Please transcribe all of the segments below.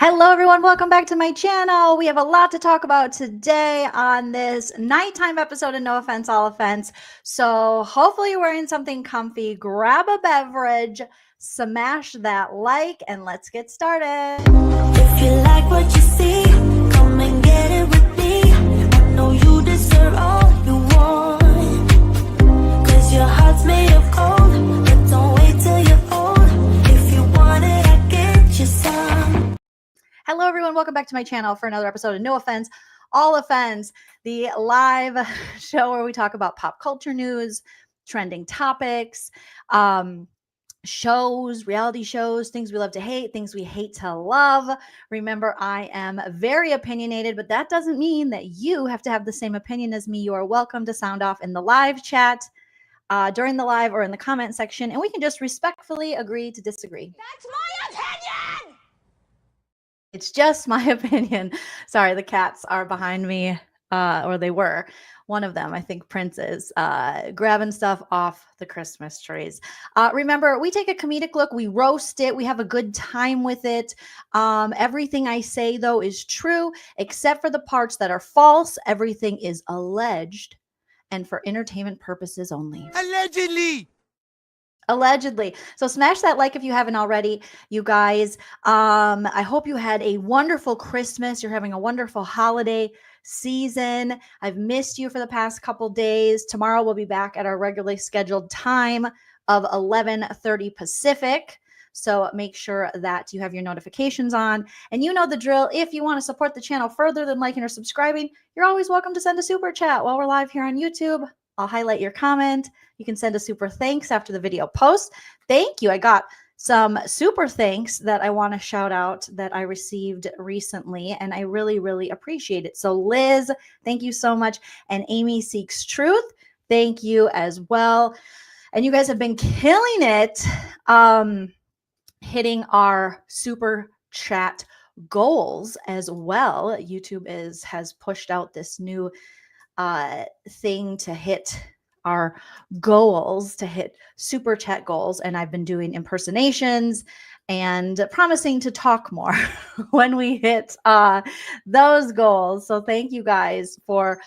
Hello, everyone. Welcome back to my channel. We have a lot to talk about today on this nighttime episode of No Offense, All Offense. So hopefully you're wearing something comfy. Grab a beverage, smash that like, and let's get started. If you like what you see, come and get it with me. I know you deserve all you want, 'cause your heart's made of gold. But don't wait till you're old. If you want it, I get you some. Hello, everyone. Welcome back to my channel for another episode of No Offense, All Offense, the live show where we talk about pop culture news, trending topics, shows, reality shows, things we love to hate, things we hate to love. Remember, I am very opinionated, but that doesn't mean that you have to have the same opinion as me. You are welcome to sound off in the live chat, during the live, or in the comment section, and we can just respectfully agree to disagree. That's my opinion! It's just my opinion. Sorry, the cats are behind me, or they were. One of them, I think Prince is, grabbing stuff off the Christmas trees. Remember, we take a comedic look. We roast it. We have a good time with it. Everything I say, though, is true, except for the parts that are false. Everything is alleged and for entertainment purposes only. Allegedly. So smash that like if you haven't already, you guys. I hope you had a wonderful Christmas. You're having a wonderful holiday season. I've missed you for the past couple days. Tomorrow we'll be back at our regularly scheduled time of 11:30 Pacific. So make sure that you have your notifications on. And you know the drill. If you want to support the channel further than liking or subscribing, you're always welcome to send a super chat while we're live here on YouTube. I'll highlight your comment. You can send a super thanks after the video post. Thank you. I got some super thanks that I want to shout out that I received recently, and I really, really appreciate it. So Liz, thank you so much. And Amy Seeks Truth, thank you as well. And you guys have been killing it, hitting our super chat goals as well. YouTube has pushed out this new thing to hit our goals, to hit super chat goals, and I've been doing impersonations and promising to talk more when we hit those goals. So thank you guys for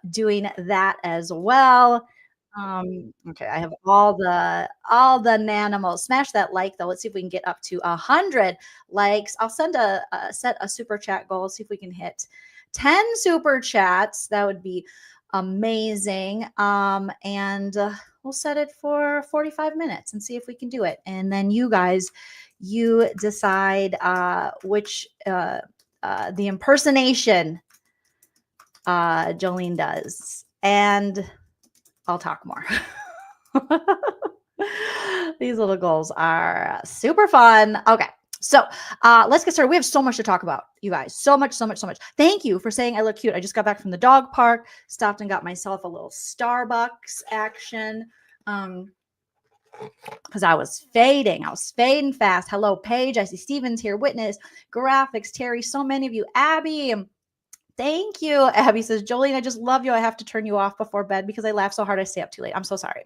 doing that as well. Okay, I have all the nanimals. Smash that like though. Let's see if we can get up to 100 likes. I'll set a super chat goal. See if we can hit 10 super chats. That would be amazing. And we'll set it for 45 minutes and see if we can do it. And then you guys, you decide which the impersonation Jolene does, and I'll talk more. These little goals are super fun. Okay. So let's get started. We have so much to talk about, you guys. So much. Thank you for saying I look cute. I just got back from the dog park, stopped and got myself a little Starbucks action because I was fading. I was fading fast. Hello, Paige. I see Steven's here. Witness, Graphics, Terry. So many of you. Abby. Thank you. Abby says, Jolene, I just love you. I have to turn you off before bed because I laugh so hard I stay up too late. I'm so sorry.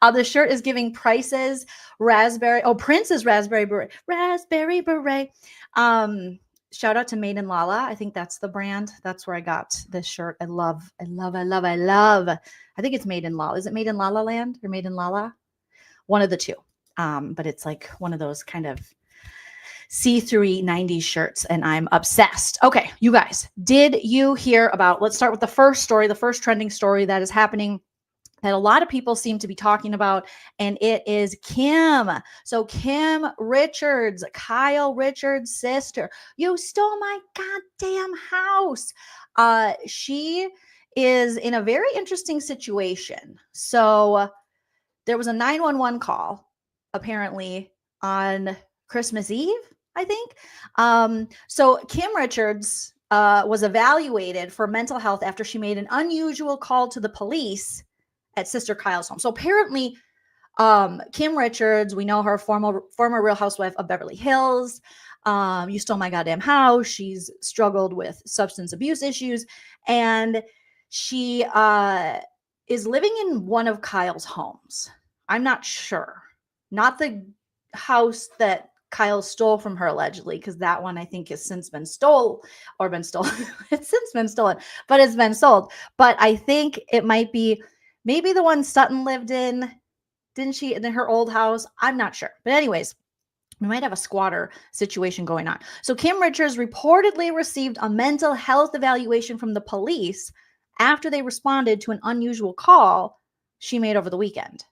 The shirt is giving prices. Raspberry. Oh, Prince's raspberry beret. Raspberry beret. Shout out to Made in Lala. I think that's the brand. That's where I got this shirt. I love. I think it's Made in Lala. Is it Made in Lala Land or Made in Lala? One of the two. But it's like one of those kind of see-through 90s shirts, and I'm obsessed. Okay, you guys, did you hear about, let's start with the first story, the first trending story that is happening that a lot of people seem to be talking about, and it is Kim. So Kim Richards, Kyle Richards' sister, you stole my goddamn house. She is in a very interesting situation. So there was a 911 call, apparently, on Christmas Eve, I think. So Kim Richards was evaluated for mental health after she made an unusual call to the police at Sister Kyle's home. So apparently, Kim Richards, we know her, former Real Housewife of Beverly Hills. You stole my goddamn house. She's struggled with substance abuse issues, and she is living in one of Kyle's homes. I'm not sure. Not the house that Kyle stole from her allegedly, because that one I think has since been stolen. It's since been stolen, but it's been sold. But I think it might be maybe the one Sutton lived in. Didn't she in her old house? I'm not sure. But anyways, we might have a squatter situation going on. So Kim Richards reportedly received a mental health evaluation from the police after they responded to an unusual call she made over the weekend.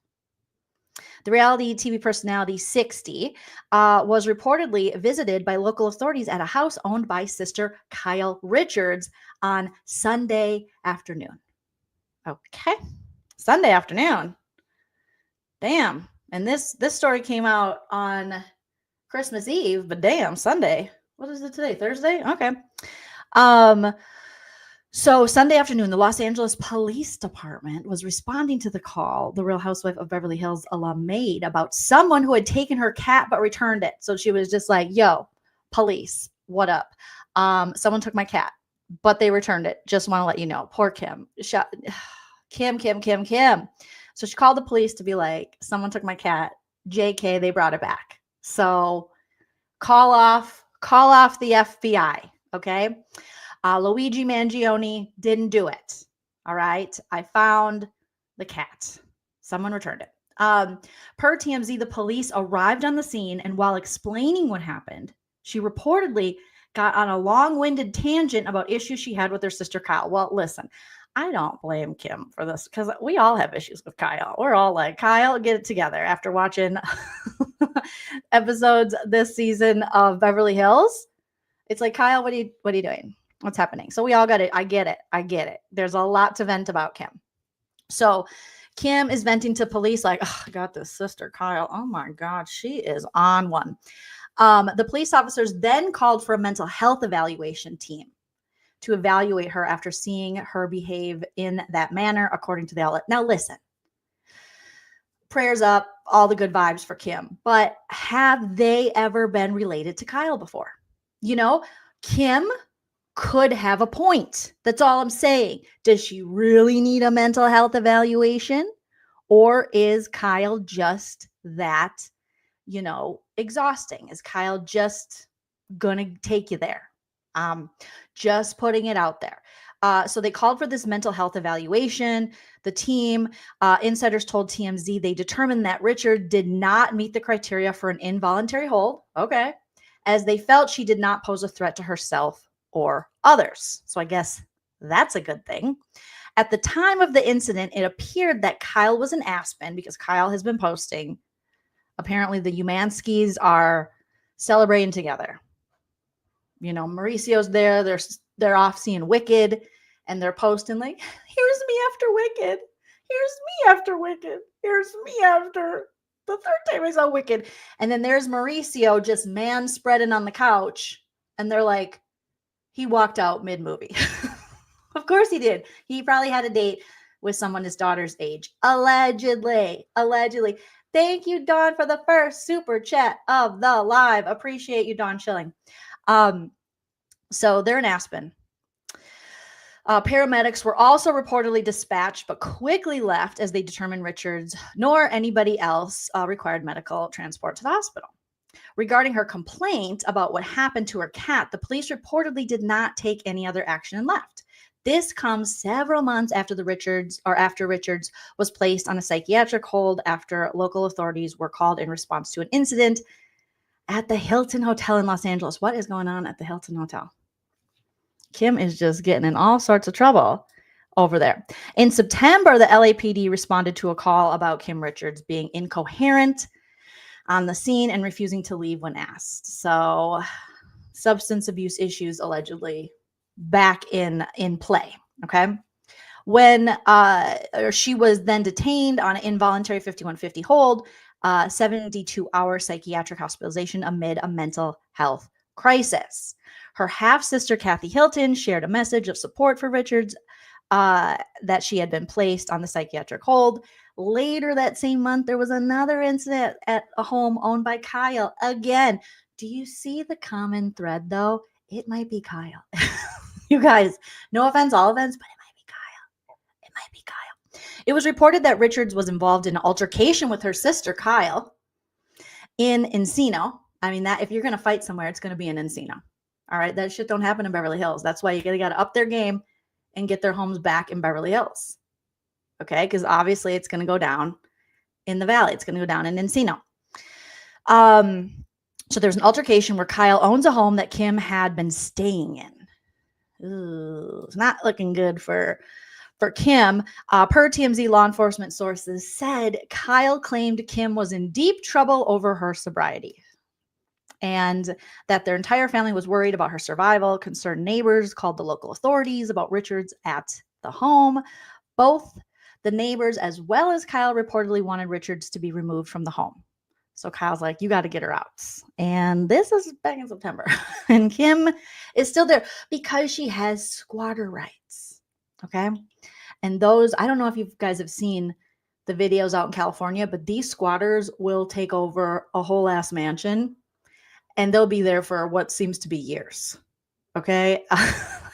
The reality TV personality 60 was reportedly visited by local authorities at a house owned by sister Kyle Richards on Sunday afternoon. Okay. Sunday afternoon. Damn. And this story came out on Christmas Eve, but damn, Sunday. What is it today? Thursday? Okay. So Sunday afternoon, the Los Angeles Police Department was responding to the call the Real Housewife of Beverly Hills alum made about someone who had taken her cat but returned it. So she was just like, yo, police, what up? Someone took my cat, but they returned it. Just want to let you know. Poor Kim. Kim. So she called the police to be like, someone took my cat. JK, they brought it back. So call off the FBI, okay? Luigi Mangione didn't do it. All right. I found the cat. Someone returned it. Per TMZ, the police arrived on the scene, and while explaining what happened, she reportedly got on a long-winded tangent about issues she had with her sister Kyle. Well, listen, I don't blame Kim for this because we all have issues with Kyle. We're all like, Kyle, get it together after watching episodes this season of Beverly Hills. It's like, Kyle, what are you doing? What's happening? So we all got it. I get it. There's a lot to vent about Kim. So Kim is venting to police like, oh, I got this sister, Kyle. Oh my God, she is on one. The police officers then called for a mental health evaluation team to evaluate her after seeing her behave in that manner, according to the outlet. Now listen, prayers up, all the good vibes for Kim, but have they ever been related to Kyle before? You know, Kim could have a point. That's all I'm saying. Does she really need a mental health evaluation? Or is Kyle just that, exhausting? Is Kyle just going to take you there? Just putting it out there. So they called for this mental health evaluation. The team, insiders told TMZ, they determined that Richard did not meet the criteria for an involuntary hold. Okay. As they felt she did not pose a threat to herself or others. So I guess that's a good thing. At the time of the incident, it appeared that Kyle was in Aspen because Kyle has been posting. Apparently the Umanskis are celebrating together. Mauricio's there. They're off seeing Wicked, and they're posting like, here's me after Wicked. Here's me after Wicked. Here's me after the third time I saw Wicked. And then there's Mauricio just man spreading on the couch. And they're like, he walked out mid-movie. Of course he did. He probably had a date with someone his daughter's age. Allegedly. Thank you, Dawn, for the first super chat of the live. Appreciate you, Dawn Schilling. So they're in Aspen. Paramedics were also reportedly dispatched, but quickly left as they determined Richards nor anybody else required medical transport to the hospital. Regarding her complaint about what happened to her cat, the police reportedly did not take any other action and left. This comes several months after Richards was placed on a psychiatric hold after local authorities were called in response to an incident at the Hilton Hotel in Los Angeles. What is going on at the Hilton Hotel? Kim is just getting in all sorts of trouble over there. In September, the LAPD responded to a call about Kim Richards being incoherent on the scene and refusing to leave when asked. So substance abuse issues allegedly back in play. Okay. When she was then detained on an involuntary 5150 hold, 72-hour psychiatric hospitalization amid a mental health crisis. Her half-sister, Kathy Hilton, shared a message of support for Richards that she had been placed on the psychiatric hold. Later that same month, there was another incident at a home owned by Kyle. Again, do you see the common thread, though? It might be Kyle. You guys, no offense, all offense, but it might be Kyle. It was reported that Richards was involved in an altercation with her sister, Kyle, in Encino. I mean, that if you're going to fight somewhere, it's going to be in Encino. All right. That shit don't happen in Beverly Hills. That's why you got to up their game and get their homes back in Beverly Hills. Okay. Because obviously it's going to go down in the Valley. It's going to go down in Encino. So there's an altercation where Kyle owns a home that Kim had been staying in. Ooh, it's not looking good for Kim. Per TMZ, law enforcement sources said Kyle claimed Kim was in deep trouble over her sobriety and that their entire family was worried about her survival. Concerned neighbors called the local authorities about Richards at the home. Both the neighbors as well as Kyle reportedly wanted Richards to be removed from the home. So Kyle's like, you got to get her out. And this is back in September. And Kim is still there because she has squatter rights. Okay. And those, I don't know if you guys have seen the videos out in California, but these squatters will take over a whole ass mansion and they'll be there for what seems to be years. Okay.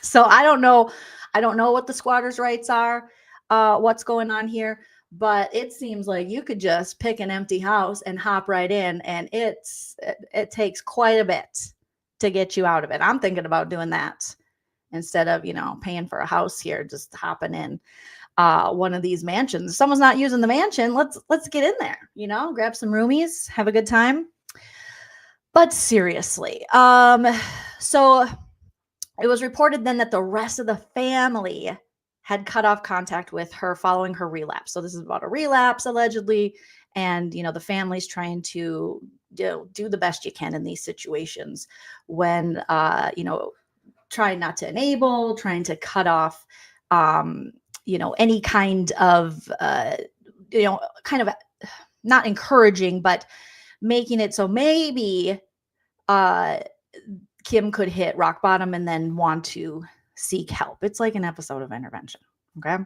So I don't know what the squatters' rights are, what's going on here, but it seems like you could just pick an empty house and hop right in. And it takes quite a bit to get you out of it. I'm thinking about doing that instead of, paying for a house here, just hopping in one of these mansions. If someone's not using the mansion, let's get in there, grab some roomies, have a good time. But seriously, so it was reported then that the rest of the family had cut off contact with her following her relapse. So this is about a relapse allegedly. And, the family's trying to do the best you can in these situations when, trying not to enable, trying to cut off, any kind of, kind of not encouraging, but making it so maybe Kim could hit rock bottom and then want to seek help. It's like an episode of Intervention. Okay.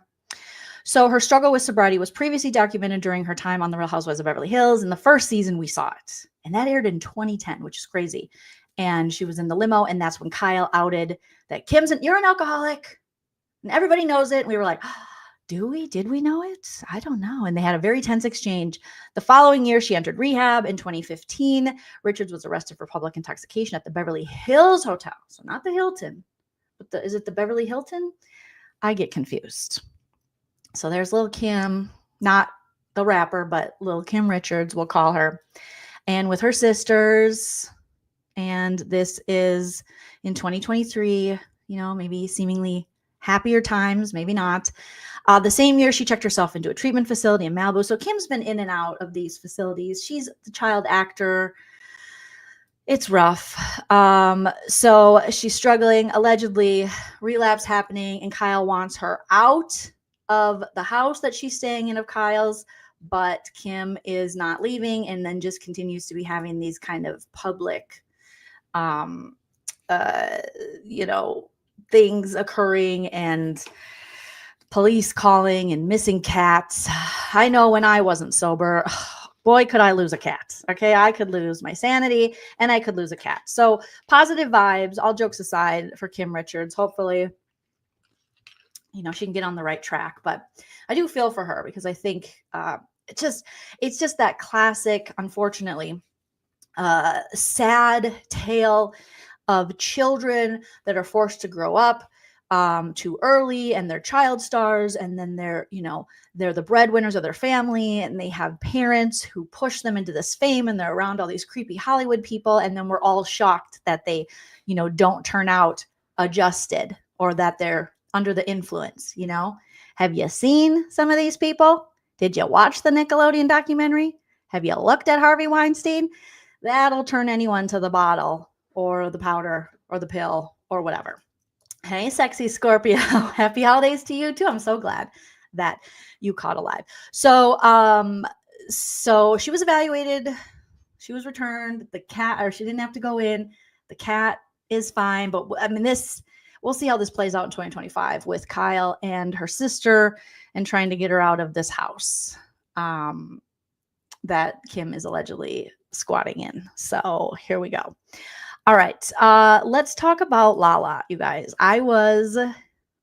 So her struggle with sobriety was previously documented during her time on The Real Housewives of Beverly Hills. In the first season, we saw it. And that aired in 2010, which is crazy. And she was in the limo. And that's when Kyle outed that you're an alcoholic. And everybody knows it. And we were like, did we know it? I don't know. And they had a very tense exchange. The following year, she entered rehab in 2015. Richards was arrested for public intoxication at the Beverly Hills Hotel. So not the Hilton, but is it the Beverly Hilton? I get confused. So there's little Kim, not the rapper, but little Kim Richards, we'll call her. And with her sisters, and this is in 2023, maybe seemingly happier times, maybe not. The same year, she checked herself into a treatment facility in Malibu. So Kim's been in and out of these facilities. She's the child actor. It's rough. So she's struggling, allegedly relapse happening, and Kyle wants her out of the house that she's staying in of Kyle's, but Kim is not leaving and then just continues to be having these kind of public, things occurring and police calling and missing cats. I know when I wasn't sober, boy, could I lose a cat. Okay. I could lose my sanity and I could lose a cat. So positive vibes, all jokes aside, for Kim Richards. Hopefully, she can get on the right track, but I do feel for her because I think it's just that classic, unfortunately, sad tale of children that are forced to grow up too early, and they're child stars, and then they're the breadwinners of their family, and they have parents who push them into this fame, and they're around all these creepy Hollywood people, and then we're all shocked that they don't turn out adjusted or that they're under the influence. Have you seen some of these people? Did you watch the Nickelodeon documentary? Have you looked at Harvey Weinstein? That'll turn anyone to the bottle or the powder or the pill or whatever. Hey, sexy Scorpio. Happy holidays to you too. I'm so glad that you caught alive. So, so she was evaluated. She was returned. She didn't have to go in. The cat is fine. But I mean, we'll see how this plays out in 2025 with Kyle and her sister and trying to get her out of this house that Kim is allegedly squatting in. So here we go. All right. Let's talk about Lala, you guys. I was,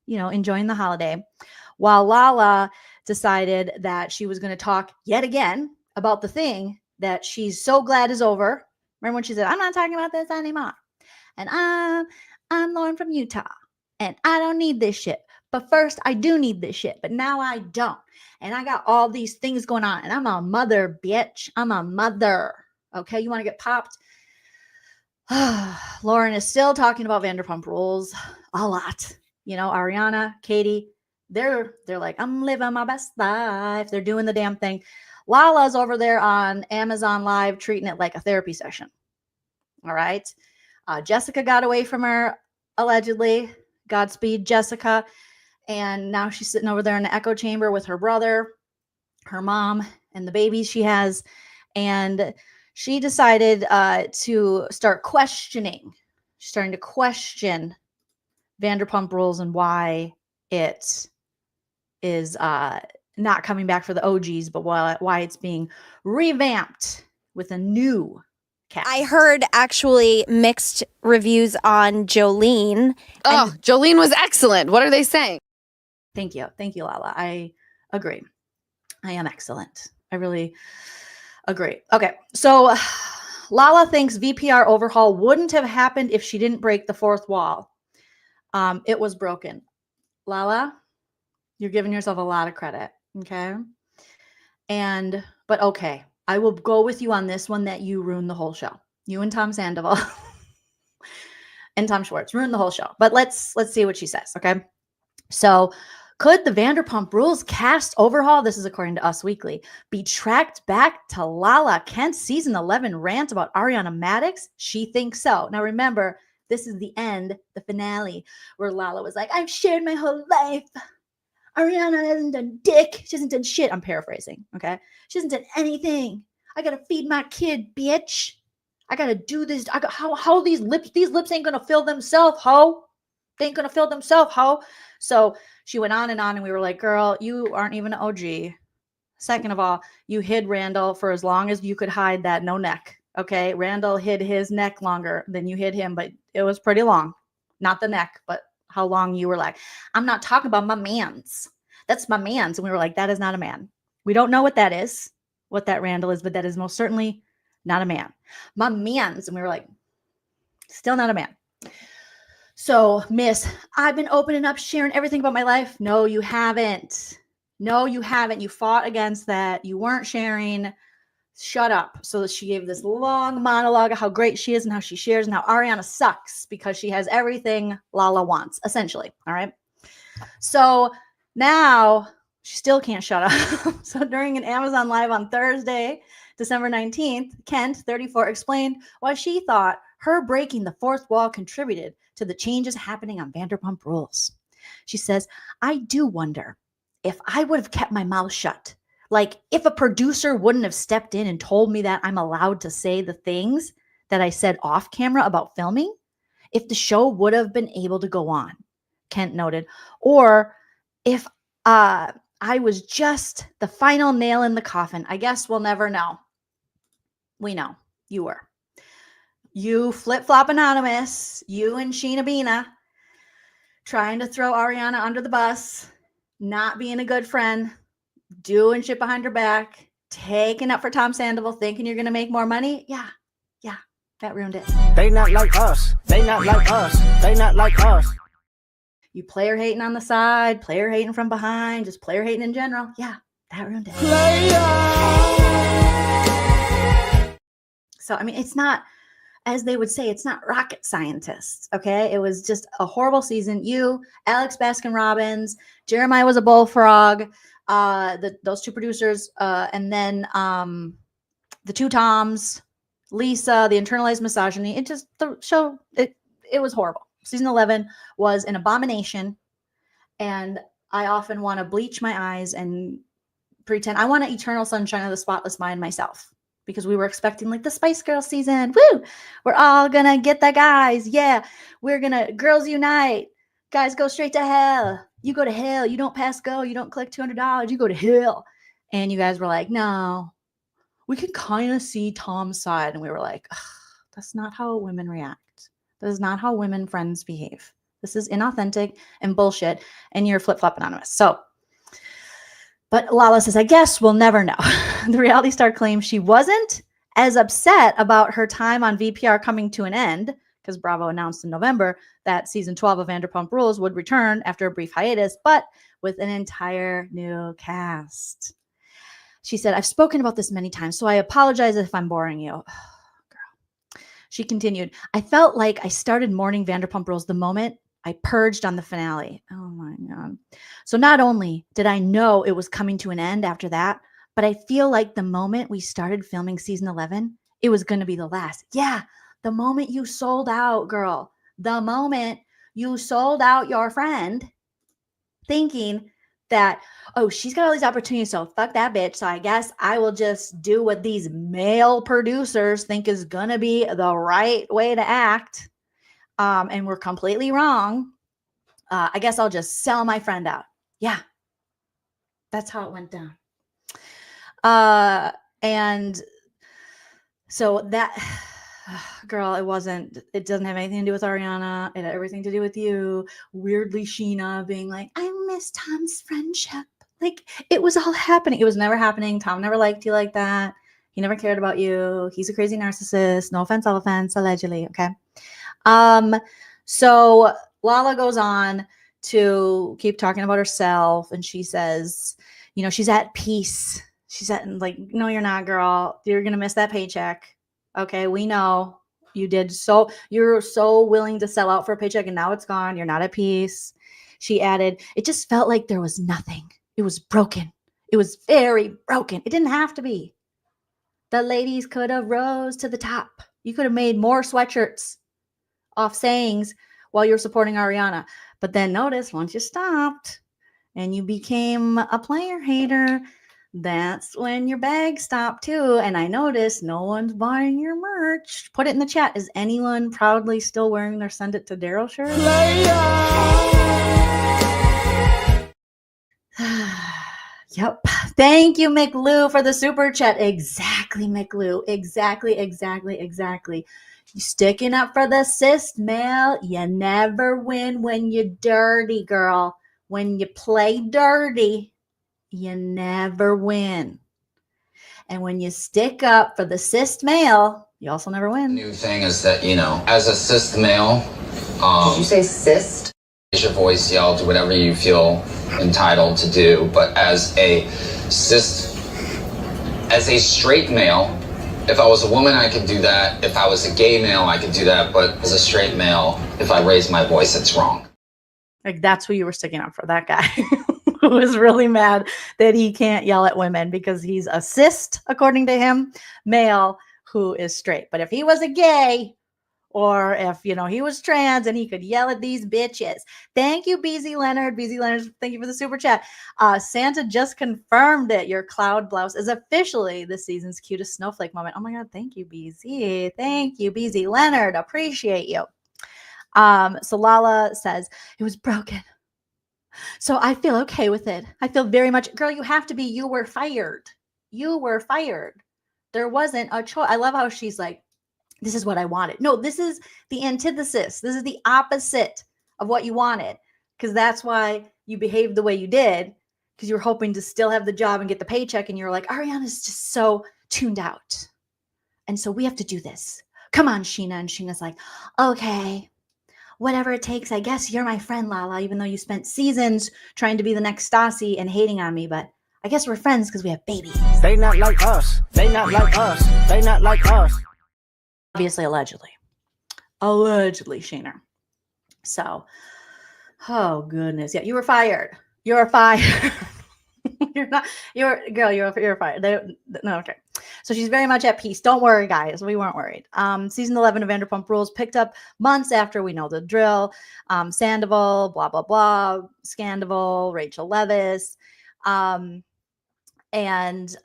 enjoying the holiday while Lala decided that she was going to talk yet again about the thing that she's so glad is over, Remember when she said, I'm not talking about this anymore. And I'm Lauren from Utah. And I don't need this shit. But first, I do need this shit. But now I don't. And I got all these things going on. And I'm a mother, bitch. I'm a mother. Okay, you want to get popped? Lauren is still talking about Vanderpump Rules a lot. You know, Ariana, Katie, they're like, I'm living my best life. They're doing the damn thing. Lala's over there on Amazon Live treating it like a therapy session. All right. Jessica got away from her, allegedly. Godspeed, Jessica. And now she's sitting over there in the echo chamber with her brother, her mom, and the babies she has. And she decided to start questioning. She's starting to question Vanderpump Rules and why it is not coming back for the OGs, but why it's being revamped with a new cast. I heard actually mixed reviews on Joleen. Oh, Joleen was excellent. What are they saying? Thank you. Thank you, Lala. I agree. I am excellent. I really agree. Okay. So Lala thinks VPR overhaul wouldn't have happened if she didn't break the fourth wall. It was broken. Lala, you're giving yourself a lot of credit. Okay. But okay. I will go with you on this one that you ruined the whole show. You and Tom Sandoval and Tom Schwartz ruined the whole show. But let's see what she says. Okay. So could the Vanderpump Rules cast overhaul, this is according to Us Weekly, be tracked back to Lala Kent's season 11 rant about Ariana Madix? She thinks so. Now remember, this is the end, the finale, where Lala was like, I've shared my whole life. Ariana hasn't done dick. She hasn't done shit. I'm paraphrasing, okay? She hasn't done anything. I gotta feed my kid, bitch. I gotta do this. How these lips ain't gonna fill themselves, ho. They ain't gonna fill themselves, ho. So she went on, and we were like, girl, you aren't even an OG. Second of all, you hid Randall for as long as you could hide that no neck, okay? Randall hid his neck longer than you hid him, but it was pretty long. Not the neck, but how long you were like, I'm not talking about my mans. That's my mans. And we were like, that is not a man. We don't know what that is, what that Randall is, but that is most certainly not a man. My mans. And we were like, still not a man. So, Miss, I've been opening up, sharing everything about my life. No, you haven't. No, you haven't. You fought against that. You weren't sharing. Shut up. So she gave this long monologue of how great she is and how she shares and how Ariana sucks because she has everything Lala wants, essentially. All right. So now she still can't shut up. So during an Amazon Live on Thursday, December 19th, Kent, 34, explained why she thought her breaking the fourth wall contributed to the changes happening on Vanderpump Rules. She says, I do wonder if I would have kept my mouth shut. Like, if a producer wouldn't have stepped in and told me that I'm allowed to say the things that I said off camera about filming, if the show would have been able to go on, Kent noted. Or if I was just the final nail in the coffin. I guess we'll never know. We know. You were. You flip-flop anonymous, you and Sheena Bina, trying to throw Ariana under the bus, not being a good friend, doing shit behind her back, taking up for Tom Sandoval, thinking you're going to make more money. Yeah, that ruined it. They not like us. They not like us. They not like us. You player hating on the side, player hating from behind, just player hating in general. Yeah, that ruined it. So, I mean, it's not, as they would say, it's not rocket scientists, okay? It was just a horrible season. You, Alex Baskin-Robbins, Jeremiah was a bullfrog, those two producers, and then the two Toms, Lisa, the internalized misogyny. It just, the show, it was horrible. Season 11 was an abomination, and I often want to bleach my eyes and pretend I want an eternal sunshine of the spotless mind myself, because we were expecting like the Spice Girls season. Woo! We're all gonna get the guys. Yeah, we're gonna girls unite. Guys go straight to hell. You go to hell. You don't pass go. You don't collect $200. You go to hell. And you guys were like, no, we can kind of see Tom's side. And we were like, that's not how women react. That is not how women friends behave. This is inauthentic and bullshit. And you're flip-flop anonymous. So, but Lala says, I guess we'll never know. The reality star claims she wasn't as upset about her time on VPR coming to an end, because Bravo announced in November that season 12 of Vanderpump Rules would return after a brief hiatus, but with an entire new cast. She said, I've spoken about this many times, so I apologize if I'm boring you. Girl. She continued, I felt like I started mourning Vanderpump Rules the moment I purged on the finale. Oh my God. So not only did I know it was coming to an end after that, but I feel like the moment we started filming season 11, it was going to be the last. Yeah, the moment you sold out, girl. The moment you sold out your friend, thinking that, oh, she's got all these opportunities, so fuck that bitch. So I guess I will just do what these male producers think is going to be the right way to act. And we're completely wrong. I guess I'll just sell my friend out. Yeah, that's how it went down. And so that, girl, it doesn't have anything to do with Ariana. It had everything to do with you. Weirdly, Sheena being like, I miss Tom's friendship. Like, it was all happening. It was never happening. Tom never liked you like that. He never cared about you. He's a crazy narcissist. No offense, all offense, allegedly. Okay. So Lala goes on to keep talking about herself, and she says, you know, she's at peace. She's at, like, no, you're not, girl. You're going to miss that paycheck. Okay. We know you did. So you're so willing to sell out for a paycheck, and now it's gone. You're not at peace. She added, it just felt like there was nothing. It was broken. It was very broken. It didn't have to be. The ladies could have rose to the top. You could have made more sweatshirts off sayings while you're supporting Ariana. But then notice, once you stopped and you became a player hater, that's when your bag stopped too. And I noticed no one's buying your merch. Put it in the chat. Is anyone proudly still wearing their Send It to Daryl shirt? Yep. Thank you, McLou, for the super chat. Exactly, McLou. Exactly. You sticking up for the cis male. You never win when you're dirty, girl. When you play dirty, you never win. And when you stick up for the cis male, you also never win. New thing is that, you know, as a cis male, did you say cyst? raise your voice, yell, do whatever you feel entitled to do. But as a straight male, if I was a woman, I could do that. If I was a gay male, I could do that. But as a straight male, if I raise my voice, it's wrong. Like, that's who you were sticking up for, that guy who was really mad that he can't yell at women because he's a cis, according to him, male who is straight. But if he was a gay, or if, you know, he was trans and he could yell at these bitches. Thank you, BZ Leonard. BZ Leonard, thank you for the super chat. Santa just confirmed it. Your cloud blouse is officially this season's cutest snowflake moment. Oh my God. Thank you, BZ. Thank you, BZ Leonard. Appreciate you. So Lala says, it was broken. So I feel okay with it. I feel very much, girl, you have to be, you were fired. You were fired. There wasn't a choice. I love how she's like, this is what I wanted. No, this is the antithesis. This is the opposite of what you wanted, because that's why you behaved the way you did, because you were hoping to still have the job and get the paycheck. And you're like, Ariana's just so tuned out. And so we have to do this. Come on, Sheena. And Sheena's like, okay, whatever it takes. I guess you're my friend, Lala, even though you spent seasons trying to be the next Stassi and hating on me. But I guess we're friends because we have babies. They not like us. They not like us. They not like us. Obviously, allegedly, Sheena. So, oh goodness, yeah, you were fired. You're fired. You're fired. No, okay. So she's very much at peace. Don't worry, guys. We weren't worried. Season 11 of Vanderpump Rules picked up months after we know the drill. Sandoval, blah blah blah, Scandoval, Rachel Leviss, and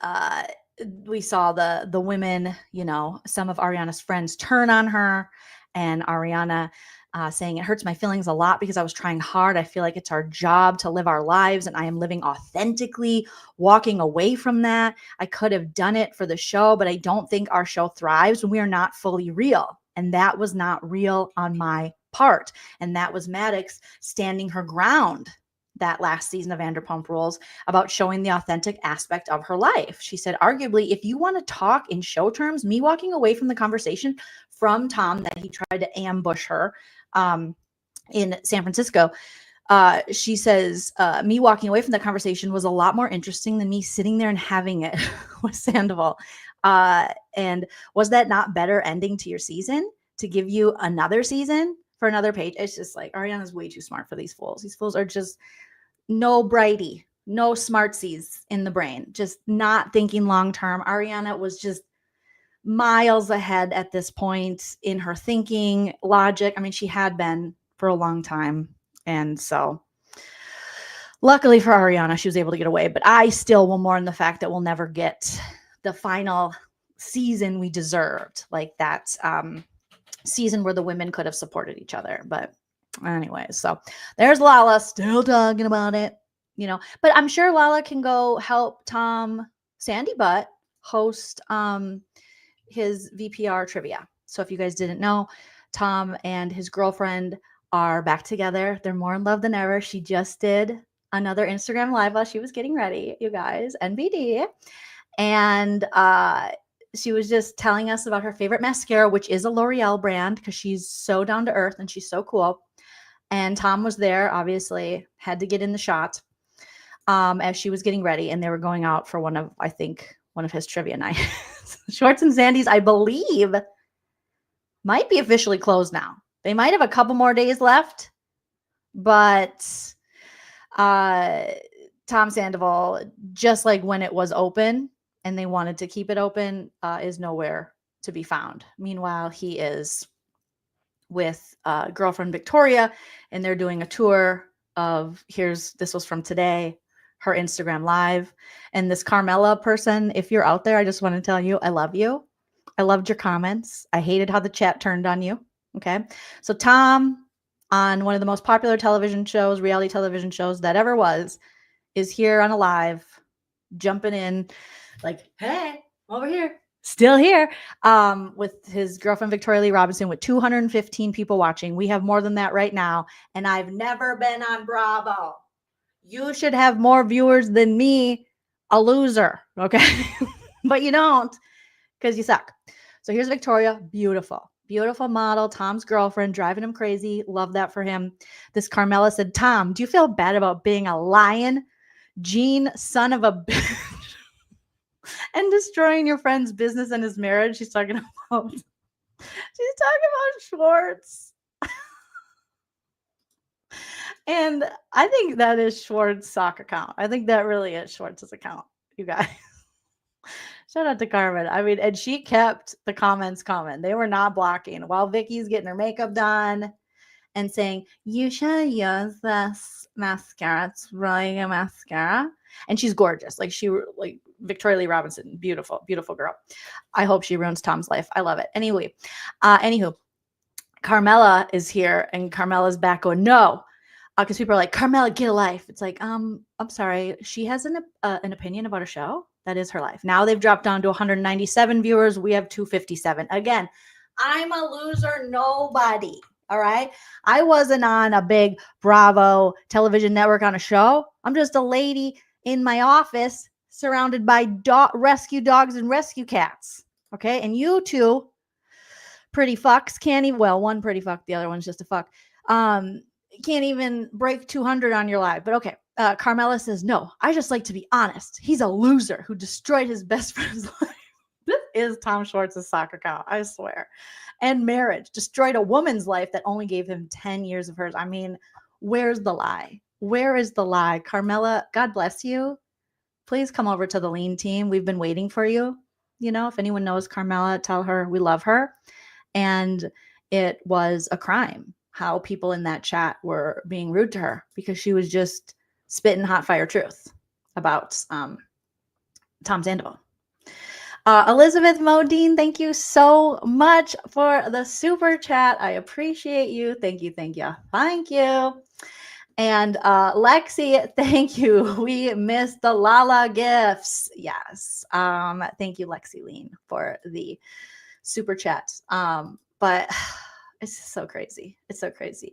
we saw the women, you know, some of Ariana's friends turn on her, and Ariana saying, it hurts my feelings a lot because I was trying hard. I feel like it's our job to live our lives, and I am living authentically, walking away from that. I could have done it for the show, but I don't think our show thrives when we are not fully real. And that was not real on my part. And that was Maddox standing her ground. that last season of Vanderpump Rules about showing the authentic aspect of her life. She said, arguably, if you want to talk in show terms, me walking away from the conversation from Tom that he tried to ambush her in San Francisco, she says, me walking away from the conversation was a lot more interesting than me sitting there and having it with Sandoval. And was that not better ending to your season to give you another season for another page? It's just like, Ariana's way too smart for these fools. These fools are just no brighty, no smartsies in the brain, just not thinking long-term. Ariana was just miles ahead at this point in her thinking, logic. I mean, she had been for a long time. And so luckily for Ariana, she was able to get away. But I still will mourn the fact that we'll never get the final season we deserved, like that season where the women could have supported each other. But anyway, so there's Lala still talking about it, you know. But I'm sure Lala can go help Tom Sandy Butt host his VPR trivia. So if you guys didn't know, Tom and his girlfriend are back together. They're more in love than ever. She just did another Instagram live while she was getting ready, you guys, NBD. And she was just telling us about her favorite mascara, which is a L'Oreal brand, because she's so down to earth and she's so cool. And Tom was there, obviously, had to get in the shot as she was getting ready. And they were going out for one of his trivia nights. Schwartz and Sandy's, I believe, might be officially closed now. They might have a couple more days left, but Tom Sandoval, just like when it was open and they wanted to keep it open, is nowhere to be found. Meanwhile, he is with girlfriend Victoria, and they're doing a tour of, this was from today, her Instagram live. And this Carmela person, if you're out there, I just want to tell you, I love you. I loved your comments. I hated how the chat turned on you. Okay. So Tom, on one of the most popular television shows, reality television shows that ever was, is here on a live, jumping in like, hey, over here, still here, with his girlfriend, Victoria Lee Robinson, with 215 people watching. We have more than that right now. And I've never been on Bravo. You should have more viewers than me, a loser. Okay. But you don't, because you suck. So here's Victoria. Beautiful. Beautiful model. Tom's girlfriend, driving him crazy. Love that for him. This Carmela said, Tom, do you feel bad about being a lion, Gene, son of a bitch, and destroying your friend's business and his marriage? She's talking about Schwartz. And I think that is Schwartz's sock account. I think that really is Schwartz's account, you guys. Shout out to Carmen. I mean, and she kept the comments coming. They were not blocking while Vicky's getting her makeup done and saying, you should use this mascara. It's really a mascara. And she's gorgeous. Like Victoria Lee Robinson. Beautiful, beautiful girl. I hope she ruins Tom's life. I love it. Anywho, Carmela is here, and Carmela's back going, no. Because people are like, Carmela, get a life. It's like, I'm sorry. She has an opinion about a show. That is her life. Now they've dropped down to 197 viewers. We have 257. Again, I'm a loser nobody. All right. I wasn't on a big Bravo television network on a show. I'm just a lady in my office surrounded by rescue dogs and rescue cats. Okay. And you two pretty fucks can't even, well, one pretty fuck, the other one's just a fuck. Can't even break 200 on your live. But okay. Carmela says, no, I just like to be honest. He's a loser who destroyed his best friend's life. This is Tom Schwartz's soccer account, I swear. And marriage, destroyed a woman's life that only gave him 10 years of hers. I mean, where's the lie? Where is the lie? Carmela, God bless you. Please come over to the Lean team. We've been waiting for you. You know, if anyone knows Carmela, tell her we love her. And it was a crime how people in that chat were being rude to her because she was just spitting hot fire truth about Tom Sandoval. Elizabeth Modine, thank you so much for the super chat. I appreciate you. Thank you. Thank you. Thank you. And Lexi, thank you. We missed the Lala gifts. Yes. Thank you, Lexi Lean, for the super chat. But it's so crazy. It's so crazy.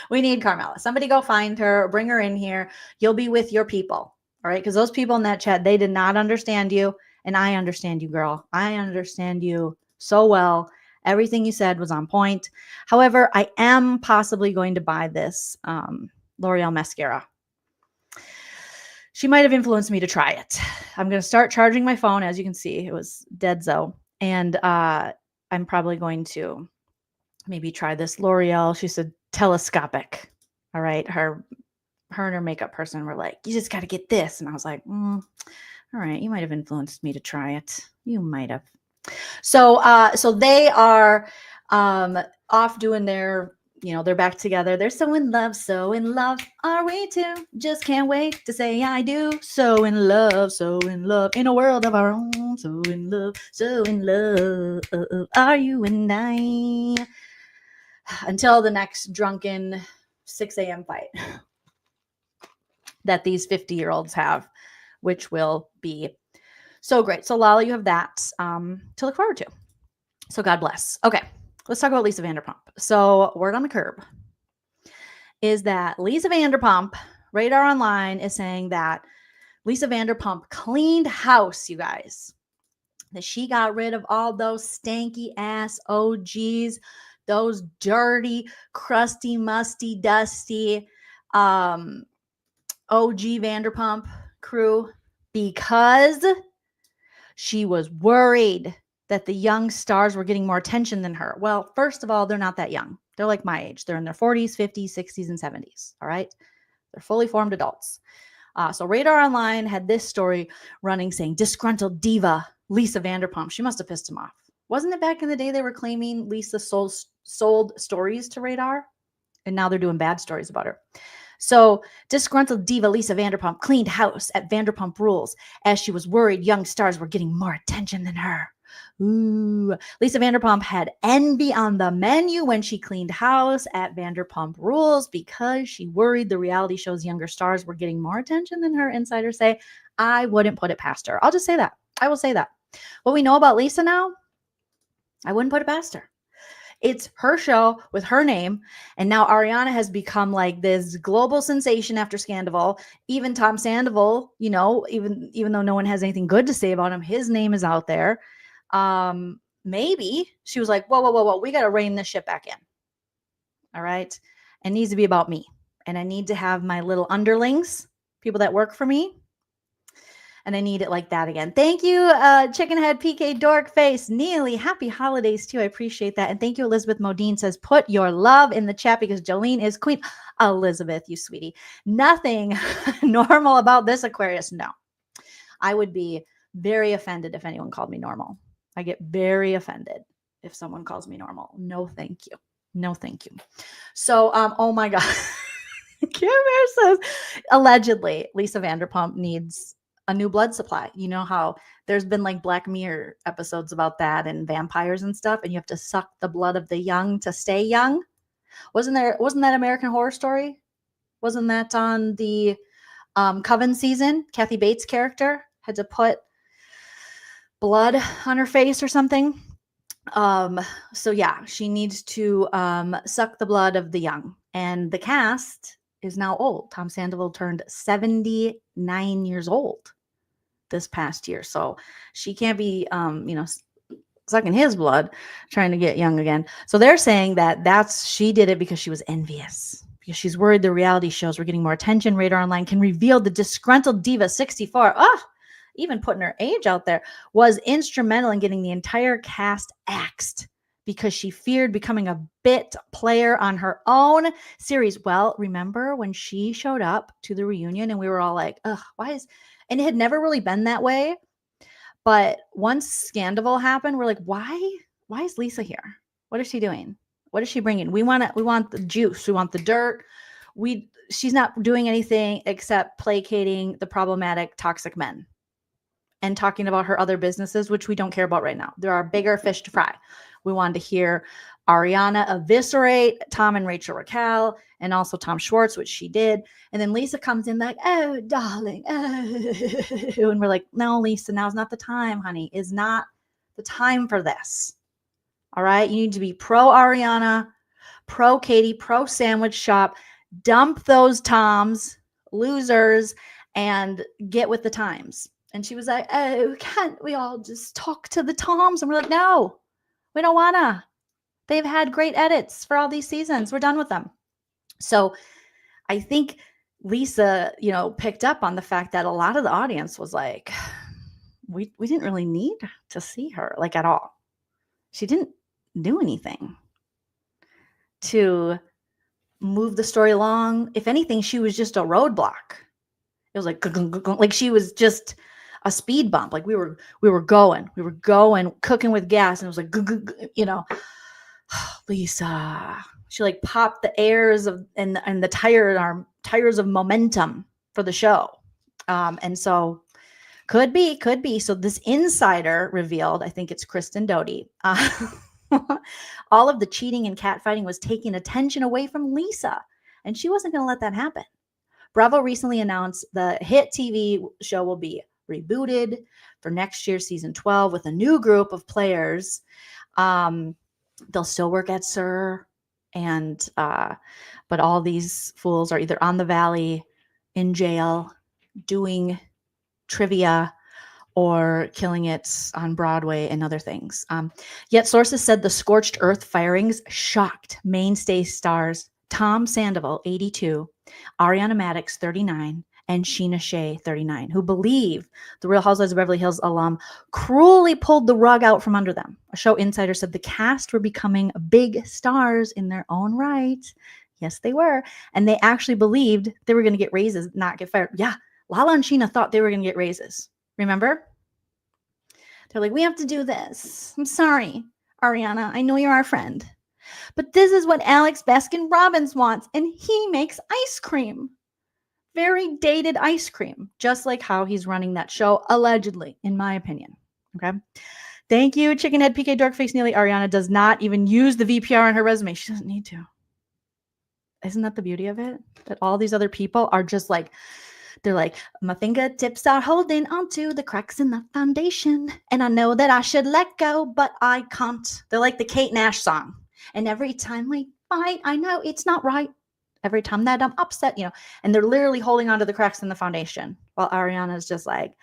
We need Carmela. Somebody go find her, bring her in here. You'll be with your people. All right. Because those people in that chat, they did not understand you. And I understand you, girl. I understand you so well. Everything you said was on point. However, I am possibly going to buy this L'Oreal mascara. She might have influenced me to try it. I'm going to start charging my phone. As you can see, it was dead so. And I'm probably going to maybe try this L'Oreal. She said telescopic. All right. Her and her makeup person were like, you just got to get this. And I was like, all right, you might have influenced me to try it. You might have. So they are off doing their, they're back together. They're so in love, are we too? Just can't wait to say I do. So in love, in a world of our own. So in love, are you and I? Until the next drunken 6 a.m. fight that these 50-year-olds have, which will be so great. So Lala, you have that to look forward to. So God bless. Okay, let's talk about Lisa Vanderpump. So word on the curb is that Lisa Vanderpump, Radar Online is saying that Lisa Vanderpump cleaned house, you guys. That she got rid of all those stanky ass OGs, those dirty, crusty, musty, dusty OG Vanderpump crew, because she was worried that the young stars were getting more attention than her. Well, first of all, they're not that young. They're like my age. They're in their 40s, 50s, 60s, and 70s. All right. They're fully formed adults. So Radar Online had this story running saying disgruntled diva Lisa Vanderpump. She must have pissed him off. Wasn't it back in the day they were claiming Lisa sold stories to Radar? And now they're doing bad stories about her. So disgruntled diva Lisa Vanderpump cleaned house at Vanderpump Rules as she was worried young stars were getting more attention than her. Ooh. Lisa Vanderpump had envy on the menu when she cleaned house at Vanderpump Rules because she worried the reality show's younger stars were getting more attention than her. Insiders say, I wouldn't put it past her. I'll just say that. I will say that. What we know about Lisa now, I wouldn't put it past her. It's her show with her name. And now Ariana has become like this global sensation after Scandal. Even Tom Sandoval, even though no one has anything good to say about him, his name is out there. Maybe she was like, whoa. We got to rein this shit back in. All right. It needs to be about me. And I need to have my little underlings, people that work for me. And I need it like that again. Thank you, Chickenhead PK Dorkface. Neely, happy holidays too. I appreciate that. And thank you, Elizabeth Modine says, put your love in the chat because Jolene is queen. Elizabeth, you sweetie. Nothing normal about this Aquarius. No. I would be very offended if anyone called me normal. I get very offended if someone calls me normal. No, thank you. No, thank you. So, oh my God. Karen says, allegedly, Lisa Vanderpump needs a new blood supply. You know how there's been like Black Mirror episodes about that and vampires and stuff, and you have to suck the blood of the young to stay young. Wasn't that American Horror Story? Wasn't that on the Coven season? Kathy Bates' character had to put blood on her face or something. So yeah, she needs to suck the blood of the young. And the cast is now old. Tom Sandoval turned 79 years old this past year. So she can't be, sucking his blood, trying to get young again. So they're saying that she did it because she was envious, because she's worried the reality shows were getting more attention. Radar Online can reveal the disgruntled diva 64. Even putting her age out there, was instrumental in getting the entire cast axed because she feared becoming a bit player on her own series. Well, remember when she showed up to the reunion and we were all like, and it had never really been that way. But once Scandal happened, we're like, why is Lisa here? What is she doing? What is she bringing? We want the juice. We want the dirt. She's not doing anything except placating the problematic, toxic men and talking about her other businesses, which we don't care about right now. There are bigger fish to fry. We wanted to hear Ariana eviscerate Tom and Rachel Raquel and also Tom Schwartz, which she did. And then Lisa comes in like, oh, darling. Oh. And we're like, no, Lisa, now's not the time, honey. Is not the time for this. All right. You need to be pro Ariana, pro Katie, pro sandwich shop, dump those Toms, losers, and get with the times. And she was like, oh, can't we all just talk to the Toms? And we're like, no, we don't wanna. They've had great edits for all these seasons. We're done with them. So I think Lisa, picked up on the fact that a lot of the audience was like, we didn't really need to see her like at all. She didn't do anything to move the story along. If anything, she was just a roadblock. It was like she was just a speed bump. Like we were going, cooking with gas, and it was like, Lisa. She like popped the airs of and the tires of momentum for the show. And so could be. So this insider revealed, I think it's Kristen Doty, all of the cheating and catfighting was taking attention away from Lisa, and she wasn't going to let that happen. Bravo recently announced the hit TV show will be rebooted for next year's season 12 with a new group of players. They'll still work at SUR, and but all these fools are either on the Valley, in jail, doing trivia, or killing it on Broadway and other things. Yet sources said the scorched earth firings shocked mainstay stars Tom Sandoval, 82, Ariana Madix, 39, and Sheena Shea, 39, who believe the Real Housewives of Beverly Hills alum cruelly pulled the rug out from under them. A show insider said the cast were becoming big stars in their own right. Yes, they were. And they actually believed they were going to get raises, not get fired. Yeah, Lala and Sheena thought they were going to get raises. Remember? They're like, we have to do this. I'm sorry, Ariana. I know you're our friend. But this is what Alex Baskin-Robbins wants, and he makes ice cream. Very dated ice cream, just like how he's running that show, allegedly, in my opinion. Okay. Thank you, Chickenhead, PK, Dorkface, Neely. Ariana does not even use the VPR on her resume. She doesn't need to. Isn't that the beauty of it? That all these other people are just like, they're like, my fingertips are holding onto the cracks in the foundation, and I know that I should let go, but I can't. They're like the Kate Nash song. And every time we fight, I know it's not right. Every time that I'm upset, and they're literally holding onto the cracks in the foundation, while Ariana's just like,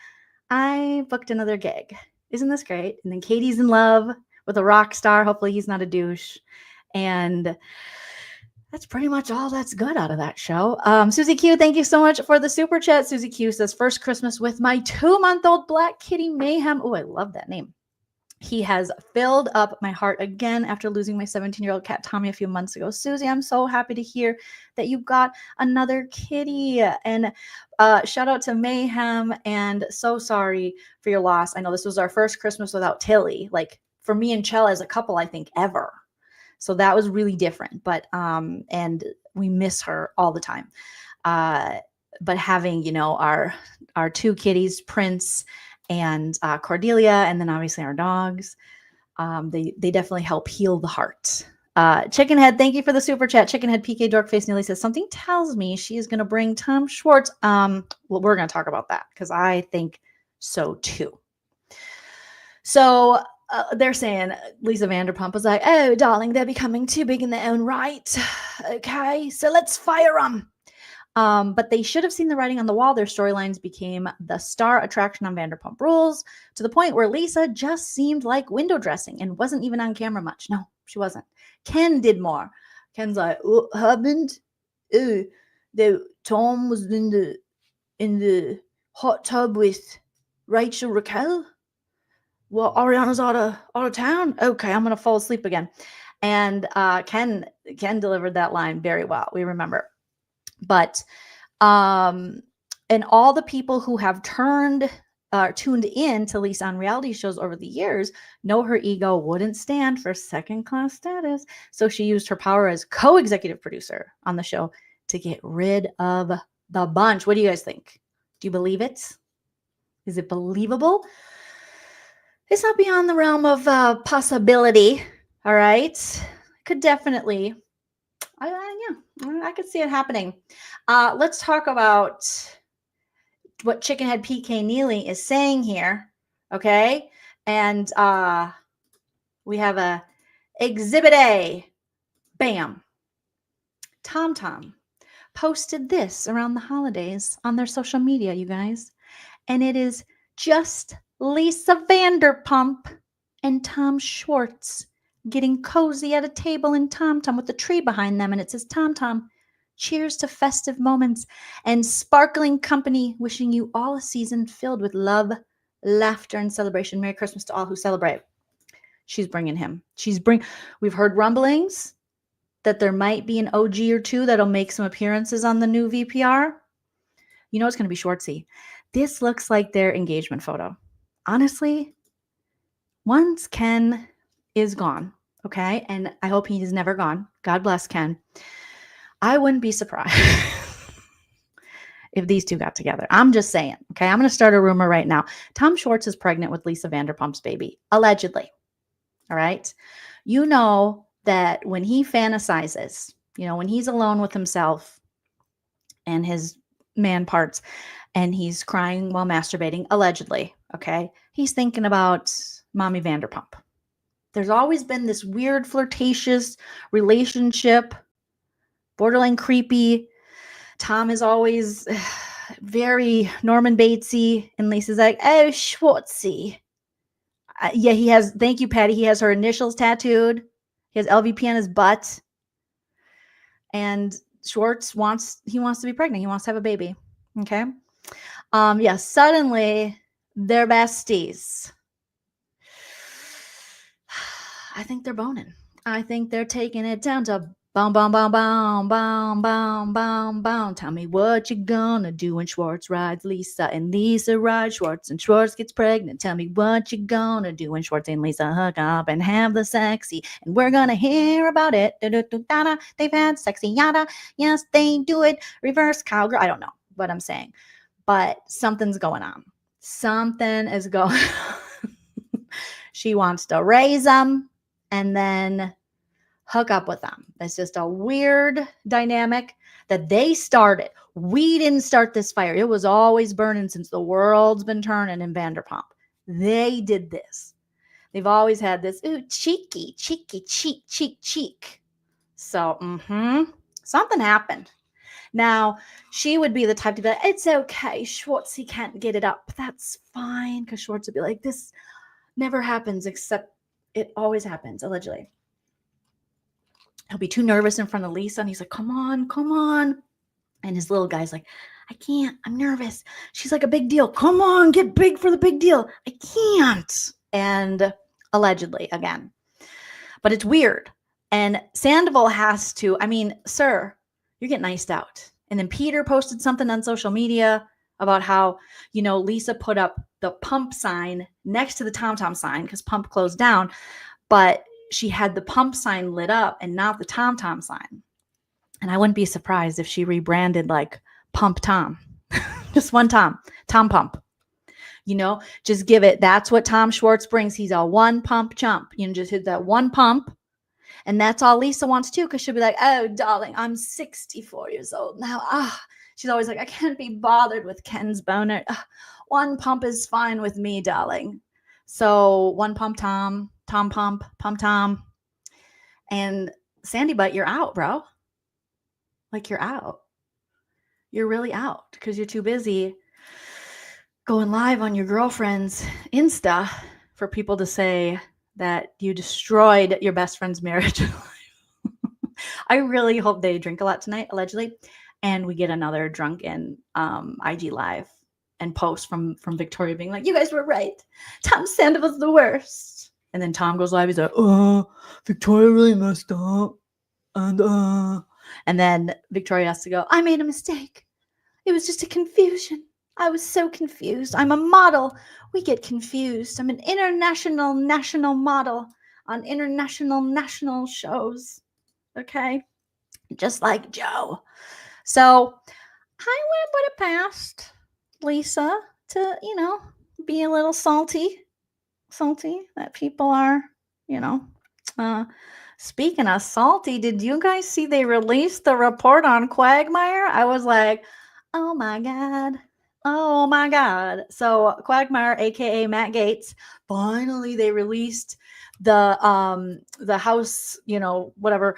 I booked another gig. Isn't this great? And then Katie's in love with a rock star. Hopefully he's not a douche. And that's pretty much all that's good out of that show. Susie Q, thank you so much for the super chat. Susie Q says, first Christmas with my 2-month-old Black Kitty Mayhem. Oh, I love that name. He has filled up my heart again after losing my 17-year-old cat Tommy a few months ago. Susie, I'm so happy to hear that you got another kitty. And shout out to Mayhem, and so sorry for your loss. I know this was our first Christmas without Tilly, like for me and Chell as a couple, I think ever. So that was really different, but and we miss her all the time. But having, our two kitties, Prince and Cordelia, and then obviously our dogs, they definitely help heal the heart. Chickenhead, thank you for the super chat. Chickenhead PK Dorkface Neely says, something tells me she is going to bring Tom Schwartz. Well, we're going to talk about that because I think so too. So they're saying Lisa Vanderpump was like, oh, darling, they're becoming too big in their own right. Okay, so let's fire them. But they should have seen the writing on the wall. Their storylines became the star attraction on Vanderpump Rules, to the point where Lisa just seemed like window dressing and wasn't even on camera much. No, she wasn't. Ken did more. Ken's like, what happened? Tom was in the hot tub with Rachel Raquel. Well, Ariana's out of town. Okay, I'm gonna fall asleep again. And Ken delivered that line very well. We remember. But and all the people who have tuned in to Lisa on reality shows over the years know her ego wouldn't stand for second-class status. So she used her power as co-executive producer on the show to get rid of the bunch. What do you guys think? Do you believe it? Is it believable? It's not beyond the realm of possibility. All right. Could definitely. I could see it happening. Let's talk about what Chickenhead PK Neely is saying here. Okay. And we have a Exhibit A. Bam. TomTom posted this around the holidays on their social media, you guys. And it is just Lisa Vanderpump and Tom Schwartz getting cozy at a table in TomTom with the tree behind them. And it says, TomTom, cheers to festive moments and sparkling company, wishing you all a season filled with love, laughter, and celebration. Merry Christmas to all who celebrate. She's bringing him. We've heard rumblings that there might be an OG or two that'll make some appearances on the new VPR. You know it's going to be Schwartzy. This looks like their engagement photo. Honestly, once Ken is gone, okay, and I hope he is never gone. God bless Ken. I wouldn't be surprised if these two got together. I'm just saying, okay? I'm going to start a rumor right now. Tom Schwartz is pregnant with Lisa Vanderpump's baby, allegedly. All right? You know that when he fantasizes, when he's alone with himself and his man parts and he's crying while masturbating, allegedly, okay, he's thinking about Mommy Vanderpump. There's always been this weird flirtatious relationship, borderline creepy. Tom is always very Norman Batesy, and Lisa's like, oh, Schwartzy. Yeah, he has, thank you, Patty. He has her initials tattooed. He has LVP on his butt. And Schwartz wants to be pregnant. He wants to have a baby. Okay. Yeah, suddenly they're besties. I think they're boning. I think they're taking it down to boom, boom, boom, boom, boom, boom, boom, boom. Tell me what you gonna do when Schwartz rides Lisa and Lisa rides Schwartz and Schwartz gets pregnant. Tell me what you gonna do when Schwartz and Lisa hook up and have the sexy. And we're gonna hear about it. They've had sexy yada. Yes, they do it. Reverse cowgirl. I don't know what I'm saying. But something's going on. Something is going on. She wants to raise them and then hook up with them. It's just a weird dynamic that they started. We didn't start this fire. It was always burning since the world's been turning in Vanderpump. They did this. They've always had this, ooh, cheeky, cheek. So, something happened. Now, she would be the type to be like, it's okay, Schwartzy can't get it up. That's fine, because Schwartz would be like, this never happens, except it always happens, allegedly. He'll be too nervous in front of Lisa, and he's like, come on. And his little guy's like, I can't, I'm nervous. She's like a big deal. Come on, get big for the big deal. I can't. And allegedly, again. But it's weird. And Sandoval has to, sir, you're getting iced out. And then Peter posted something on social media about how, Lisa put up the pump sign next to the TomTom sign because pump closed down. But she had the pump sign lit up and not the TomTom sign. And I wouldn't be surprised if she rebranded like Pump Tom. Just one Tom Pump. Just give it. That's what Tom Schwartz brings. He's a one pump chump. Just hit that one pump. And that's all Lisa wants too, because she'll be like, oh, darling, I'm 64 years old now. She's always like, I can't be bothered with Ken's boner. One pump is fine with me, darling. So one pump Tom Pump Tom. And Sandy Butt, you're out, bro. Like, you're out. You're really out because you're too busy going live on your girlfriend's Insta for people to say that you destroyed your best friend's marriage. I really hope they drink a lot tonight, allegedly, and we get another drunken IG live and post from Victoria being like, you guys were right. Tom Sandoval's the worst. And then Tom goes live. He's like, Victoria really messed up. And then Victoria has to go, I made a mistake. It was just a confusion. I was so confused. I'm a model. We get confused. I'm an international national model on international national shows. Okay? Just like Joe. So I would have passed Lisa to, be a little salty that people are, speaking of salty, did you guys see they released the report on Quagmire? I was like, oh my God. So Quagmire, aka Matt Gaetz, finally they released the House, whatever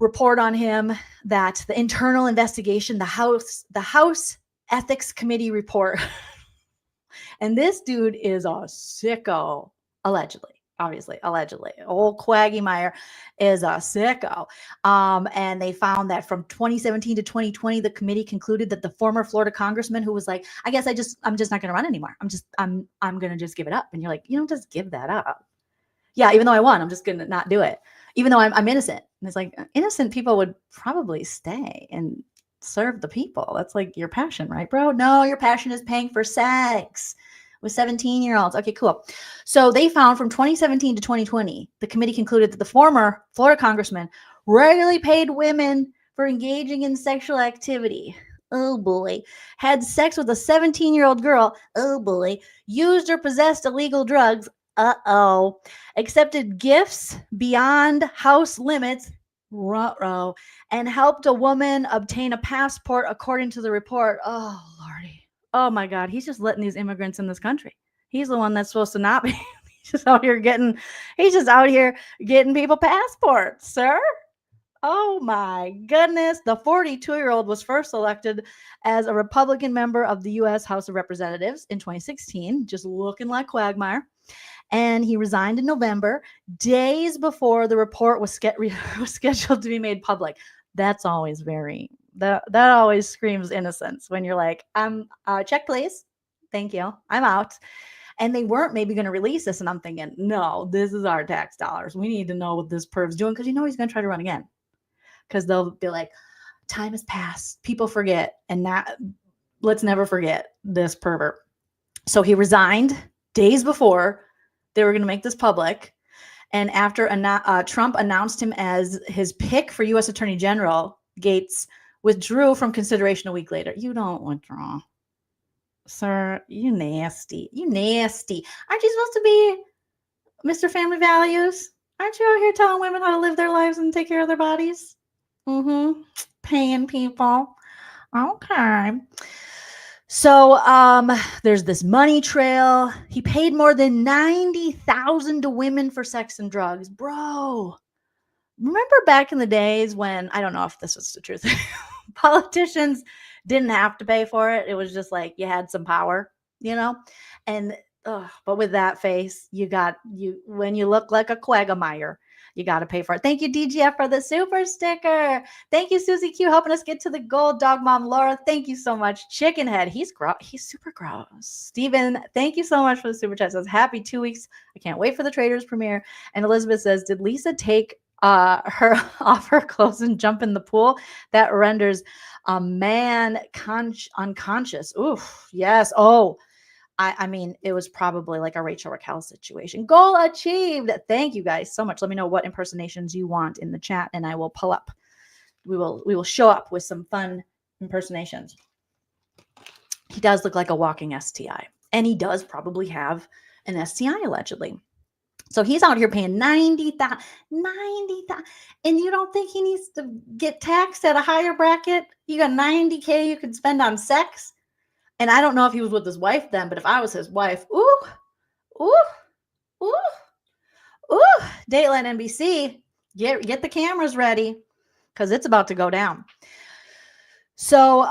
report on him that the internal investigation, the House Ethics Committee report, and this dude is a sicko, allegedly. Obviously, allegedly, old Quagmire is a sicko. And they found that from 2017 to 2020, the committee concluded that the former Florida congressman who was like, I guess I'm just not going to run anymore. I'm going to just give it up. And you're like, you don't just give that up. Yeah, even though I won, I'm just going to not do it. Even though I'm innocent. And it's like, innocent people would probably stay and serve the people. That's like your passion, right, bro? No, your passion is paying for sex with 17-year-olds. Okay, cool. So they found from 2017 to 2020, the committee concluded that the former Florida congressman regularly paid women for engaging in sexual activity. Oh boy. Had sex with a 17-year-old girl. Oh boy. Used or possessed illegal drugs. Uh-oh. Accepted gifts beyond house limits. Ruh-roh. And helped a woman obtain a passport according to the report. Oh, Lordy. Oh my God, he's just letting these immigrants in this country. He's the one that's supposed to not be. He's just out here getting people passports, sir. Oh my goodness. The 42-year-old was first elected as a Republican member of the U.S. House of Representatives in 2016, just looking like Quagmire. And he resigned in November, days before the report was scheduled to be made public. That's always that always screams innocence when you're like, check please. Thank you. I'm out. And they weren't maybe going to release this. And I'm thinking, no, this is our tax dollars. We need to know what this perv's doing. Cause he's going to try to run again. Cause they'll be like, time has passed. People forget. And let's never forget this pervert. So he resigned days before they were going to make this public. And after Trump announced him as his pick for U.S. Attorney General, Gaetz withdrew from consideration a week later. You don't withdraw. Sir, you nasty. You nasty. Aren't you supposed to be Mr. Family Values? Aren't you out here telling women how to live their lives and take care of their bodies? Paying people. Okay. So there's this money trail. He paid more than $90,000 to women for sex and drugs. Bro, remember back in the days when, I don't know if this was the truth, politicians didn't have to pay for it. It was just like you had some power, And but with that face, when you look like a Quagmire, you got to pay for it. Thank you, DGF, for the super sticker. Thank you, Susie Q, helping us get to the gold. Dog Mom Laura, thank you so much. Chicken Head, he's super gross. Steven, thank you so much for the super chat. Says, happy 2 weeks. I can't wait for the Traders premiere. And Elizabeth says, did Lisa take her off her clothes and jump in the pool? That renders a man unconscious. Oof, yes. Oh, I mean, it was probably like a Rachel Raquel situation. Goal achieved. Thank you guys so much. Let me know what impersonations you want in the chat, and I will pull up. We will show up with some fun impersonations. He does look like a walking STI, and he does probably have an STI allegedly. So he's out here paying $90,000, and you don't think he needs to get taxed at a higher bracket? You got $90K you could spend on sex. And I don't know if he was with his wife then, but if I was his wife, Dateline NBC, get the cameras ready because it's about to go down. So,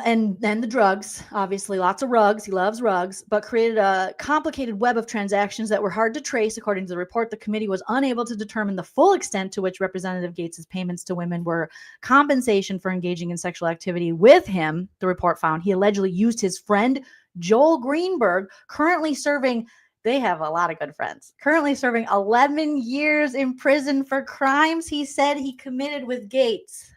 and then the drugs, obviously lots of rugs. He loves rugs, but created a complicated web of transactions that were hard to trace. According to the report, the committee was unable to determine the full extent to which Representative Gaetz' payments to women were compensation for engaging in sexual activity with him. The report found he allegedly used his friend, Joel Greenberg, currently serving, they have a lot of good friends, currently serving 11 years in prison for crimes he said he committed with Gaetz.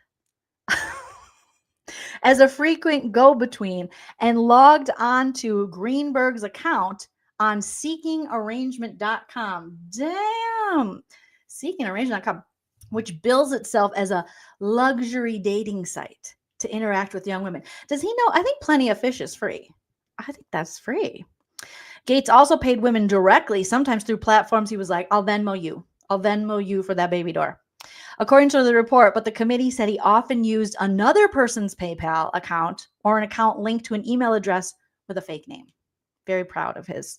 As a frequent go-between, and logged onto Greenberg's account on seekingarrangement.com. Damn. Seekingarrangement.com, which bills itself as a luxury dating site to interact with young women. Does he know? I think Plenty of Fish is free. I think that's free. Gaetz also paid women directly, sometimes through platforms. He was like, I'll Venmo you. I'll Venmo you for that baby door. According to the report, but the committee said he often used another person's PayPal account or an account linked to an email address with a fake name. Very proud of his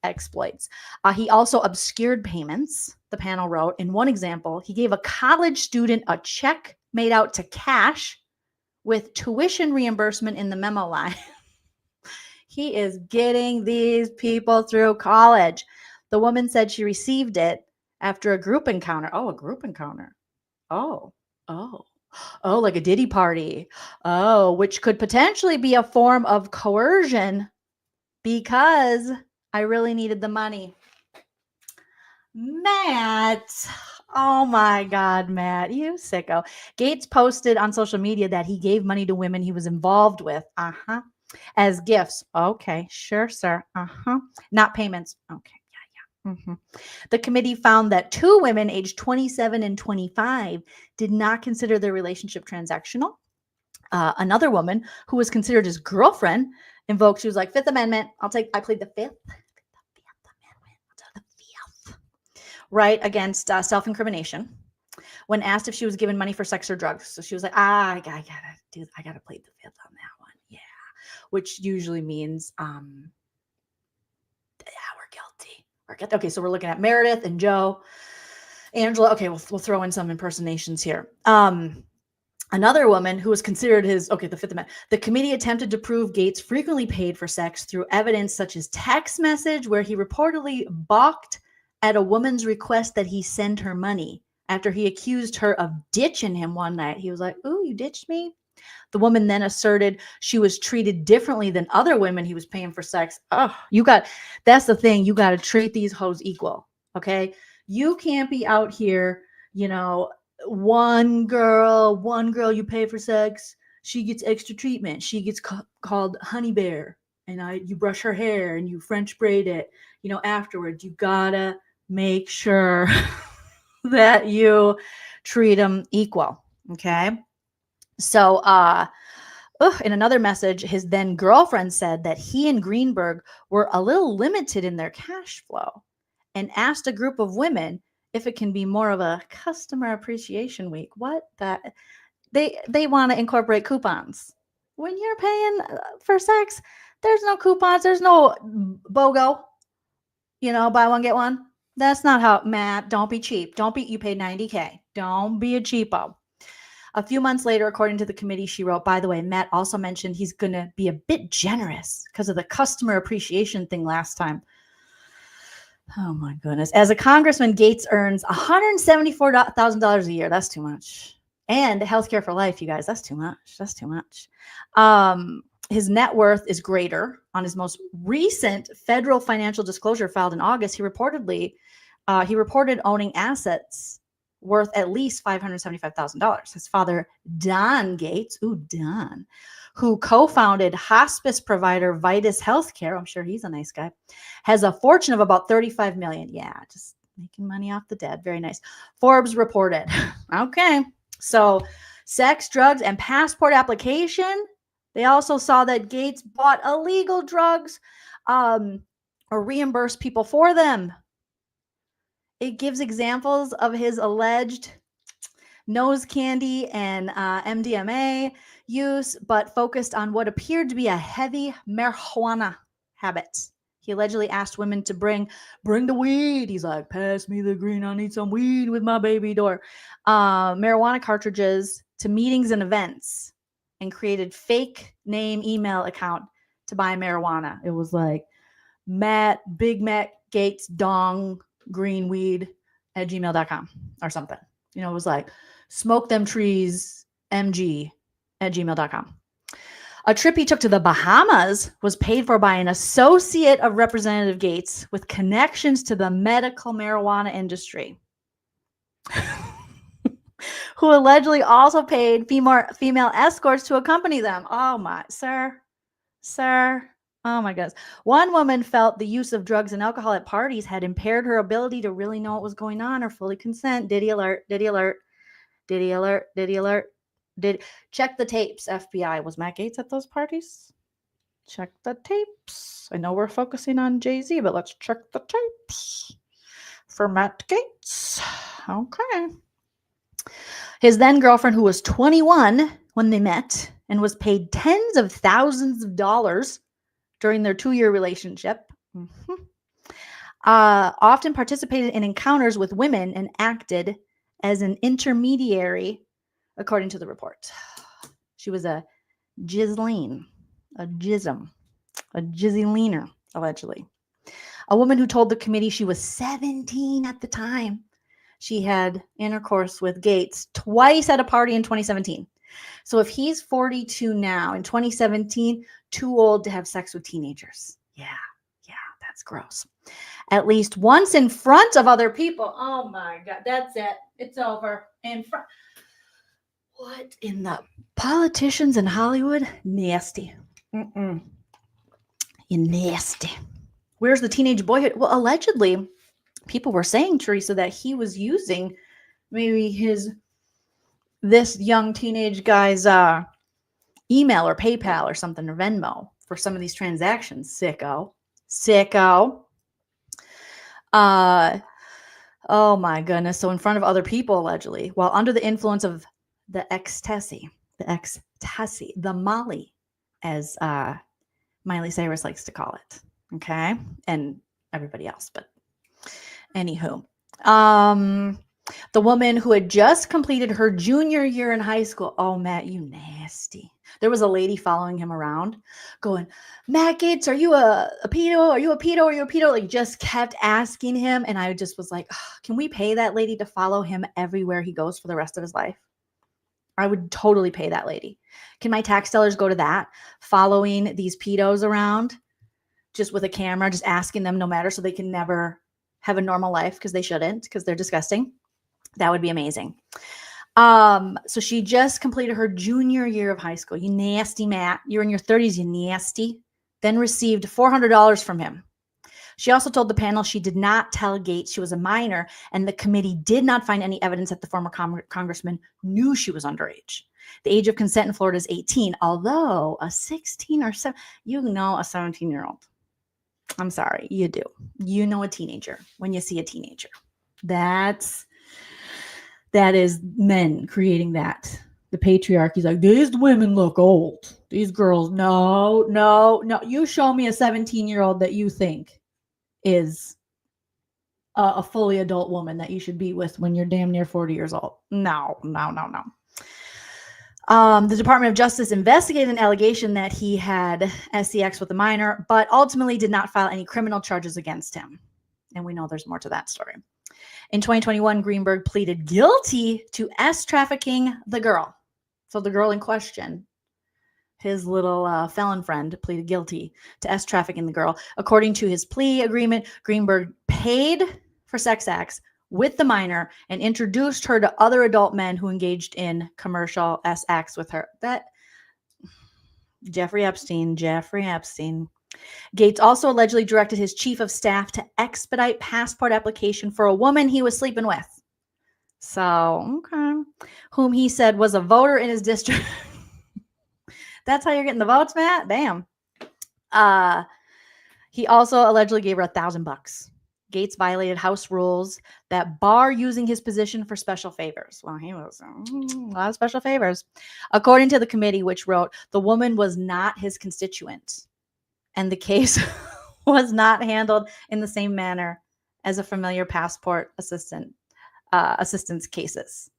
exploits. He also obscured payments the panel wrote, in one example, he gave a college student a check made out to cash with tuition reimbursement in the memo line. He is getting these people through college. The woman said she received it after a group encounter. Oh, a group encounter. Oh, like a Diddy party. Oh, which could potentially be a form of coercion because I really needed the money. Matt. Oh my God, Matt, you sicko. Gaetz posted on social media that he gave money to women he was involved with. As gifts. Okay, sure, sir. Not payments. Okay, yeah. The committee found that 2 women aged 27 and 25 did not consider their relationship transactional. Another woman who was considered his girlfriend invoked, she was like, Fifth Amendment. I plead the Fifth. Right against self-incrimination when asked if she was given money for sex or drugs. So she was like, I gotta plead the Fifth on that one. Yeah. Which usually means, yeah, we're guilty. Okay. So we're looking at Meredith and Joe, Angela. Okay. We'll throw in some impersonations here. Another woman who was considered the Fifth Amendment. The committee attempted to prove Gaetz frequently paid for sex through evidence such as text message where he reportedly balked at a woman's request that he send her money after he accused her of ditching him one night. He was like, ooh, you ditched me? The woman then asserted she was treated differently than other women he was paying for sex. Oh, that's the thing. You got to treat these hoes equal. Okay. You can't be out here, one girl you pay for sex. She gets extra treatment. She gets called honey bear and you brush her hair and you French braid it, afterwards. You gotta make sure that you treat them equal. Okay. So, in another message, his then girlfriend said that he and Greenberg were a little limited in their cash flow and asked a group of women if it can be more of a customer appreciation week. What that they want to incorporate coupons when you're paying for sex. There's no coupons. There's no BOGO. Buy one, get one. That's not how, Matt, don't be cheap. You paid $90K. Don't be a cheapo. A few months later, according to the committee, she wrote, by the way, Matt also mentioned he's going to be a bit generous because of the customer appreciation thing last time. Oh my goodness. As a congressman, Gaetz earns $174,000 a year. That's too much. And healthcare for life, you guys. That's too much. His net worth is greater. On his most recent federal financial disclosure filed in August, he reported owning assets worth at least $575,000. His father, Don Gaetz, who co-founded hospice provider Vitus Healthcare, I'm sure he's a nice guy, has a fortune of about $35 million. Yeah, just making money off the dead. Very nice. Forbes reported. Okay, so sex, drugs, and passport application. They also saw that Gaetz bought illegal drugs or reimbursed people for them. It gives examples of his alleged nose candy and MDMA use, but focused on what appeared to be a heavy marijuana habit. He allegedly asked women to bring the weed. He's like, pass me the green. I need some weed with my baby door. Marijuana cartridges to meetings and events, and created fake name email account to buy marijuana. It was like Big Mac Gaetz dong green weed at gmail.com or something. It was like smoke them trees mg at gmail.com. A trip he took to the Bahamas was paid for by an associate of Representative Gaetz with connections to the medical marijuana industry, who allegedly also paid female escorts to accompany them. Oh my, sir. Oh my goodness. One woman felt the use of drugs and alcohol at parties had impaired her ability to really know what was going on or fully consent. Diddy alert. Check the tapes, FBI. Was Matt Gaetz at those parties? Check the tapes. I know we're focusing on Jay-Z, but let's check the tapes for Matt Gaetz. Okay. His then girlfriend, who was 21 when they met and was paid tens of thousands of dollars during their 2-year relationship, often participated in encounters with women and acted as an intermediary, according to the report. She was a Ghislaine, a Gizm, a Ghisleener, allegedly. A woman who told the committee she was 17 at the time. She had intercourse with Gaetz twice at a party in 2017. So if he's 42 now, in 2017, too old to have sex with teenagers. Yeah, that's gross. At least once in front of other people. Oh my God, that's it. It's over. In front. What in the politicians in Hollywood? Nasty. You nasty. Where's the teenage boyhood? Well, allegedly, people were saying, Teresa, that he was using maybe this young teenage guy's email or PayPal or something, or Venmo for some of these transactions. Sicko. Oh my goodness. So in front of other people, allegedly, while under the influence of the ecstasy, the Molly, as Miley Cyrus likes to call it. Okay. And everybody else, but anywho. The woman who had just completed her junior year in high school. Oh, Matt, you nasty. There was a lady following him around going, Matt Gaetz, are you a pedo? Are you a pedo? Are you a pedo? Like, just kept asking him. And I just was like, can we pay that lady to follow him everywhere he goes for the rest of his life? I would totally pay that lady. Can my tax dollars go to that? Following these pedos around just with a camera, just asking them no matter, so they can never have a normal life because they shouldn't, because they're disgusting. That would be amazing. So she just completed her junior year of high school. You nasty, Matt. You're in your 30s, you nasty. Then received $400 from him. She also told the panel she did not tell Gaetz she was a minor, and the committee did not find any evidence that the former congressman knew she was underage. The age of consent in Florida is 18, although a 16 or 7, you know a 17-year-old. I'm sorry, you do. You know a teenager when you see a teenager. That is men creating that. The patriarchy's like, these women look old. These girls, no. You show me a 17-year-old that you think is a fully adult woman that you should be with when you're damn near 40 years old. No. The Department of Justice investigated an allegation that he had sex with a minor, but ultimately did not file any criminal charges against him. And we know there's more to that story. In 2021, Greenberg pleaded guilty to trafficking the girl. So the girl in question, his little felon friend, pleaded guilty to trafficking the girl. According to his plea agreement, Greenberg paid for sex acts with the minor and introduced her to other adult men who engaged in commercial acts with her. That Jeffrey Epstein. Gaetz also allegedly directed his chief of staff to expedite passport application for a woman he was sleeping with. So, okay. Whom he said was a voter in his district. That's how you're getting the votes, Matt? Damn. He also allegedly gave her $1,000. Gaetz violated House rules that bar using his position for special favors. Well, he was a lot of special favors. According to the committee, which wrote, the woman was not his constituent, and the case was not handled in the same manner as a familiar passport assistance cases.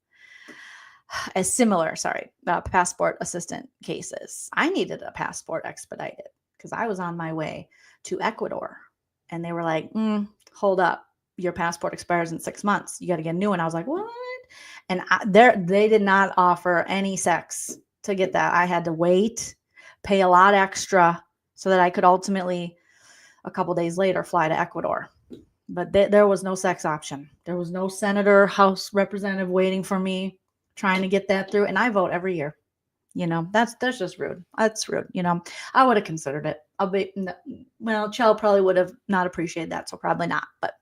Passport assistant cases. I needed a passport expedited because I was on my way to Ecuador, and they were like, hold up, your passport expires in 6 months. You got to get a new one. I was like, what? And they did not offer any sex to get that. I had to wait, pay a lot extra so that I could ultimately, a couple days later, fly to Ecuador. But there was no sex option. There was no senator, House representative waiting for me, trying to get that through. And I vote every year. You know, that's just rude. That's rude. You know, I would have considered it. Chell probably would have not appreciated that. So probably not. But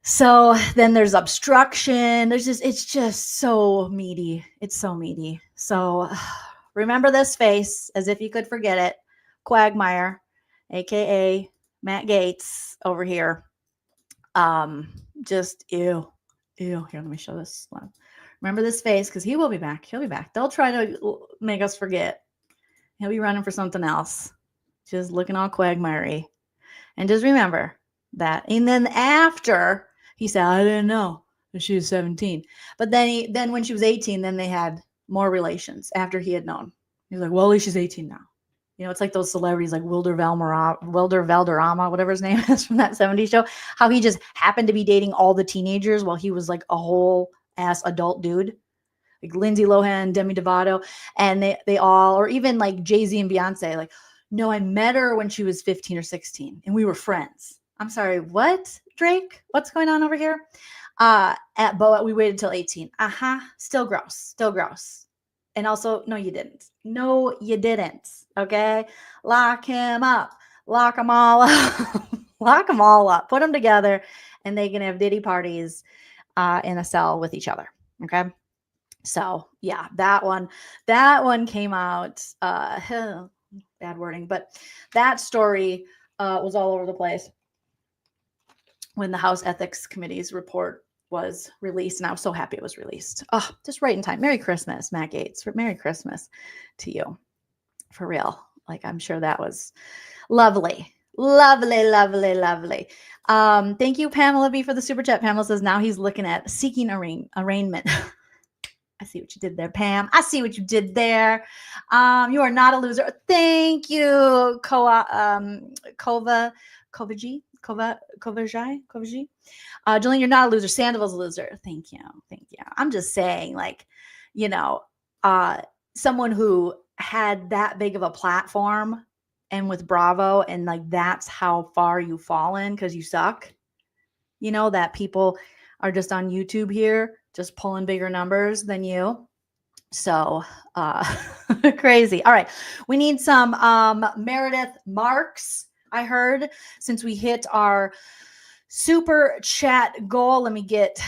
so then there's obstruction. It's just so meaty. It's so meaty. So remember this face as if you could forget it. Quagmire, AKA Matt Gaetz over here. Just ew. Here, let me show this one. Remember this face, because he will be back. He'll be back. They'll try to make us forget. He'll be running for something else. Just looking all quagmire-y. And just remember that. And then after he said, I didn't know that she was 17. But then when she was 18, then they had more relations after he had known. He was like, well, at least she's 18 now. You know, it's like those celebrities like Wilder Valderrama, whatever his name is from that 70s show, how he just happened to be dating all the teenagers while he was like a whole ass adult dude. Like Lindsay Lohan, Demi Lovato, and they all, or even like Jay-Z and Beyonce, like, no, I met her when she was 15 or 16 and we were friends. I'm sorry, what, Drake? What's going on over here? At Boa, we waited till 18. Still gross. And also, no, you didn't. No, you didn't. Okay? Lock him up. Lock them all up. Lock them all up. Put them together, and they can have diddy parties in a cell with each other. Okay? So, yeah, that one came out. Bad wording, but that story was all over the place when the House Ethics Committee's report was released, and I was so happy it was released. Oh, just right in time. Merry Christmas, Matt Gaetz. Merry Christmas to you. For real. Like, I'm sure that was lovely. Lovely. Thank you, Pamela B, for the super chat. Pamela says now he's looking at seeking arraignment. I see what you did there, Pam. I see what you did there. You are not a loser. Thank you, Kovaji. Jolene, you're not a loser. Sandoval's a loser. Thank you. I'm just saying, like, you know, someone who had that big of a platform and with Bravo, and like that's how far you've fallen because you suck. You know, that people are just on YouTube here, just pulling bigger numbers than you. So crazy. All right. We need some Meredith Marks. I heard since we hit our super chat goal. Let me get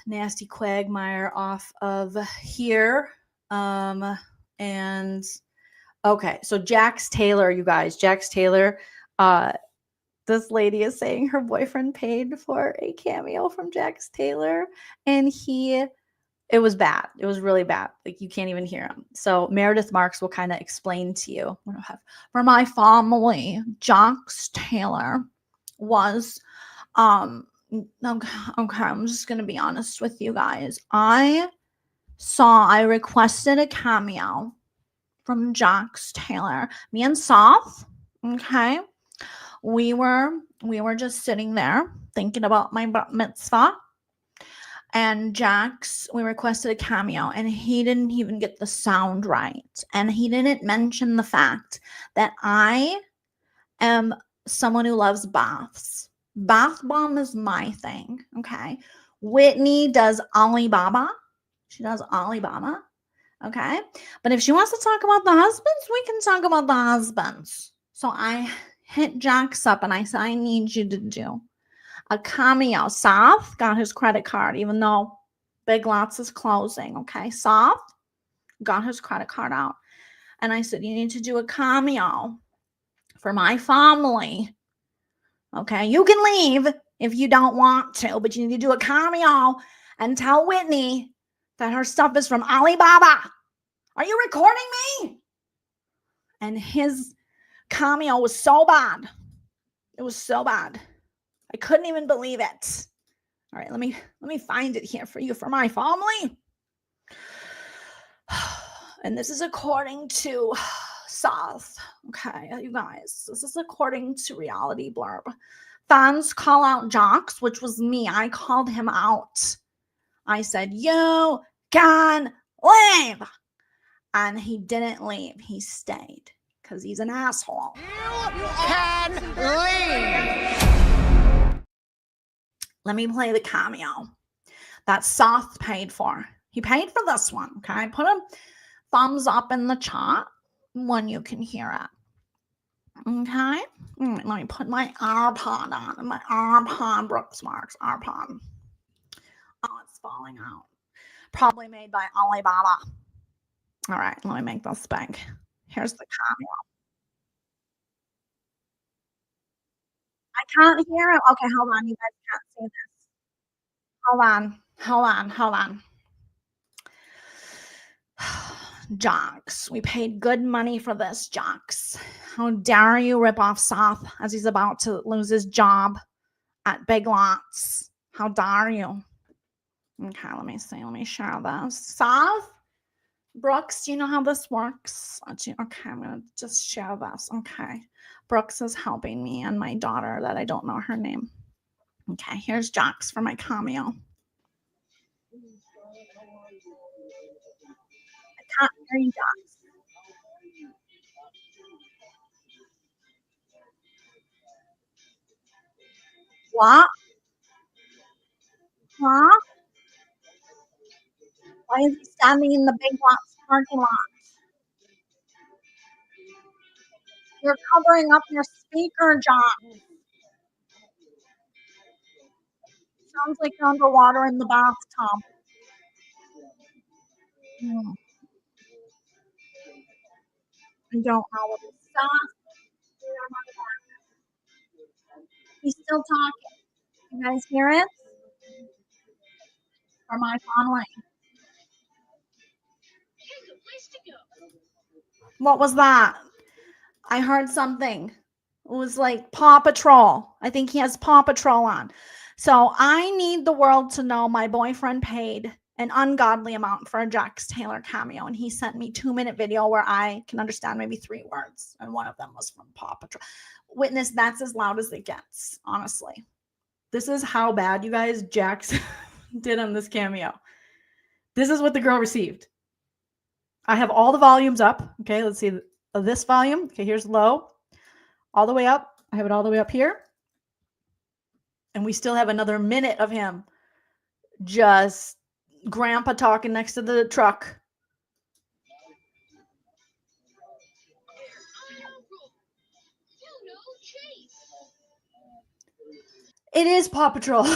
Nasty Quagmire off of here. And okay, so Jax Taylor, you guys, Jax Taylor, this lady is saying her boyfriend paid for a cameo from Jax Taylor, and it was bad. It was really bad. Like, you can't even hear him. So Meredith Marks will kind of explain to you. For my family, Jax Taylor was, okay, I'm just going to be honest with you guys. I requested a cameo from Jax Taylor. Me and Soph, okay, we were just sitting there thinking about my bat mitzvah. And Jax, we requested a cameo, and he didn't even get the sound right. And he didn't mention the fact that I am someone who loves baths. Bath bomb is my thing, okay? Whitney does Alibaba. She does Alibaba, okay? But if she wants to talk about the husbands, we can talk about the husbands. So I hit Jax up, and I said, I need you to do a cameo. Soph got his credit card, even though Big Lots is closing, okay? Soph got his credit card out. And I said, you need to do a cameo for my family, okay? You can leave if you don't want to, but you need to do a cameo and tell Whitney that her stuff is from Alibaba. Are you recording me? And his cameo was so bad. It was so bad. I couldn't even believe it. All right, let me find it here for you, for my family. And this is according to South. Okay, you guys, this is according to Reality Blurb. Fans call out Jax, which was me. I called him out. I said, you can leave. And he didn't leave. He stayed because he's an asshole. You can leave. Let me play the cameo that Soth paid for. He paid for this one, okay? Put a thumbs up in the chat when you can hear it. Okay? Let me put my AirPod on. My AirPod, Brooks Marks AirPod. Oh, it's falling out. Probably made by Alibaba. All right, let me make this big. Here's the cameo. I can't hear him. Okay, hold on. You guys can't see this. Hold on. Jocks. We paid good money for this, Jocks. How dare you rip off Seth as he's about to lose his job at Big Lots? How dare you? Okay, let me see. Let me share this. Seth? Brooks, do you know how this works? Okay, I'm going to just share this. Okay. Brooks is helping me and my daughter that I don't know her name. Okay, here's Jocks for my Cameo. I can't hear you, Jocks. What? Huh? Why is he standing in the Big Lots parking lot? You're covering up your speaker, John. Sounds like you're underwater in the bathtub. I don't know what it's He's still talking. You guys hear it? Or my online? What was that? I heard something. It was like Paw Patrol. I think he has Paw Patrol on. So I need the world to know my boyfriend paid an ungodly amount for a Jax Taylor cameo. And he sent me 2-minute video where I can understand maybe 3 words. And one of them was from Paw Patrol. Witness, that's as loud as it gets, honestly. This is how bad you guys Jax did on this cameo. This is what the girl received. I have all the volumes up. Okay, let's see this volume. Okay, here's low. All the way up. I have it all the way up here. And we still have another minute of him just grandpa talking next to the truck. It is Paw Patrol.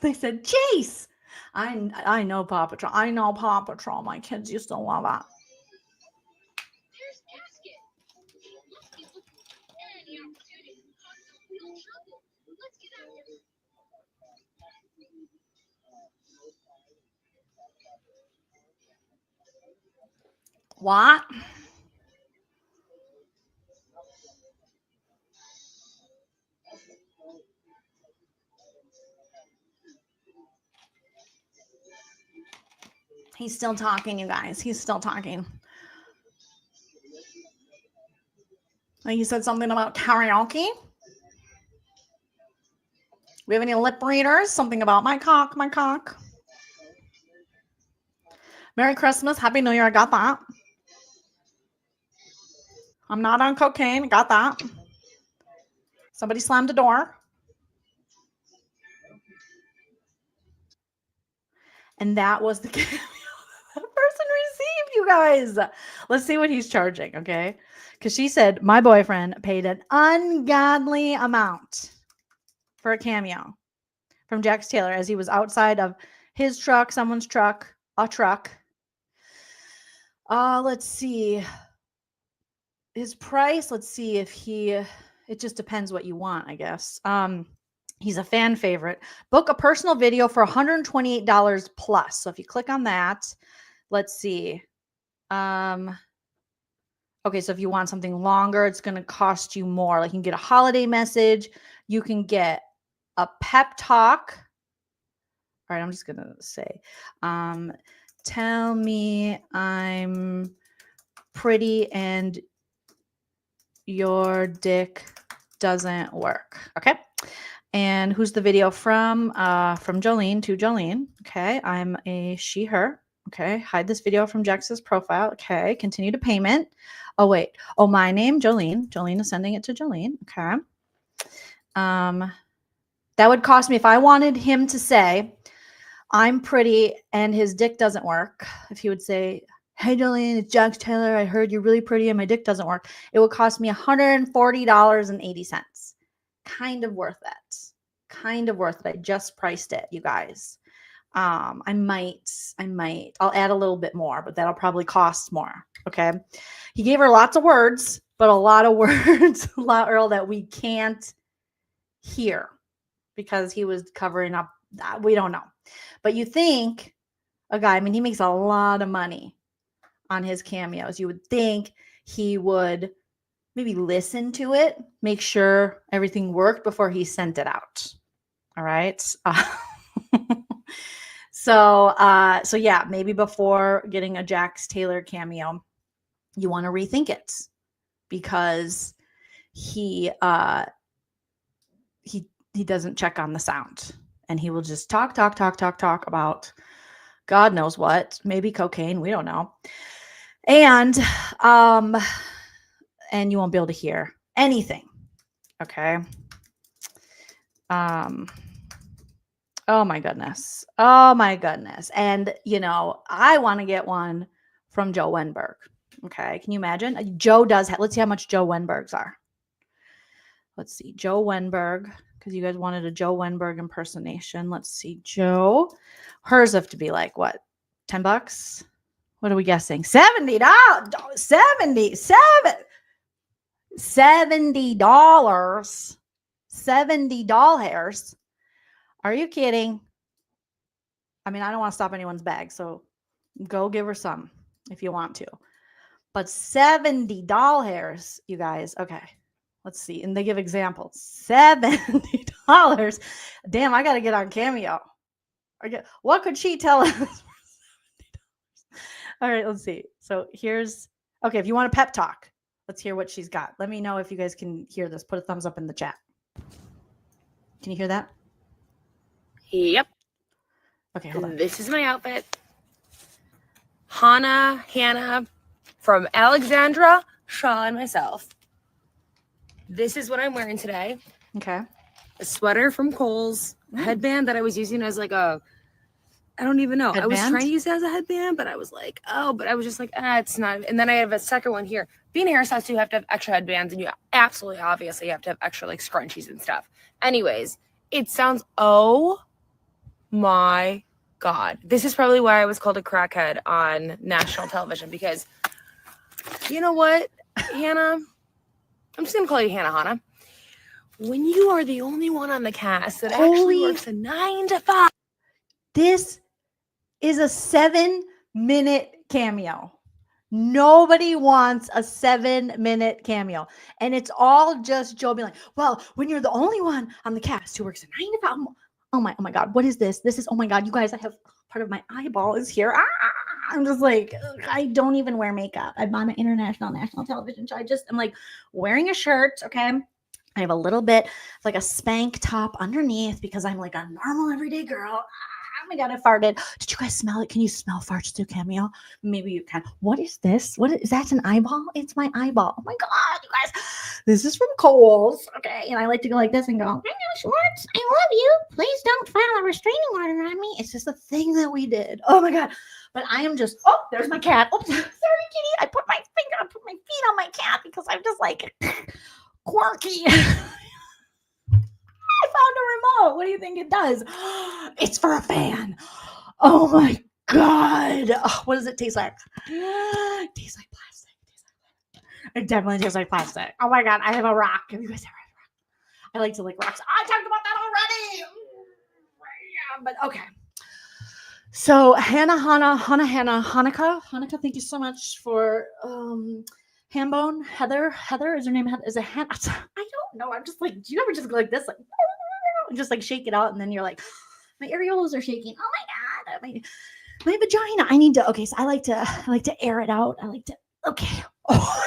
They said Chase. I know Paw Patrol. I know Paw Patrol. My kids used to love that. What? He's still talking, you guys. He's still talking. Like he said something about karaoke. We have any lip readers? Something about my cock, my cock. Merry Christmas. Happy New Year. I got that. I'm not on cocaine. Got that. Somebody slammed the door. And that was the cameo that person received, you guys. Let's see what he's charging, okay? Because she said, my boyfriend paid an ungodly amount for a cameo from Jax Taylor as he was outside of his truck, someone's truck, a truck. Let's see. His price, let's see if it just depends what you want, I guess. He's a fan favorite. Book a personal video for $128 plus. So if you click on that, let's see. Okay, so if you want something longer, it's going to cost you more. Like you can get a holiday message. You can get a pep talk. All right, I'm just going to say, tell me I'm pretty and your dick doesn't work. Okay. And who's the video from? From Joleen to Joleen. Okay. I'm a she, her. Okay. Hide this video from Jax's profile. Okay. Continue to payment. Oh, wait. Oh, my name, Joleen. Joleen is sending it to Joleen. Okay. That would cost me if I wanted him to say, I'm pretty and his dick doesn't work. If he would say, hey, Joleen, it's Jax Taylor. I heard you're really pretty and my dick doesn't work. It would cost me $140.80. Kind of worth it. Kind of worth it. I just priced it, you guys. I might. I'll add a little bit more, but that'll probably cost more. Okay. He gave her lots of words, but a lot of words, a lot, Earl, that we can't hear because he was covering up. We don't know. But you think a guy, I mean, he makes a lot of money on his cameos. You would think he would maybe listen to it, make sure everything worked before he sent it out. All right. So yeah, maybe before getting a Jax Taylor cameo, you want to rethink it, because he doesn't check on the sound, and he will just talk about God knows what, maybe cocaine, we don't know. And you won't be able to hear anything. Okay. Oh my goodness. And I want to get one from Joe Wenberg. Okay. Can you imagine? Joe does let's see how much Joe Wenberg's are. Let's see. Joe Wenberg, because you guys wanted a Joe Wenberg impersonation. Let's see. Joe. Hers have to be like what? $10? What are we guessing? $70. $70. $70. Are you kidding? I mean, I don't want to stop anyone's bag, so go give her some if you want to. But $70, you guys. Okay, let's see. And they give examples. $70. Damn, I got to get on Cameo. What could she tell us? All right, let's see. So here's, okay, if you want a pep talk, let's hear what she's got. Let me know if you guys can hear this. Put a thumbs up in the chat. Can you hear that? Yep. Okay, hold on. This is my outfit. Hannah from Alexandra, Shaw, and myself. This is what I'm wearing today. Okay. A sweater from Kohl's, a headband that I was using as like a, I don't even know. I was trying to use it as a headband, but I was like, but I was just like, it's not. And then I have a second one here. Being a hairstylist, you have to have extra headbands, and you absolutely, obviously, have to have extra like scrunchies and stuff. Anyways, it sounds, oh my God. This is probably why I was called a crackhead on national television, because you know what, Hannah? I'm just going to call you Hannah. When you are the only one on the cast that actually works a 9 to 5. This is a 7-minute cameo. Nobody wants a 7-minute cameo. And it's all just Joe being like, well, when you're the only one on the cast who works a 9 to 5. Oh my God, what is this? This is, oh my God, you guys, I have part of my eyeball is here. I'm just like, I don't even wear makeup. I'm on an national television show. I'm like wearing a shirt. Okay. I have a little bit like a spank top underneath because I'm like a normal everyday girl. Oh my God, I farted. Did you guys smell it? Can you smell farts through Cameo? Maybe you can. What is this? What is that? An eyeball? It's my eyeball. Oh my God, you guys. This is from Kohl's. Okay. And I like to go like this and go, I know, Schwartz, I love you. Please don't file a restraining order on me. It's just a thing that we did. Oh my God. But I am just, there's my cat. Oops, sorry, kitty. I put my feet on my cat because I'm just like quirky. I found a remote. What do you think it does? It's for a fan. Oh my God. Oh, what does it taste like? It tastes like plastic. It definitely tastes like plastic. Oh my God. I have a rock. Have you guys ever had a rock? I like to lick rocks. I talked about that already. Yeah, but okay. So Hanukkah, thank you so much for Hambone. Heather, is her name? Is it Hannah? I don't know. I'm just like, do you ever just go like this, like, and just like shake it out, and then you're like, my areolas are shaking. Oh my God, my vagina. I need to. Okay, so I like to air it out. Okay. Oh.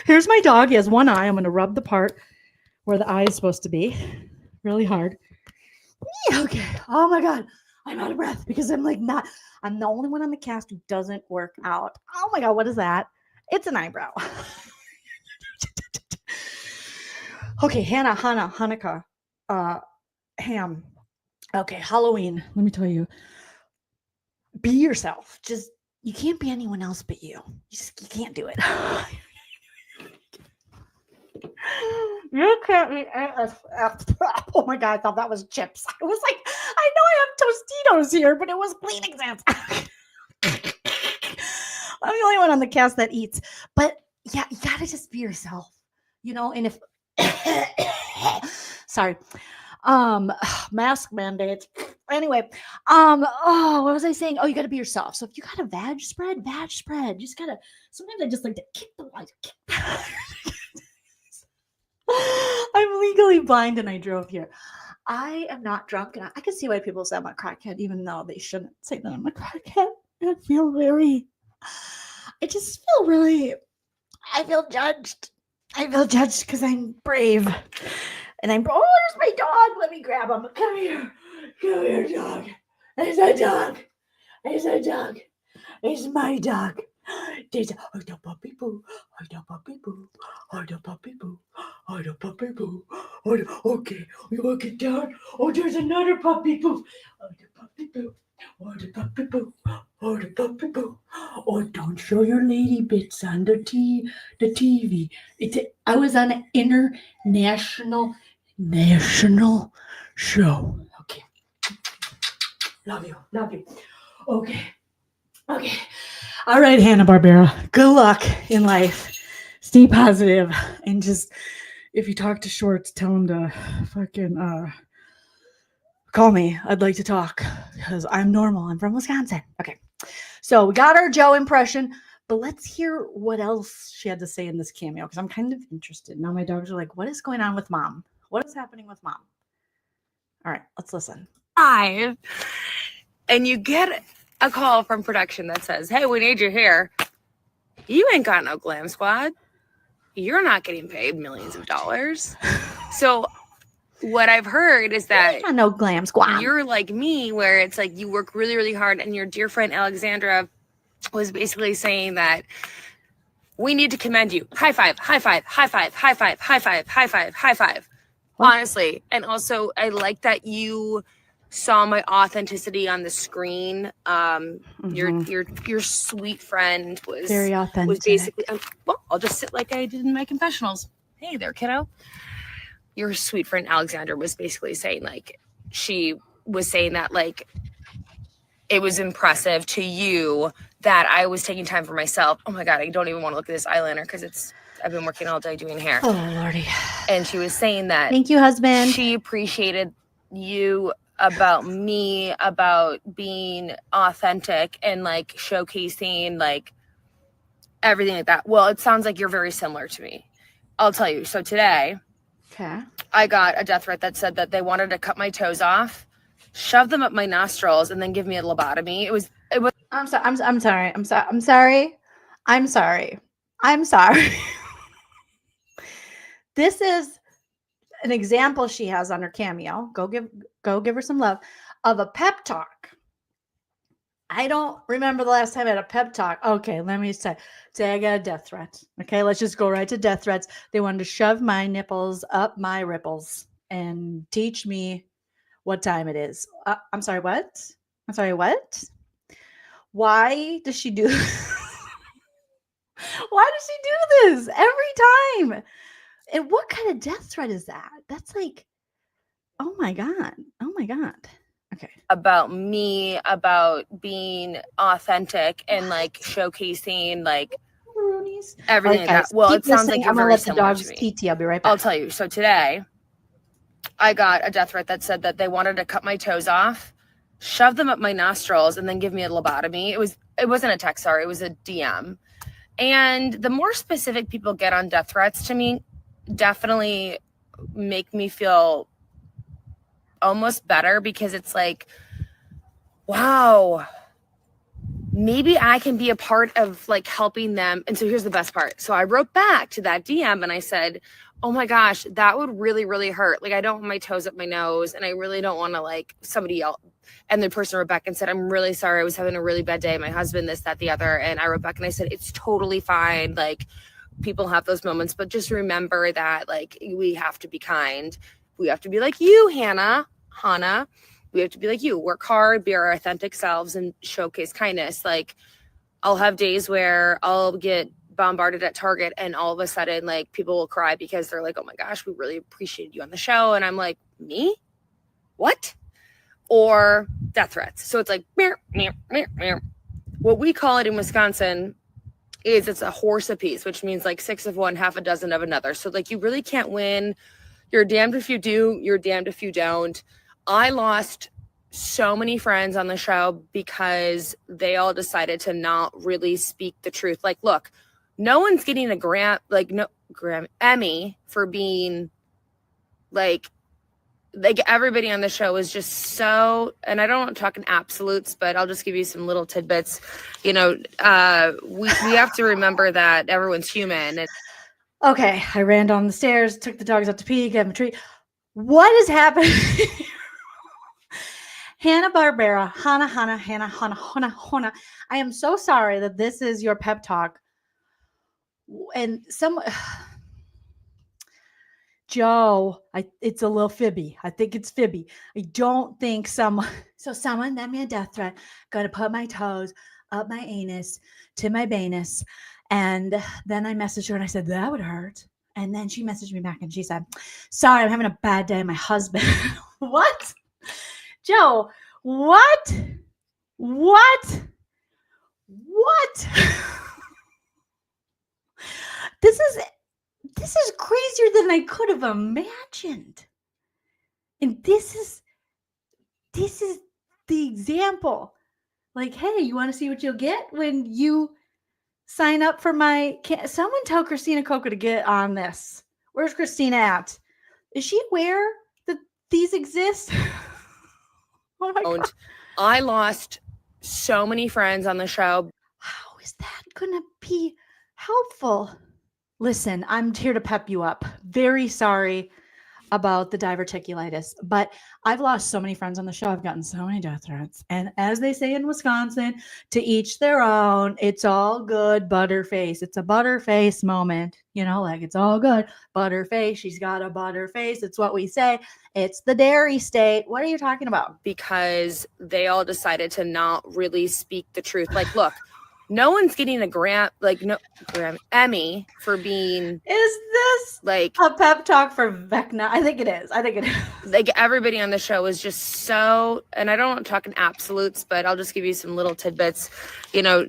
Here's my dog. He has one eye. I'm going to rub the part where the eye is supposed to be really hard. Okay. Oh my God. I'm out of breath because I'm the only one on the cast who doesn't work out. Oh my God. What is that? It's an eyebrow. Okay. Hanukkah, ham. Okay. Halloween. Let me tell you, be yourself. You can't be anyone else but you. You can't do it. You can't be. Oh my God, I thought that was chips. I was like, I know I have Tostitos here, but it was plain exams. I'm the only one on the cast that eats. But yeah, you gotta just be yourself, and if sorry. Mask mandates. Anyway, what was I saying? Oh, you got to be yourself. So if you got a vag spread. You just gotta. Sometimes I just like to kick the lights. I'm legally blind and I drove here. I am not drunk, and I can see why people say I'm a crackhead, even though they shouldn't say that I'm a crackhead. I feel judged. I feel judged because I'm brave. And there's my dog. Let me grab him. Come here, dog. There's a dog. It's my dog. There's a puppy boo. Okay, we walk it down. Oh, there's another puppy boo. The puppy boo. Oh, don't show your lady bits on the TV. I was on an international show. Okay. Love you. Okay. All right, Hanna-Barbera. Good luck in life. Stay positive. And just, if you talk to Shorts, tell him to fucking call me. I'd like to talk because I'm normal. I'm from Wisconsin. Okay. So we got our Joe impression, but let's hear what else she had to say in this cameo because I'm kind of interested. Now my dogs are like, what is going on with mom? What is happening with mom? All right, let's listen. And you get a call from production that says, hey, we need you here. You ain't got no glam squad. You're not getting paid millions of dollars. So what I've heard is that no glam squad. You're like me, where it's like you work really, really hard, and your dear friend Alexandra was basically saying that we need to commend you. High five. What? Honestly. And also I like that you saw my authenticity on the screen. Your sweet friend was very authentic. Was basically I'll just sit like I did in my confessionals. Hey there, kiddo. Your sweet friend Alexandra was basically saying, like, she was saying that, like, it was impressive to you that I was taking time for myself. Oh my God, I don't even want to look at this eyeliner because I've been working all day doing hair. Oh Lordy. And she was saying that. Thank you, husband. She appreciated you about me, about being authentic and like showcasing like everything like that. Well, it sounds like you're very similar to me. I'll tell you. So today, I got a death threat that said that they wanted to cut my toes off, shove them up my nostrils, and then give me a lobotomy. It was. I'm sorry. This is an example she has on her Cameo. Go give her some love of a pep talk. I don't remember the last time I had a pep talk. Okay, let me say I got a death threat. Okay, let's just go right to death threats. They wanted to shove my nipples up my ripples and teach me what time it is. I'm sorry, what? Why does she do this? Why does she do this every time? And what kind of death threat is that? That's like, oh my God. Okay. About me, about being authentic and like showcasing like everything like that. Well, it sounds like you're very similar to me. I'll be right back. I'll tell you. So today, I got a death threat that said that they wanted to cut my toes off, shove them up my nostrils, and then give me a lobotomy. It wasn't a text, sorry, it was a DM. And the more specific people get on death threats to me, definitely make me feel almost better because it's like, wow, maybe I can be a part of like helping them. And so here's the best part. So I wrote back to that DM and I said, oh my gosh, that would really, really hurt. Like I don't want my toes up my nose and I really don't want to like somebody else. And the person wrote back and said, I'm really sorry. I was having a really bad day. My husband, this, that, the other. And I wrote back and I said, it's totally fine. Like people have those moments, but just remember that like we have to be kind. We have to be like you, Hannah. We have to be like you, work hard, be our authentic selves and showcase kindness. Like I'll have days where I'll get bombarded at Target and all of a sudden like people will cry because they're like, oh my gosh, we really appreciated you on the show. And I'm like, me? What? Or death threats. So it's like, meow, meow, meow, meow. What we call it in Wisconsin is it's a horse apiece, which means like 6 of one, half a dozen of another. So like you really can't win. You're damned if you do, you're damned if you don't. I lost so many friends on the show because they all decided to not really speak the truth. Like, look, no one's getting a Emmy for being like everybody on the show is just so, and I don't talk in absolutes, but I'll just give you some little tidbits. You know, we have to remember that everyone's human. And okay, I ran down the stairs, took the dogs out to pee, gave them a treat. What is happening? Hanna-Barbera, Hannah. I am so sorry that this is your pep talk. And Joe, it's a little fibby. I think it's fibby. I don't think someone sent me a death threat, gonna put my toes up my anus to my banus. And then I messaged her and I said, that would hurt. And then she messaged me back and she said, sorry, I'm having a bad day. My husband. What? Joe, what? This is crazier than I could have imagined. And this is the example. Like, hey, you want to see what you'll get when you sign up for my... Someone tell Christina Coco to get on this. Where's Christina at? Is she aware that these exist? Oh my God. I lost so many friends on the show. How is that going to be helpful? Listen, I'm here to pep you up. Very sorry about the diverticulitis, but I've lost so many friends on the show. I've gotten so many death threats. And as they say in Wisconsin, to each their own. It's all good, butterface. It's a butterface moment. You know, like it's all good. Butterface. She's got a butterface. It's what we say. It's the dairy state. What are you talking about? Because they all decided to not really speak the truth. Like, look, no one's getting a Emmy for being... Is this like a pep talk for Vecna? I think it is. Like everybody on the show is just so, and I don't talk in absolutes, but I'll just give you some little tidbits. You know,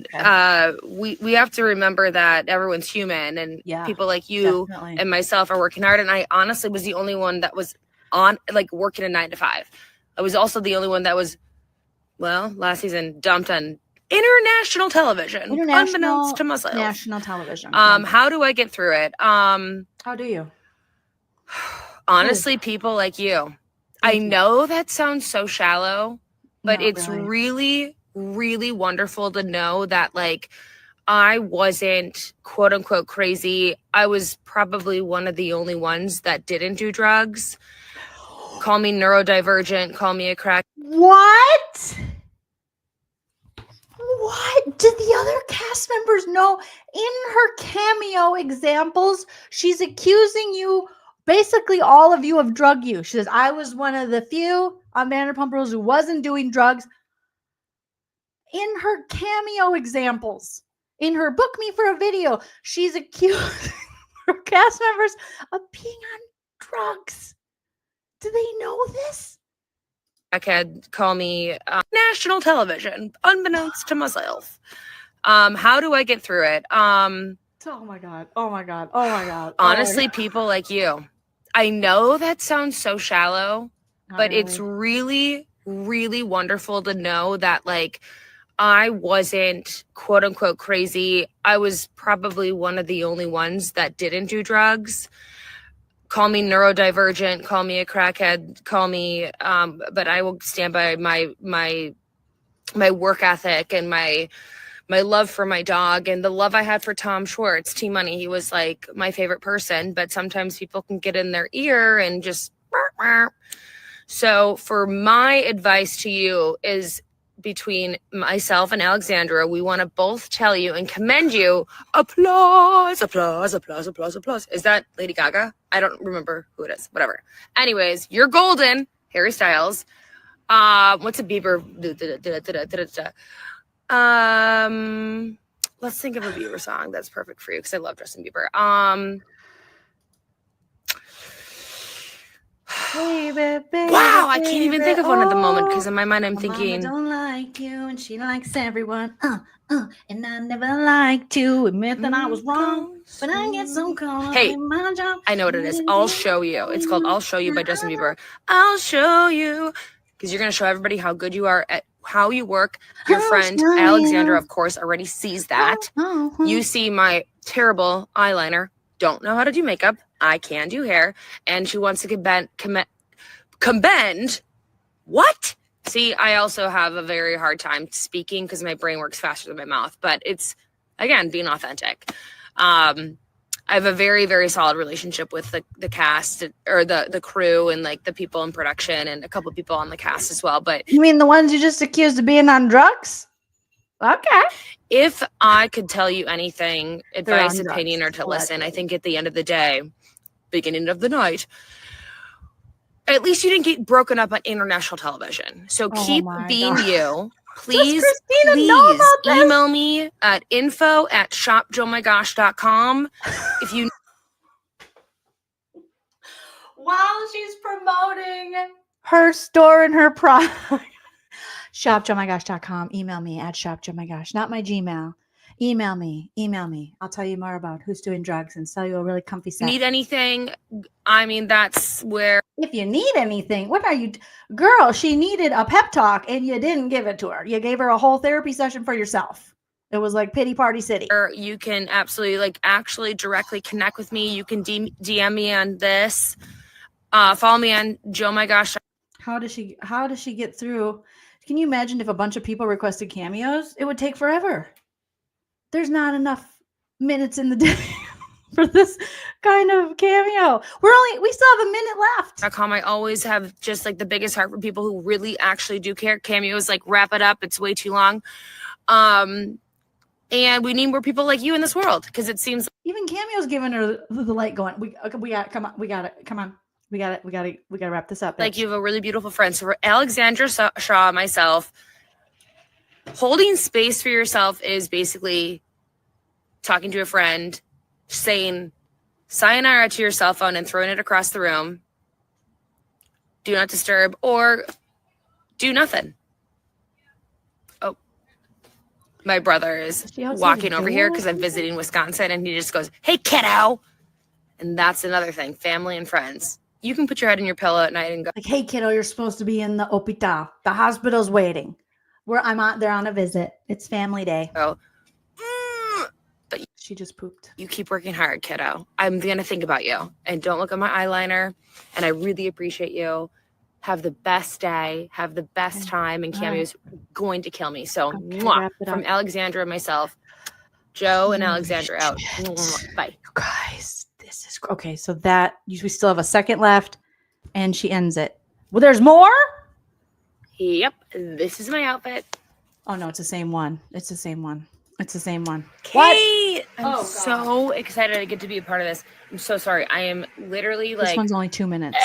we have to remember that everyone's human, and people like you and myself are working hard. And I honestly was the only one that was on, like, working a 9 to 5. I was also the only one that was, well, last season dumped on international television, unbeknownst to myself. National television. How do I get through it? How do you? Honestly, people like you. I know that sounds so shallow, but it's really, really wonderful to know that, like, I wasn't quote unquote crazy. I was probably one of the only ones that didn't do drugs. Call me neurodivergent, call me a crack. What? Did the other cast members know? In her Cameo examples, she's accusing you, basically all of you, of drug use. She says, I was one of the few on Vanderpump Rules who wasn't doing drugs. In her Cameo examples, in her Book Me for a Video, she's accused her cast members of being on drugs. Do they know this? Could call me national television, unbeknownst to myself. How do I get through it? Oh my God. Honestly, people like you. I know that sounds so shallow, but it's really, really wonderful to know that, like, I wasn't quote unquote crazy. I was probably one of the only ones that didn't do drugs. Call me neurodivergent, call me a crackhead, call me, but I will stand by my work ethic and my love for my dog and the love I had for Tom Schwartz, T-Money. He was like my favorite person, but sometimes people can get in their ear and just... So for my advice to you is, between myself and Alexandra, we want to both tell you and commend you. Applause. Is that Lady Gaga? I don't remember who it is. Whatever. Anyways, you're golden. Harry Styles. What's a Bieber? Let's think of a Bieber song that's perfect for you, because I love Justin Bieber. Baby, wow, I can't even think of one at the moment, because in my mind I'm thinking, Mama don't like you and she likes everyone. And I never like to admit that I was wrong, but I get so caught hey, in my job. I know what it is. I'll Show You. It's called I'll Show You by Justin Bieber. I'll show you. because you're going to show everybody how good you are at how you work. Your friend Alexandra, of course, already sees that. You see my terrible eyeliner, don't know how to do makeup. I can do hair. And she wants to commend. What? See, I also have a very hard time speaking because my brain works faster than my mouth. But it's, again, being authentic. I have a very, very solid relationship with the cast or the crew and like the people in production and a couple of people on the cast as well. But you mean the ones you just accused of being on drugs? Okay. If I could tell you anything, advice, opinion, or to listen, I think at the end of the day, beginning of the night, at least you didn't get broken up on international television. So keep being you. Please email me at info@shopjoleenreacts.com if you. While she's promoting her store and her product, shopjoleenreacts.com. Email me at shopjoleenreacts, not my Gmail. Email me. I'll tell you more about who's doing drugs and sell you a really comfy set. Need anything? I mean, that's where. If you need anything, what are you, girl? She needed a pep talk and you didn't give it to her. You gave her a whole therapy session for yourself. It was like pity party city. You can absolutely actually directly connect with me. You can DM me on this. Follow me on Joe My Gosh. How does she get through? Can you imagine if a bunch of people requested cameos? It would take forever. There's not enough minutes in the day for this kind of cameo. We still have a minute left. I always have just like the biggest heart for people who really actually do care. Cameos, like, wrap it up. It's way too long. And we need more people like you in this world because it seems even Cameo's giving her the light going. We got to wrap this up. Bitch. Like, you have a really beautiful friend. So for Alexandra Shaw, myself, holding space for yourself is basically talking to a friend, saying sayonara to your cell phone and throwing it across the room. Do not disturb or do nothing. Oh, my brother is walking over here because I'm visiting Wisconsin, and he just goes, "Hey, kiddo." And that's another thing, family and friends. You can put your head in your pillow at night and go, like, "Hey, kiddo, you're supposed to be in the hospital. The hospital's waiting. They're on a visit. It's family day." Oh, but she just pooped. You keep working hard, kiddo. I'm going to think about you. And don't look at my eyeliner. And I really appreciate you. Have the best day. Have the best time. And Cameo's going to kill me. So, from Alexandra and myself, Joe and Alexandra out. Bye. You guys, this is okay. So that we still have a second left, and she ends it. Well, there's more. Yep, this is my outfit. Oh no, it's the same one. It's the same one. Kate, I'm so excited I get to be a part of this. I'm so sorry. I am literally this one's only 2 minutes.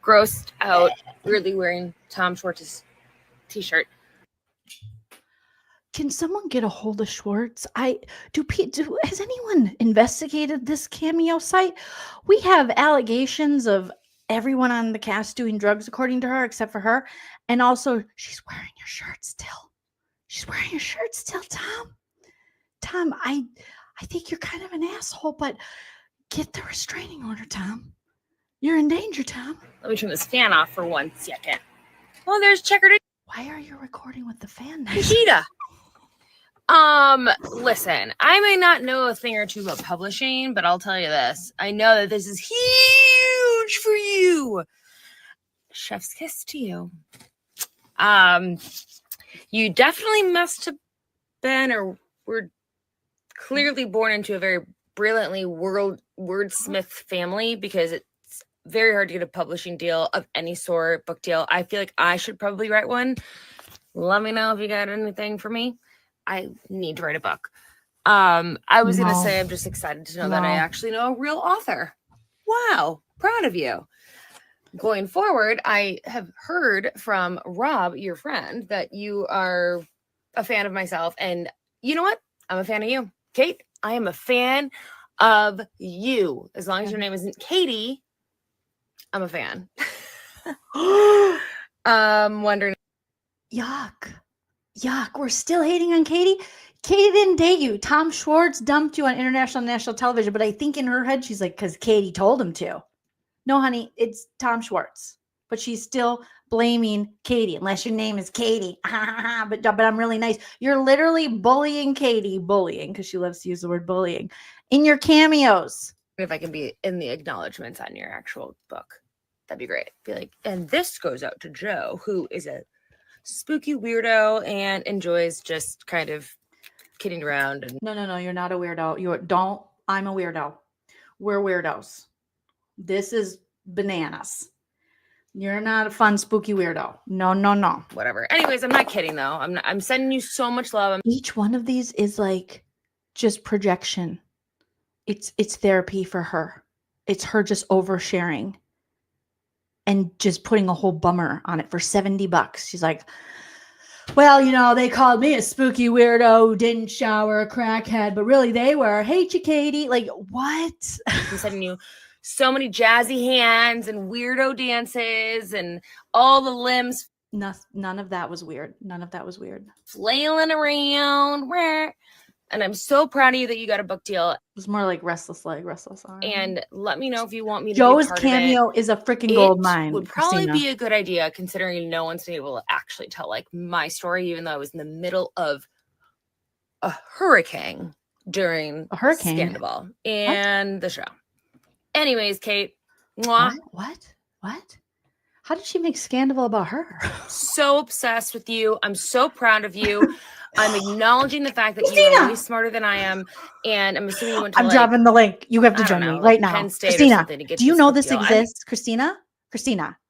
Grossed out. Weirdly wearing Tom Schwartz's t-shirt. Can someone get a hold of Schwartz? Has anyone investigated this Cameo site? We have allegations of everyone on the cast doing drugs, according to her, except for her. And also, she's wearing your shirt still. Tom. Tom, I think you're kind of an asshole, but get the restraining order, Tom. You're in danger, Tom. Let me turn this fan off for 1 second. Oh, there's Checkered. Why are you recording with the fan now? Nikita. Listen, I may not know a thing or two about publishing, but I'll tell you this. I know that this is huge for you. Chef's kiss to you. You definitely must have been or were clearly born into a very brilliantly wordsmith family, because it's very hard to get a publishing deal of any sort, book deal. I feel like I should probably write one. Let me know if you got anything for me. I need to write a book. I was going to say, I'm just excited to know that I actually know a real author. Wow. Proud of you. Going forward, I have heard from Rob, your friend, that you are a fan of myself. And you know what? I'm a fan of you. Kate, I am a fan of you. As long as your name isn't Katie, I'm a fan. Wondering. Yuck. We're still hating on Katie. Katie didn't date you. Tom Schwartz dumped you on international and national television, but I think in her head, she's like, because Katie told him to. No, honey, it's Tom Schwartz. But she's still blaming Katie, unless your name is Katie. but I'm really nice. You're literally bullying Katie, because she loves to use the word bullying in your cameos. If I can be in the acknowledgments on your actual book, that'd be great. Be like, and this goes out to Joe, who is a spooky weirdo and enjoys just kind of kidding around. And No, you're not a weirdo. I'm a weirdo. We're weirdos. This is bananas. You're not a fun, spooky weirdo. No. Whatever. Anyways, I'm not kidding though. I'm sending you so much love. Each one of these is like just projection. It's therapy for her. It's her just oversharing and just putting a whole bummer on it for $70. She's like, well, they called me a spooky weirdo who didn't shower, a crackhead, but really they were. Hate you, Katie. Like, what? I'm sending you so many jazzy hands and weirdo dances and all the limbs. None of that was weird. Flailing around. And I'm so proud of you that you got a book deal. It was more like restless leg, restless arm. And let me know if you want me to Joe's be part Cameo of it. is a freaking gold mine. Would probably Christina. be a good idea considering no one's been able to actually tell like my story, even though I was in the middle of a hurricane during Scandal and the show. Anyways, Kate. Mwah. What? How did she make Scandal about her? So obsessed with you. I'm so proud of you. I'm acknowledging the fact that you are way smarter than I am, and I'm assuming you went to I'm dropping the link. You have to join me right now. Christina, do you know this exists? Christina,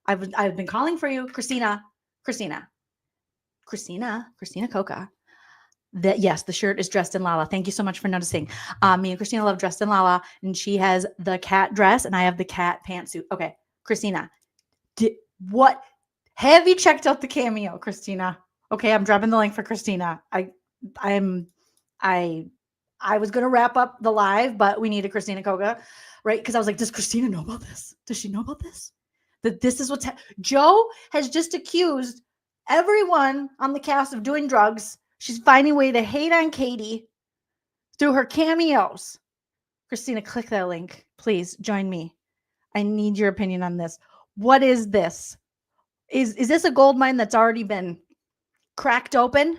I've been calling for you. Christina Coca. That yes, the shirt is dressed in Lala. Thank you so much for noticing. Me and Christina love dressed in Lala, and she has the cat dress, and I have the cat pantsuit. Okay, Christina, what have you checked out the Cameo, Christina? Okay, I'm dropping the link for Christina. I was gonna wrap up the live, but we need a Christina Koga, right? Because I was like, does Christina know about this? Does she know about this? That this is what's Joe has just accused everyone on the cast of doing drugs. She's finding a way to hate on Katie through her cameos. Christina, click that link. Please join me. I need your opinion on this. What is this? Is this a gold mine that's already been cracked open?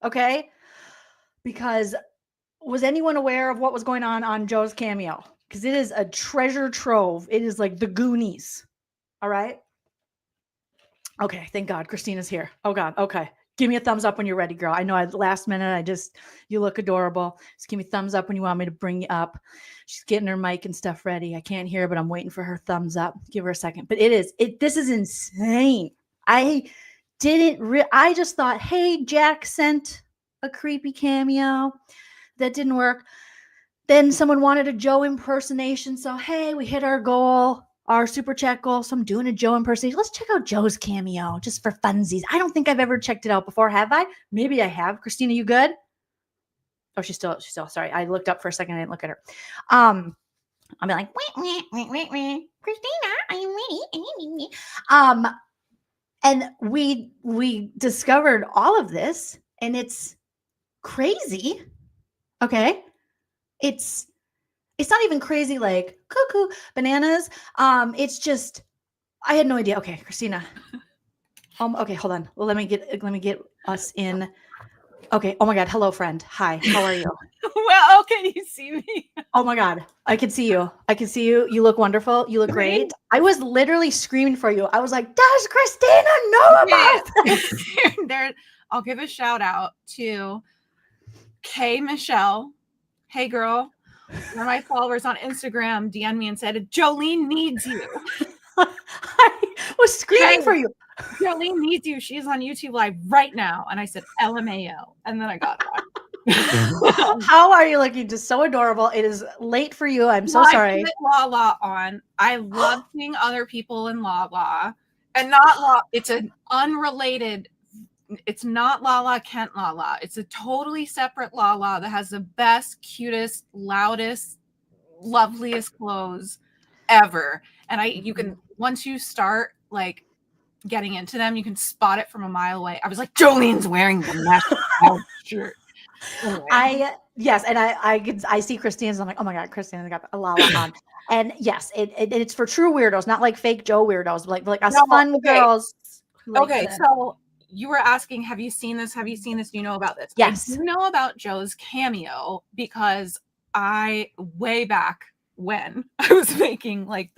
Okay. Because was anyone aware of what was going on Joe's Cameo? Because it is a treasure trove. It is like the Goonies. All right. Okay. Thank God Christina's here. Oh God. Okay. Give me a thumbs up when you're ready, girl. I know last minute, you look adorable. Just give me a thumbs up when you want me to bring you up. She's getting her mic and stuff ready. I can't hear, but I'm waiting for her thumbs up. Give her a second. But this is insane. I just thought, hey, Jack sent a creepy cameo. That didn't work. Then someone wanted a Joe impersonation. So, hey, we hit our goal, our super chat goal. So I'm doing a Joe impersonation. Let's check out Joe's Cameo just for funsies. I don't think I've ever checked it out before. Have I? Maybe I have. Christina, you good? Oh, she's still sorry. I looked up for a second. I didn't look at her. I'll be like, Christina, are you ready? And we discovered all of this, and it's crazy. Okay. It's not even crazy like cuckoo bananas. It's just I had no idea. Okay, Christina. Okay, hold on. Well, let me get us in. Okay. Oh my God. Hello, friend. Hi. How are you? Well, can you see me? Oh my God. I can see you. You look wonderful. You look great. I was literally screaming for you. I was like, does Christina know about this? I'll give a shout out to Kay Michelle. Hey girl. One of my followers on Instagram DM'd me and said, Jolene needs you. I was screaming for you. Jolene needs you. She's on YouTube Live right now. And I said, LMAO. And then I got on. How are you looking? Just so adorable. It is late for you. I'm so sorry. I put Lala on. I love seeing other people in Lala. And not Lala. It's an unrelated. It's not Lala Kent Lala. It's a totally separate Lala that has the best, cutest, loudest, loveliest clothes ever. And you can, once you start like getting into them, you can spot it from a mile away. I was like, Jolene's wearing the national shirt. Anyway. Yes, and I see Christina's. I'm like, oh my God, Christina's got a Lala on. And yes, it's for true weirdos, not like fake Joe weirdos, like us fun girls. Okay, so you were asking, have you seen this? Have you seen this? Do you know about this? Yes. I do know about Joe's Cameo because way back when I was making like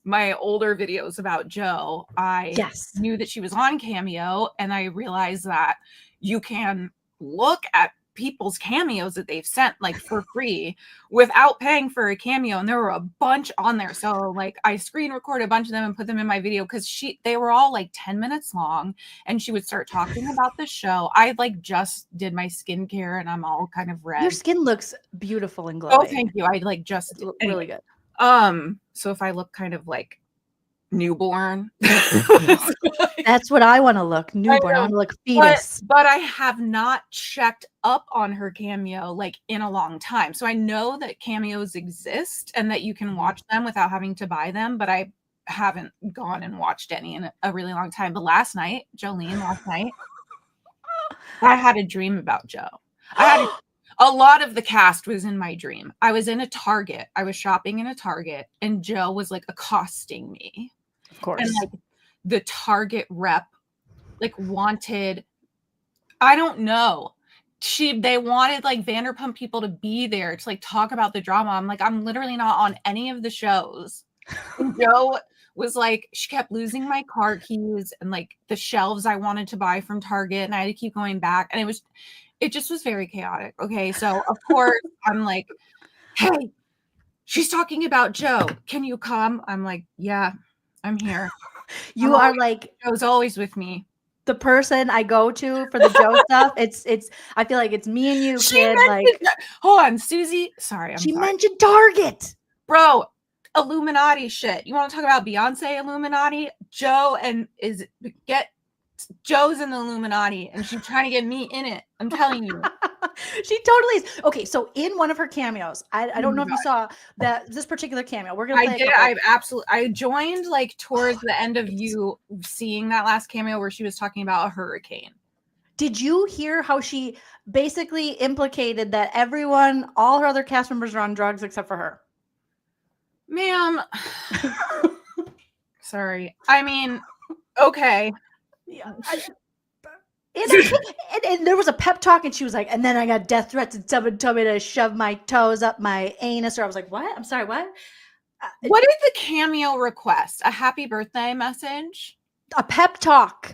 my older videos about Joe, I knew that she was on Cameo, and I realized that you can look at people's cameos that they've sent like for free without paying for a cameo, and there were a bunch on there. So like I screen recorded a bunch of them and put them in my video because they were all like 10 minutes long, and she would start talking about the show. I like just did my skincare and I'm all kind of red. Your skin looks beautiful and glowing. Oh, thank you. I like just really good. So if I look kind of like newborn, that's what I want to look. Newborn. I want to look fetus. But I have not checked up on her Cameo like in a long time. So I know that cameos exist and that you can watch them without having to buy them, but I haven't gone and watched any in a really long time. But last night, I had a dream about Joe. A lot of the cast was in my dream. I was in a Target. I was shopping in a Target, and Joe was like accosting me. Of course. And like the Target rep like wanted, I don't know. They wanted like Vanderpump people to be there to like talk about the drama. I'm like, I'm literally not on any of the shows. And Joe was like, she kept losing my car keys and like the shelves I wanted to buy from Target, and I had to keep going back. And it just was very chaotic. Okay. So of course I'm like, hey, she's talking about Joe. Can you come? I'm like, yeah, I'm here. You are like, Joe's always with me. The person I go to for the Joe stuff. It's I feel like it's me and you, kid. Like, hold on, Susie. Sorry. She mentioned Target. Bro, Illuminati shit. You want to talk about Beyonce Illuminati? Joe's in the Illuminati, and she's trying to get me in it. I'm telling you. She totally is. Okay, so in one of her cameos, I don't know if you saw this particular cameo. We're gonna play I joined like towards the end of you seeing that last cameo where she was talking about a hurricane. Did you hear how she basically implicated that all her other cast members are on drugs except for her? Ma'am. Sorry. I mean, okay. Yeah. And there was a pep talk, and she was like, and then I got death threats, and someone told me to shove my toes up my anus. Or I was like, what? I'm sorry, what? What is the Cameo request? A happy birthday message? A pep talk.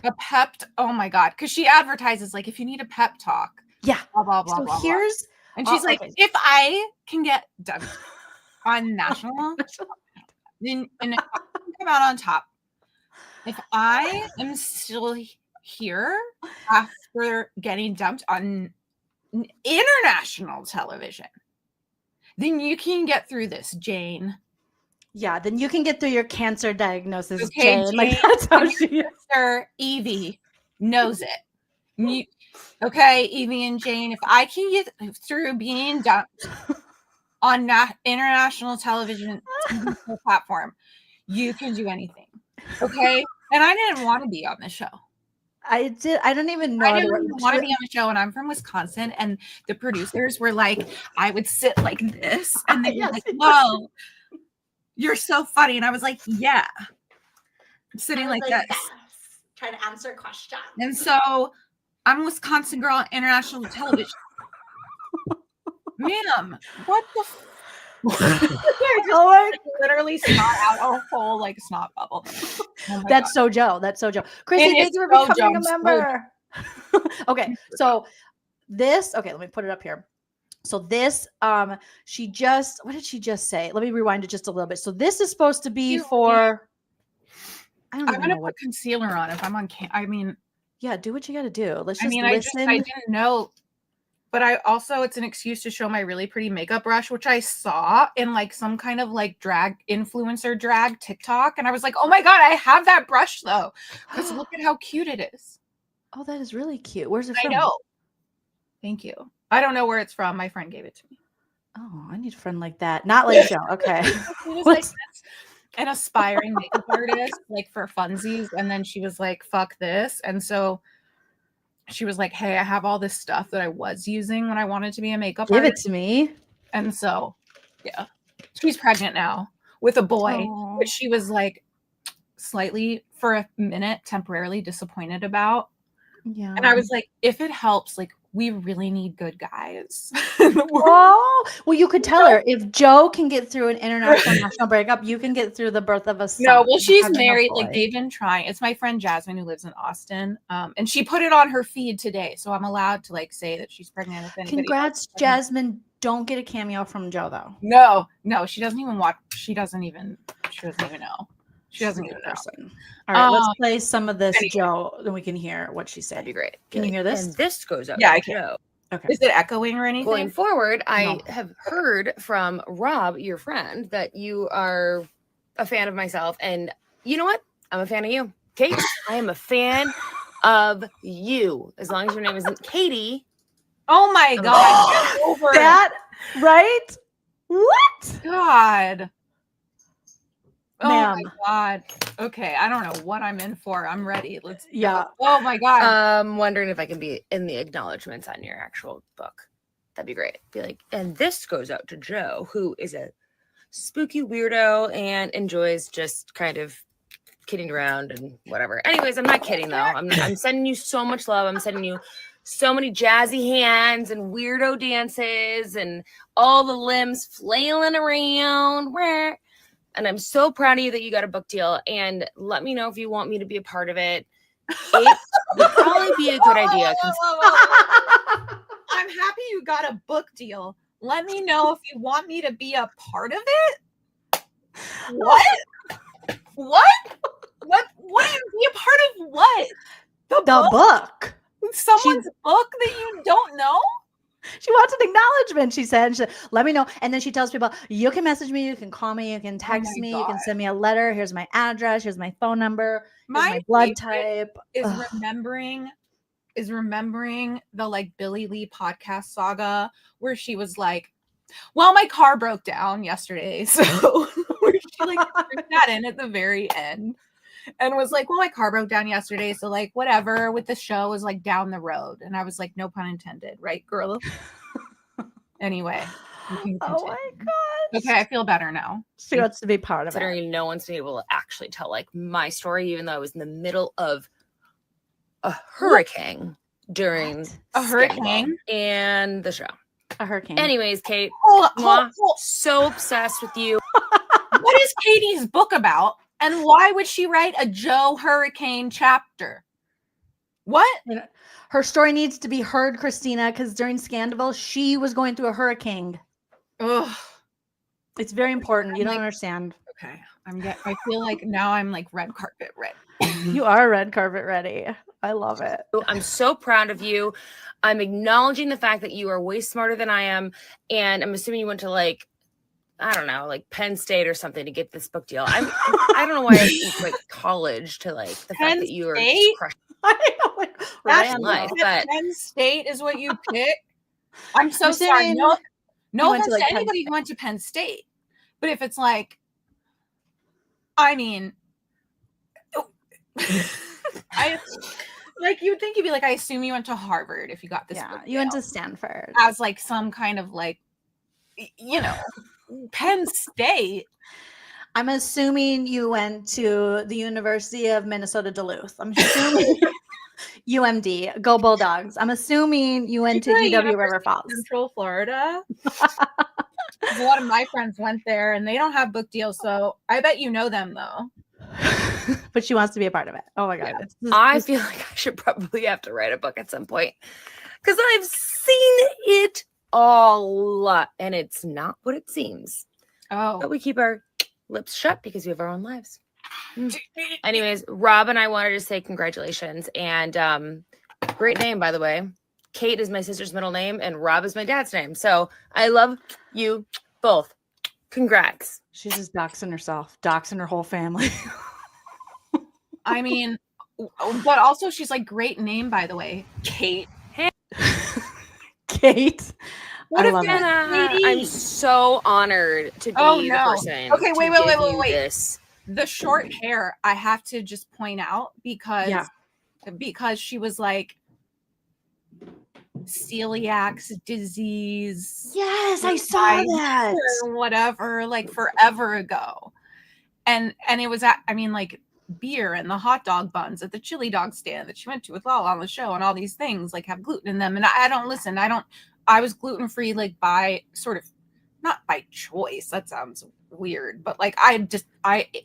Oh my God. Because she advertises, like, if you need a pep talk. Yeah. Blah, blah, blah, so blah, here's. And she's like, okay, if I can get done on national, then and come out on top. If I am still here after getting dumped on international television, then you can get through this, Jane. Yeah, then you can get through your cancer diagnosis, okay, Jane. Like, that's how she is. Evie knows it. Okay, Evie and Jane, if I can get through being dumped on international television platform, you can do anything. Okay? And I didn't want to be on the show. I don't even know. I didn't want to be on the show, and I'm from Wisconsin, and the producers were like, I would sit like this, and they were like, whoa, you're so funny. And I was like, yeah. Sitting like this. Yes. Trying to answer questions. And so I'm a Wisconsin girl on international television. Ma'am, what the literally snot out a whole like snot bubble. Oh That's God. So Joe. That's so Joe. Chrissy, thank you for becoming a member. Okay, so this. Okay, let me put it up here. So this, what did she just say? Let me rewind it just a little bit. So this is supposed to be for. I'm gonna put concealer on if I'm on. Yeah, do what you got to do. Let's just listen. I didn't know. But it's an excuse to show my really pretty makeup brush, which I saw in like some kind of like influencer drag TikTok. And I was like, oh my God, I have that brush though. Because look at how cute it is. Oh, that is really cute. Where's it from? I know. Thank you. I don't know where it's from. My friend gave it to me. Oh, I need a friend like that. Not like Joe. Okay. She was like an aspiring makeup artist, like for funsies. And then she was like, fuck this. And so she was like, hey, I have all this stuff that I was using when I wanted to be a makeup artist. Give it to me. And so, yeah, she's pregnant now with a boy. Aww. But she was like, slightly for a minute temporarily disappointed about. Yeah. And I was like, if it helps, like, we really need good guys. Oh, well, you could tell her if Joe can get through an international national breakup, you can get through the birth of a son. No, well, she's having a married. boy. Like, they've been trying. It's my friend Jasmine who lives in Austin. And she put it on her feed today. So I'm allowed to like say that she's pregnant with anybody. Congrats, Jasmine. Don't get a cameo from Joe though. No, she doesn't even watch. She doesn't even know. She doesn't even know. All right, let's play some of this, Joe, then we can hear what she said. That'd be great. Can you hear this? And this goes out. Yeah, to I can. Joe. Okay. Is it echoing or anything? Going forward, I have heard from Rob, your friend, that you are a fan of myself. And you know what? I'm a fan of you. Kate, I am a fan of you. As long as your name isn't Katie. Oh my God. Get over that, right? What? God. Oh Ma'am. my God. Okay. I don't know what I'm in for. I'm ready. Let's go. Yeah. Oh my God. I'm wondering if I can be in the acknowledgments on your actual book. That'd be great. Be like, and this goes out to Joe, who is a spooky weirdo and enjoys just kind of kidding around and whatever. Anyways, I'm not kidding though. I'm sending you so much love. I'm sending you so many jazzy hands and weirdo dances and all the limbs flailing around. And I'm so proud of you that you got a book deal. And let me know if you want me to be a part of it. It would probably be a good idea. I'm happy you got a book deal. Let me know if you want me to be a part of it. What? What? What do you be a part of? What? The book. Someone's book that you don't know? She wants an acknowledgement, she said. She said, let me know. And then she tells people, you can message me, you can call me, you can text me, you can send me a letter. Here's my address, here's my phone number, here's my blood type. Is remembering the like Billy Lee podcast saga where she was like, well, my car broke down yesterday. So where she like threw that in at the very end. And was like, well, my car broke down yesterday. So like whatever with the show is like down the road. And I was like, no pun intended. Right, girl? Anyway. Oh my gosh. Okay, I feel better now. She wants to be part of it. Considering no one's been able to actually tell like my story, even though I was in the middle of a hurricane during a hurricane and the show. A hurricane. Anyways, Kate, so obsessed with you. What is Katie's book about? And why would she write a Joe Hurricane chapter? What? Her story needs to be heard, Christina, because during Scandal, she was going through a hurricane. Ugh. It's very important. You don't understand. Okay. I feel like now I'm like red carpet ready. You are red carpet ready. I love it. I'm so proud of you. I'm acknowledging the fact that you are way smarter than I am. And I'm assuming you went to like, I don't know, like Penn State or something to get this book deal. I don't know why I went college to like the fact that you were just crushing. I know, like, That's life, but Penn State is what you pick. I'm so sorry. No offense to anybody who went to Penn State. But if it's like, I mean, I like you would think you'd be like, I assume you went to Harvard if you got this. Yeah, you went to Stanford as like some kind of like, you know, Penn State. I'm assuming you went to the University of Minnesota Duluth. I'm assuming UMD. Go Bulldogs. I'm assuming you went to UW River Falls. Central Florida. A lot of my friends went there and they don't have book deals. So I bet you know them though. But she wants to be a part of it. Oh my God. Yeah. I feel like I should probably have to write a book at some point because I've seen it all and it's not what it seems. Oh, but we keep our lips shut because we have our own lives. Anyways, Rob and I wanted to say congratulations and great name, by the way. Kate is my sister's middle name and Rob is my dad's name. So I love you both. Congrats. She's just doxing herself, doxing her whole family. I mean, but also she's like, great name, by the way. Kate. Kate. What I love it. I'm so honored to be the person. Okay, wait. This. The short hair, I have to just point out because she was like celiac disease. Yes, I saw that. Or whatever, like forever ago. And it was I mean, like beer and the hot dog buns at the chili dog stand that she went to with Lala on the show, and all these things like have gluten in them. And I don't listen. I was gluten-free like by sort of, not by choice. That sounds weird, but like I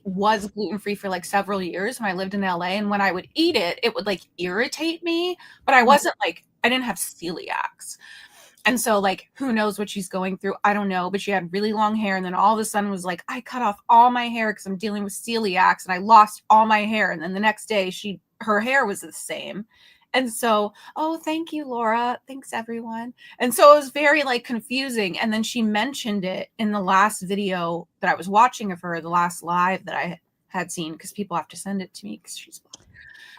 was gluten-free for like several years when I lived in LA, and when I would eat it, it would like irritate me, but I wasn't like, I didn't have celiacs. And so like, who knows what she's going through? I don't know, but she had really long hair, and then all of a sudden was like, I cut off all my hair because I'm dealing with celiacs, and I lost all my hair. And then the next day her hair was the same. And so, oh, thank you, Laura. Thanks, everyone. And so it was very like confusing. And then she mentioned it in the last video that I was watching of her, the last live that I had seen, because people have to send it to me because she's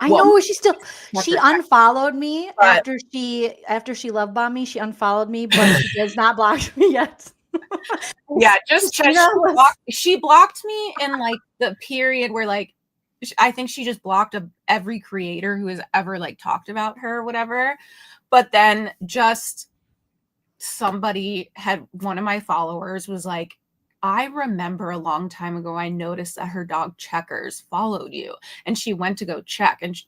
I know she unfollowed me after she love bombed me. She unfollowed me, but she has not blocked me yet. Yeah, she blocked me in like the period where like I think she just blocked every creator who has ever like talked about her or whatever. But then just one of my followers was like, I remember a long time ago, I noticed that her dog Checkers followed you. And she went to go check and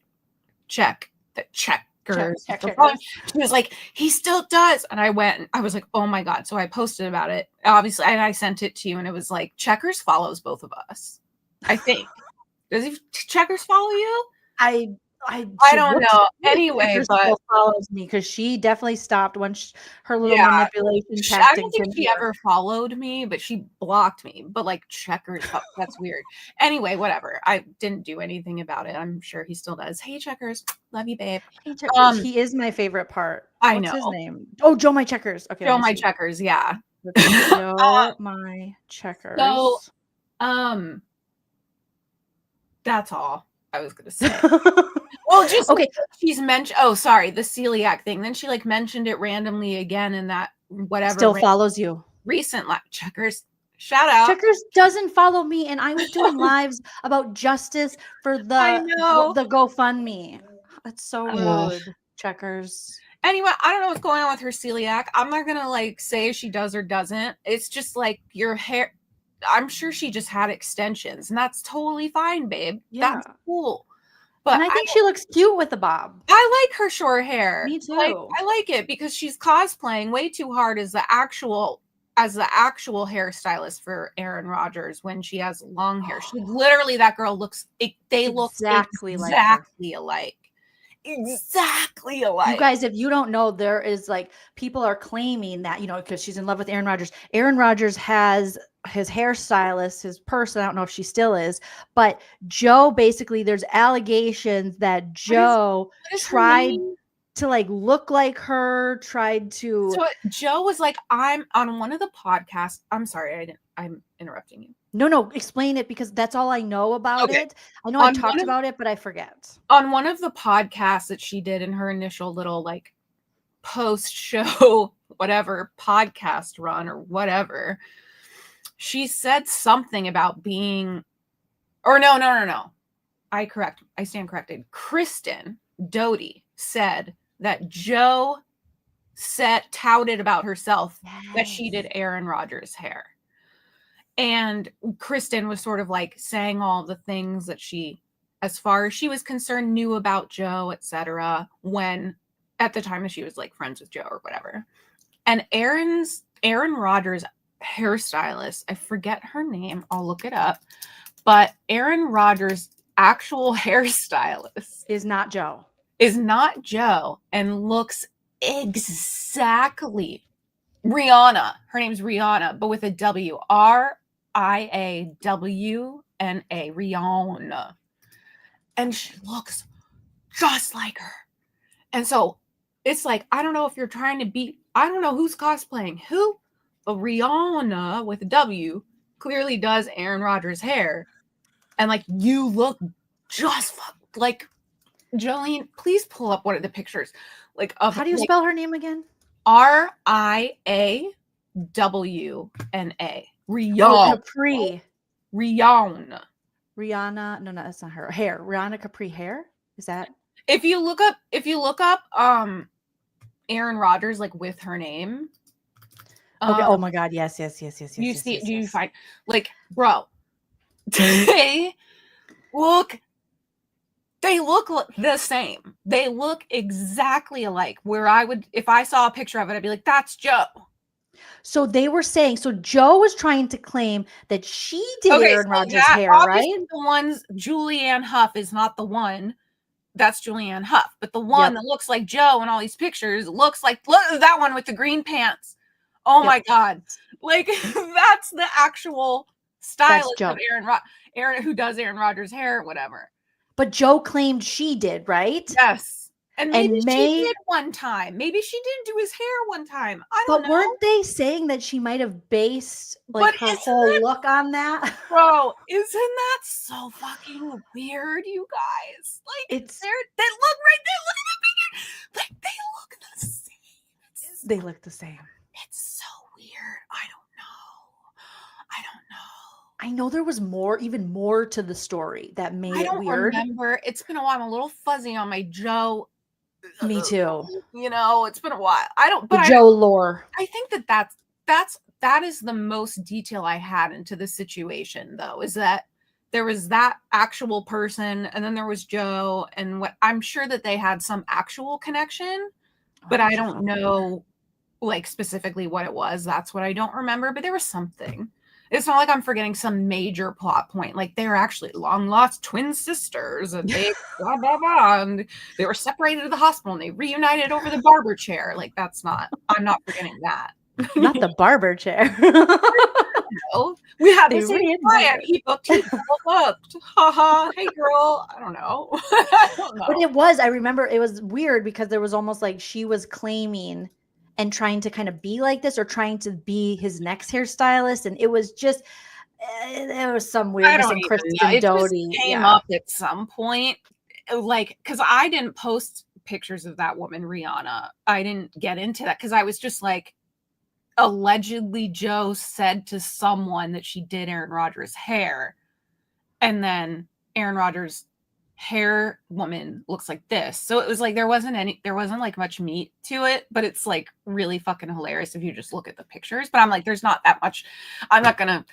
check that Checkers. She was like, he still does. And I went and I was like, oh my God. So I posted about it. Obviously, and I sent it to you, and it was like, Checkers follows both of us, I think. Does Checkers follow you? I don't know. Anyway, but still follows me because she definitely stopped when her little manipulation tactics. I don't think she ever followed me, but she blocked me. But like Checkers, that's weird. Anyway, whatever. I didn't do anything about it. I'm sure he still does. Hey, Checkers, love you, babe. Hey, Checkers. He is my favorite part. I What's know his name? Oh, Joe My Checkers. Okay, Joe My Checkers. Yeah, Joe My Checkers. So, that's all I was gonna say. Well, just okay. She's mentioned. Oh, sorry, the celiac thing. Then she like mentioned it randomly again, and that whatever still follows you. Recent Checkers. Shout out. Checkers doesn't follow me, and I was doing lives about justice for the GoFundMe. That's so rude, Checkers. Anyway, I don't know what's going on with her celiac. I'm not gonna like say she does or doesn't. It's just like your hair. I'm sure she just had extensions, and that's totally fine, babe. Yeah. That's cool. But and I think she looks cute with the bob. I like her short hair. Me too. Like, I like it because she's cosplaying way too hard as the actual hairstylist for Aaron Rodgers when she has long hair. She literally, that girl looks. They look exactly alike. Exactly alike. You guys, if you don't know, there is like people are claiming that, you know, because she's in love with Aaron Rodgers. Aaron Rodgers has his hairstylist, his person. I don't know if she still is, but Joe, basically there's allegations that Joe tried to like look like her, tried to. So Joe was like, I'm on one of the podcasts. I'm sorry, I'm interrupting you. No, explain it because that's all I know about it. I know I talked about it, but I forget. On one of the podcasts that she did in her initial little like post-show, whatever, podcast run or whatever, she said something about being, or no. I stand corrected. Kristen Doty said that Joe touted about herself that she did Aaron Rodgers' hair. And Kristen was sort of like saying all the things that she, as far as she was concerned, knew about Joe, etc. when at the time that she was like friends with Joe or whatever. And Aaron Rodgers' hairstylist, I forget her name, I'll look it up, but Aaron Rodgers' actual hairstylist is not Joe. And looks exactly Rihanna. Her name's Rihanna, but with a W. RIAWNA. Rihanna. And she looks just like her. And so it's like, I don't know if you're trying to beat, I don't know who's cosplaying who, but Rihanna with a W clearly does Aaron Rodgers' hair. And like, you look just like Jolene. Please pull up one of the pictures. Like, of how do you spell her name again? RIAWNA. Rihanna. Capri. Rihanna. No, that's not her. Hair. Rihanna Capri hair. Is that? If you look up Aaron Rodgers like with her name. Okay. Oh my God. Yes. You see? Do you find like, bro? They look They look the same. They look exactly alike. Where I would, if I saw a picture of it, I'd be like, "That's Joe." So they were saying, so Joe was trying to claim that she did Aaron Rodgers' hair, right? The ones, Julianne Hough is not the one. That's Julianne Hough. But the one that looks like Joe in all these pictures looks like, look, that one with the green pants. Oh my God. Like, that's the actual stylist of Aaron, who does Aaron Rodgers' hair or whatever. But Joe claimed she did, right? Yes. And maybe she did one time. Maybe she didn't do his hair one time. I don't know. But weren't they saying that she might have based like her whole look on that? Bro, isn't that so fucking weird, you guys? Like, they look right there. Look at that figure. Like, they look the same. They look the same. It's so weird. I don't know. I know there was even more to the story that made it weird. I don't remember. It's been a while. I'm a little fuzzy on my Joe. Me too. You know, it's been a while. Joe lore. I think that is the most detail I had into the situation, though, is that there was that actual person, and then there was Joe, and what I'm sure that they had some actual connection, but I don't know, like, specifically what it was. That's what I don't remember, but there was something. It's not like I'm forgetting some major plot point. Like, they're actually long lost twin sisters, and they blah blah blah, and they were separated at the hospital, and they reunited over the barber chair. Like, I'm not forgetting that. Not the barber chair. No, we had the same client. He booked. Haha. Hey, girl. I don't know. But I remember it was weird because there was almost like she was claiming and trying to kind of be like this, or trying to be his next hairstylist. And it was just, there was some weirdness in Kristen Doty. It came up at some point, like, because I didn't post pictures of that woman, Rihanna. I didn't get into that because I was just like, allegedly Joe said to someone that she did Aaron Rodgers' hair. And then Aaron Rodgers' hair woman looks like this. So it was like there wasn't like much meat to it, but it's like really fucking hilarious if you just look at the pictures. But I'm like, there's not that much. I'm not gonna,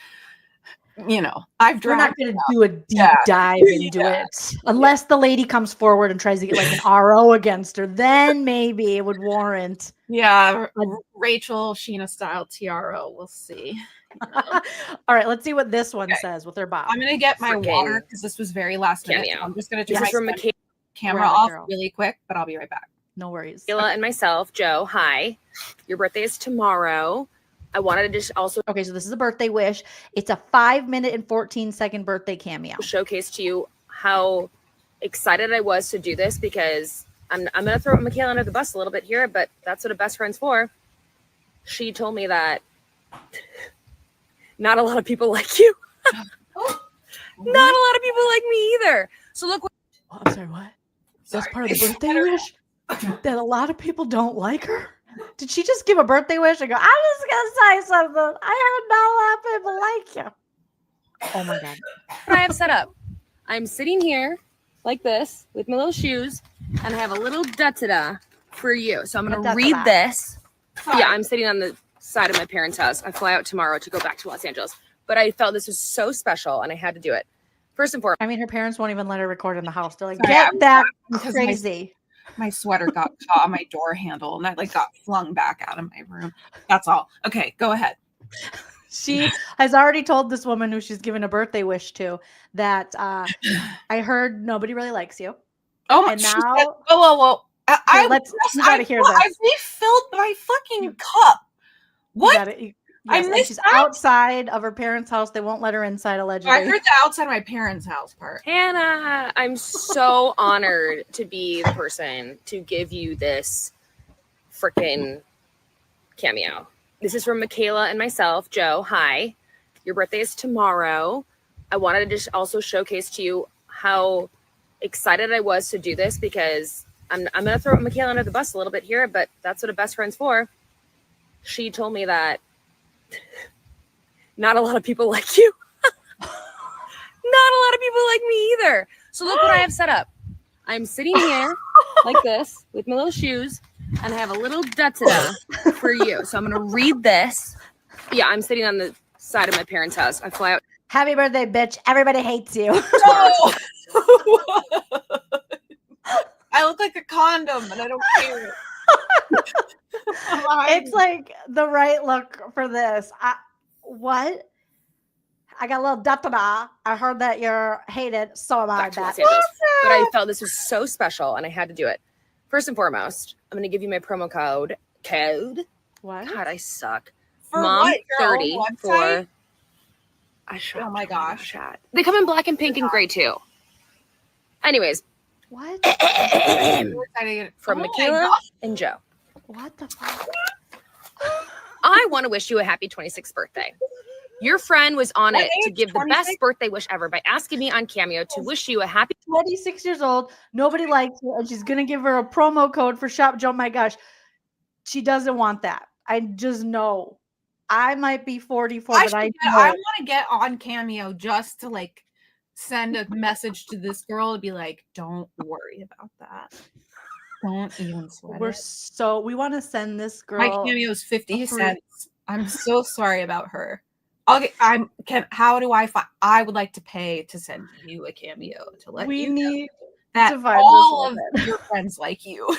we're not gonna do a deep dive into it unless the lady comes forward and tries to get like an RO against her. Then maybe it would warrant. Yeah, Rachel Sheena style TRO. We'll see. All right, let's see what this one says with her bob. I'm gonna get my water because this was very last minute. So I'm just gonna turn my camera off really quick, but I'll be right back. No worries. Michaela and myself, Joe. Hi, your birthday is tomorrow. I wanted to just also so this is a birthday wish. It's a 5-minute and 14-second birthday cameo. Showcase to you how excited I was to do this because I'm gonna throw Michaela under the bus a little bit here, but that's what a best friend's for. She told me that not a lot of people like you. Not a lot of people like me either. So look. I'm sorry, what? That's part of the birthday wish? That a lot of people don't like her? Did she just give a birthday wish and go, I'm just going to say something. I heard not a lot of people like you. Oh my God. What I have set up. I'm sitting here like this with my little shoes, and I have a little da-da-da for you. So I'm going to read this. Yeah, I'm sitting on the side of my parents' house. I fly out tomorrow to go back to Los Angeles. But I felt this was so special, and I had to do it. First and foremost. I mean, her parents won't even let her record in the house. They're like, get that crazy. My sweater got caught on my door handle, and I like got flung back out of my room. That's all. Okay, go ahead. She has already told this woman who she's given a birthday wish to that I heard nobody really likes you. Oh, and now, said, whoa. I gotta hear this. I refilled my fucking cup. What? She's outside of her parents' house. They won't let her inside, allegedly. I heard the outside my parents' house part. Hannah, I'm so honored to be the person to give you this freaking cameo. This is from Michaela and myself, Joe. Hi, your birthday is tomorrow. I wanted to just also showcase to you how excited I was to do this because I'm going to throw Michaela under the bus a little bit here, but that's what a best friend's for. She told me that not a lot of people like you. Not a lot of people like me either. So look what I have set up. I'm sitting here like this with my little shoes, and I have a little da-da-da for you. So I'm going to read this. Yeah, I'm sitting on the side of my parents' house. I fly out. Happy birthday, bitch. Everybody hates you. No. I look like a condom, and I don't care. It's like the right look for this. What? I got a little da-da-da. I heard that you're hated, so am I. Back to Los Angeles. But I felt this was so special, and I had to do it. First and foremost, I'm going to give you my promo code. What? God, I suck. For Mom what, girl? 30 Website? for. Oh my gosh. Chat. They come in black and pink and gray too. Anyways, What? from Oh my Michaela gosh. and Joe. What the fuck? I want to wish you a happy 26th birthday. Your friend was on What it to age? give the 26? best birthday wish ever by asking me on Cameo to wish you a happy 26 years old. Nobody likes her, and she's gonna give her a promo code for Shop Joe. My gosh, she doesn't want that. I just know. I might be 44, but I want to get on Cameo just to like send a message to this girl and be like, don't worry about that. Don't even sweat it. We want to send this girl. My Cameo is 50 cents. I'm so sorry about her. How do I find? I would like to pay to send you a Cameo to let We you know need that to find all this of your friends like you.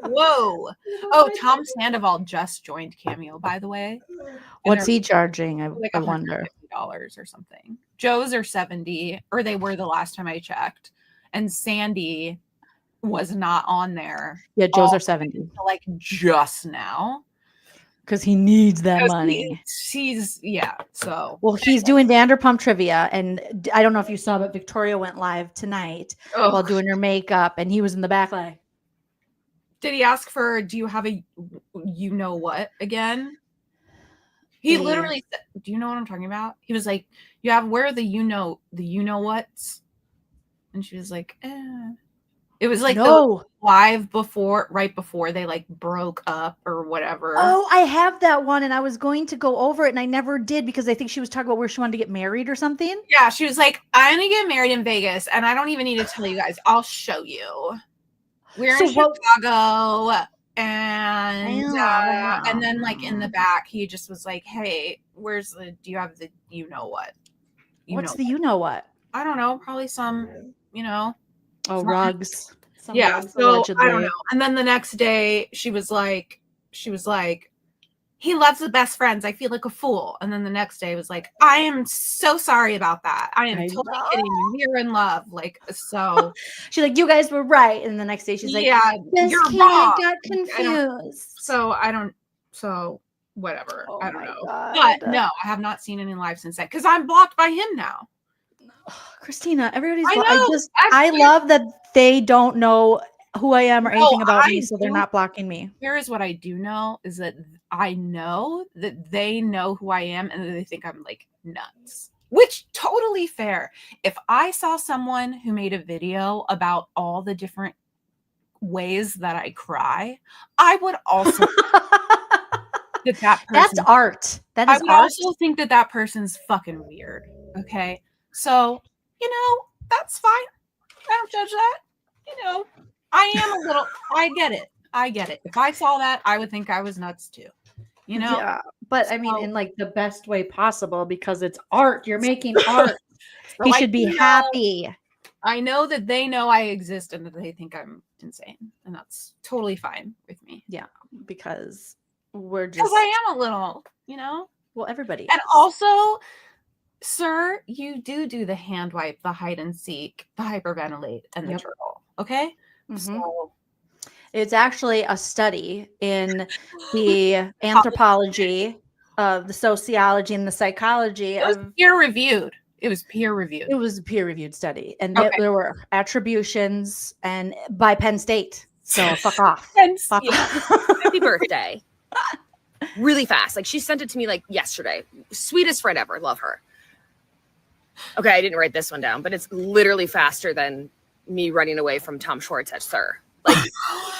Whoa! Oh, Tom Sandoval just joined Cameo, by the way. What's he charging? Like I wonder. $150 or something. Joe's are 70, or they were the last time I checked. And Sandy was not on there. Yeah, Joe's are 70 like just now. because he needs that money. So well, he's doing Vanderpump trivia, and I don't know if you saw, but Victoria went live tonight while doing her makeup, and he was in the back like. Did he ask for? Do you have a you know what again? He literally said, "Do you know what I'm talking about?" He was like, "You have where are the you know what's?" And she was like, "Eh." It was like the live right before they like broke up or whatever. Oh, I have that one, and I was going to go over it, and I never did because I think she was talking about where she wanted to get married or something. Yeah, she was like, "I'm gonna get married in Vegas, and I don't even need to tell you guys. I'll show you. We're in Chicago." And then like in the back, he just was like, "Hey, do you have the you know what? What's the you know what? I don't know, probably some, rugs. Yeah, rugs, so allegedly. I don't know." And then the next day, she was like, "He loves the best friends. I feel like a fool." And then the next day was like, "I am so sorry about that. I am totally kidding. We're in love." Like, so she's like, "You guys were right." And the next day she's like, "Yeah, you're wrong." I got confused. So whatever. Oh I don't know. God. But no, I have not seen any live since that because I'm blocked by him now. Christina, everybody's I know, I love that they don't know who I am or anything about me, so they're not blocking me. Here is what I do know is that I know that they know who I am and that they think I'm like nuts. Which totally fair. If I saw someone who made a video about all the different ways that I cry, I would also that person, that's art. That is I would art. also think that person's fucking weird. Okay. So, that's fine. I don't judge that. I am a little, I get it. If I saw that, I would think I was nuts too. Yeah. But I mean, in like the best way possible because it's art. You're making art. So he should be happy. I know that they know I exist and that they think I'm insane. And that's totally fine with me. Yeah. Because we're just. Because I am a little, Well, everybody. And also, sir, you do the hand wipe, the hide and seek, the hyperventilate, and the turtle. Okay? Mm-hmm. So it's actually a study in the anthropology of the sociology and the psychology. It was peer reviewed. It was peer reviewed study. And there were attributions and by Penn State. So fuck off. Fuck off. Happy birthday. Really fast. Like she sent it to me like yesterday. Sweetest friend ever. Love her. Okay, I didn't write this one down, but it's literally faster than me running away from Tom Schwartz at Sir. Like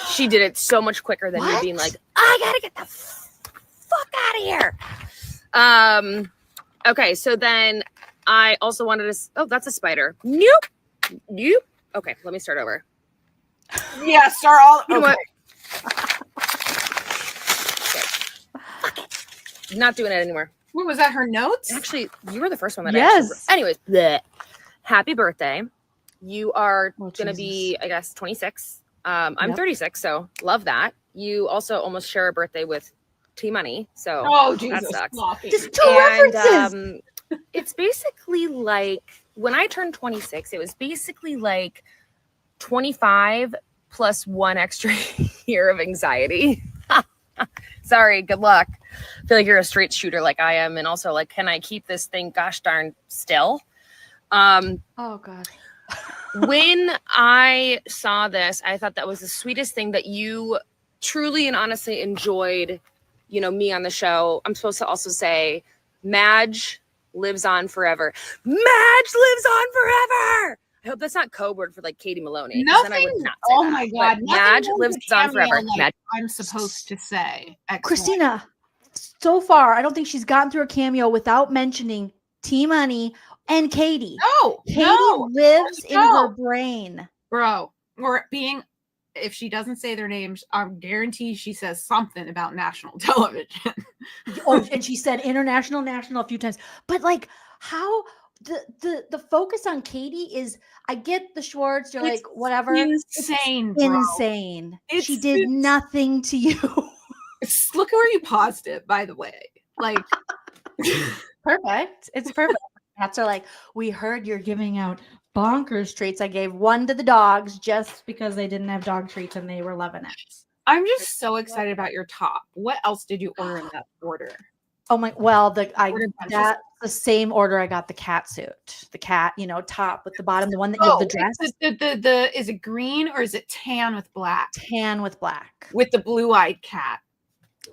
she did it so much quicker than me being like, I gotta get the fuck out of here. Okay, so then I also wanted to that's a spider. Nope. Okay, let me start over. Yeah, start all okay. Not doing it anymore. What was that? Her notes? Actually, you were the first one that yes. Anyways, bleh. happy birthday. You are Oh, going to be, Jesus. I guess, 26. I'm Yep. 36, so love that. You also almost share a birthday with T-Money, so Oh, that Jesus. sucks. Just two references. It's basically like when I turned 26, it was basically like 25 plus 1 extra year of anxiety. Sorry, good luck. I feel like you're a straight shooter like I am, and also like, can I keep this thing gosh darn still? Oh God. When I saw this, I thought that was the sweetest thing, that you truly and honestly enjoyed, me on the show. I'm supposed to also say Madge lives on forever. Madge lives on forever. I hope that's not code word for like Katie Maloney. Then I would not say Oh that. my God. But Madge lives on forever. Like Madge. I'm supposed to say. Christina, so far, I don't think she's gotten through a cameo without mentioning T-Money and Katie. Katie lives in her brain. Bro, or being, if she doesn't say their names, I'm guarantee she says something about national television. Oh, and she said international, national a few times. But like, how the focus on Katie is, I get the Schwartz, you're like, whatever. Insane, It's bro. insane. She did nothing to you. Look where you paused it, by the way. Like, perfect. It's perfect. Cats are like, we heard you're giving out bonkers treats. I gave one to the dogs just because they didn't have dog treats and they were loving it. I'm just so excited about your top. What else did you order in that order? Oh my, well, that's the same order I got the cat suit. The cat, top with the bottom, the one that you have the dress. The is it green or is it tan with black? Tan with black. With the blue-eyed cat.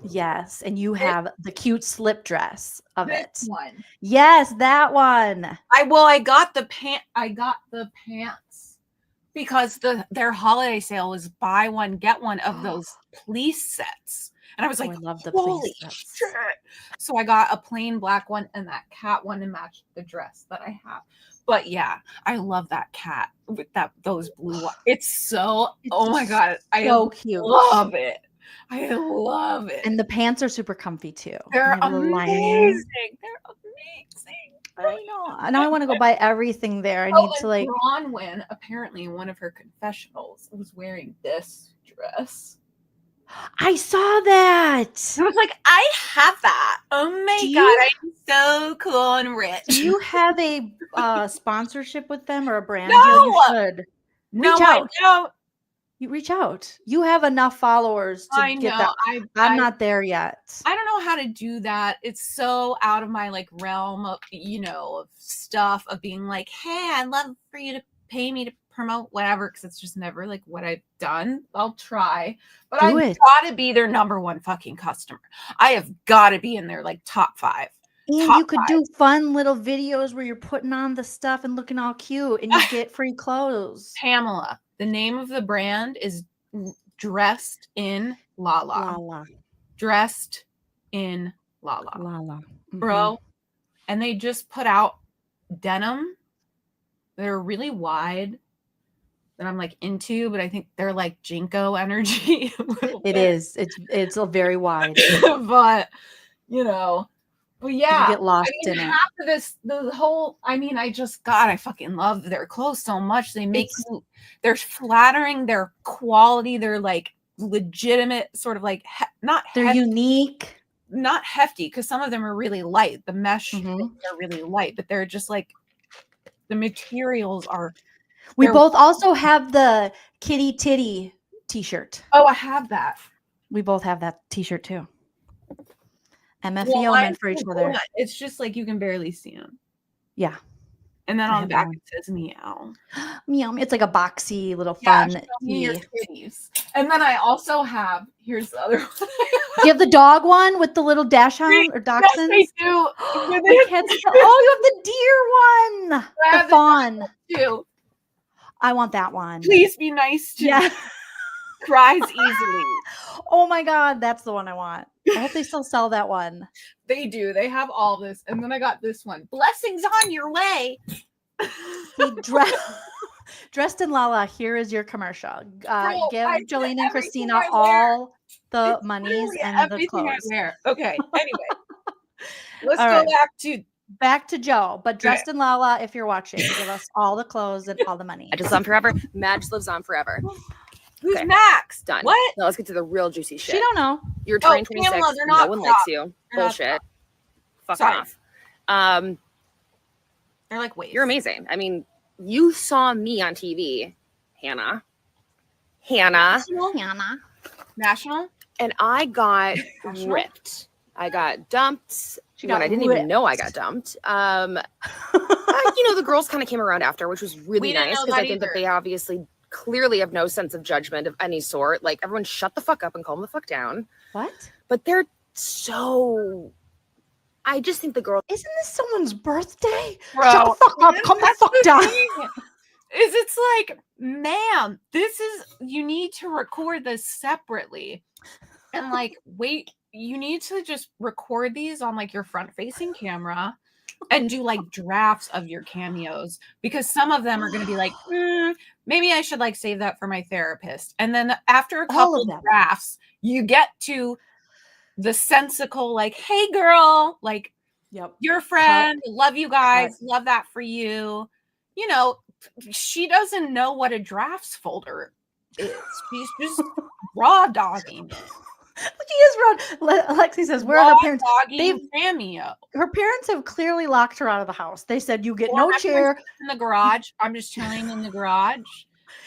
Yes, and you have the cute slip dress of it. One. Yes, that one. I got the pants because their holiday sale was buy one get one of those police sets. And I was like, I love the holy police sets. shit. So I got a plain black one and that cat one to match the dress that I have. But yeah, I love that cat with those blue ones. It's oh my God. So cute. Love it. I love it. And the pants are super comfy too. They're amazing. They're amazing. I know. Now I want to go buy everything there. I need to like. Bronwyn, apparently in one of her confessionals, was wearing this dress. I saw that. I was like, I have that. Oh my God, I'm so cool and rich. Do you have a sponsorship with them or a brand? No, you should. Reach out. I don't. You reach out. You have enough followers to get that. I'm not there yet. I don't know how to do that. It's so out of my like realm of, of stuff of being like, hey, I'd love for you to pay me to promote whatever, because it's just never like what I've done. I'll try, but I've got to be their number one fucking customer. I have got to be in their like top 5. And you could do fun little videos where you're putting on the stuff and looking all cute and you get free clothes. Pamela, the name of the brand is Dressed in Lala. Lala. Dressed in Lala. Lala. Mm-hmm. Bro. And they just put out denim. They're really wide that I'm like into, but I think they're like Jinko energy. It is. It's a very wide. But but yeah, you get lost in it. Half of this, the whole, I fucking love their clothes so much. They make they're flattering, their quality, they're like legitimate, sort of like they're hefty, unique, not hefty, because some of them are really light. The mesh are really light, but they're just like the materials are. We both also have the kitty titty t-shirt. Oh, I have that. We both have that t-shirt too. MFEO meant for each other. It's just like you can barely see them. Yeah. And then on the back it says meow. Meow. It's like a boxy little fun. And then I also have, here's the other one. Do you have the dog one with the little dachshund or dachshunds? Yes, I do. Oh, you have the deer one. The fawn. Too. I want that one. Please be nice to me. Cries easily. Oh my God, that's the one I want. I hope they still sell that one. They do. They have all this. And then I got this one. Blessings on your way. Dressed in Lala, here is your commercial. Give Joleen and Christina all the monies and the clothes. Okay, anyway. Let's go back to back to Joe, but dressed in Lala, if you're watching, give us all the clothes and all the money. I just live on forever. Madge lives on forever. Who's Okay. Max? Done. What? Now let's get to the real juicy shit. She don't know. You're turning Pamela, 26. they're No not one crop. likes you. They're not Bullshit. Fuck Sorry. off. They're like, wait. You're amazing. I mean, you saw me on TV, Hannah. National? And I got ripped. I got dumped when I didn't even know I got dumped. The girls kind of came around after, which was really nice because I think that they obviously clearly have no sense of judgment of any sort. Like, everyone shut the fuck up and calm the fuck down. What? But they're so... I just think the girl... Isn't this someone's birthday? Bro, Shut the fuck up. Calm the fuck down. It's like, ma'am, you need to record this separately. And like, wait, you need to just record these on like your front facing camera and do like drafts of your cameos, because some of them are going to be like, maybe I should like save that for my therapist. And then after a couple of drafts, you get to the sensical, like, hey girl, like, your friend, love you guys, love that for you. She doesn't know what a drafts folder is. She's just raw dogging it. She is raw. Lexi says, where are her parents? Cameo. Her parents have clearly locked her out of the house. They said, you get no chair in the garage. I'm just chilling in the garage.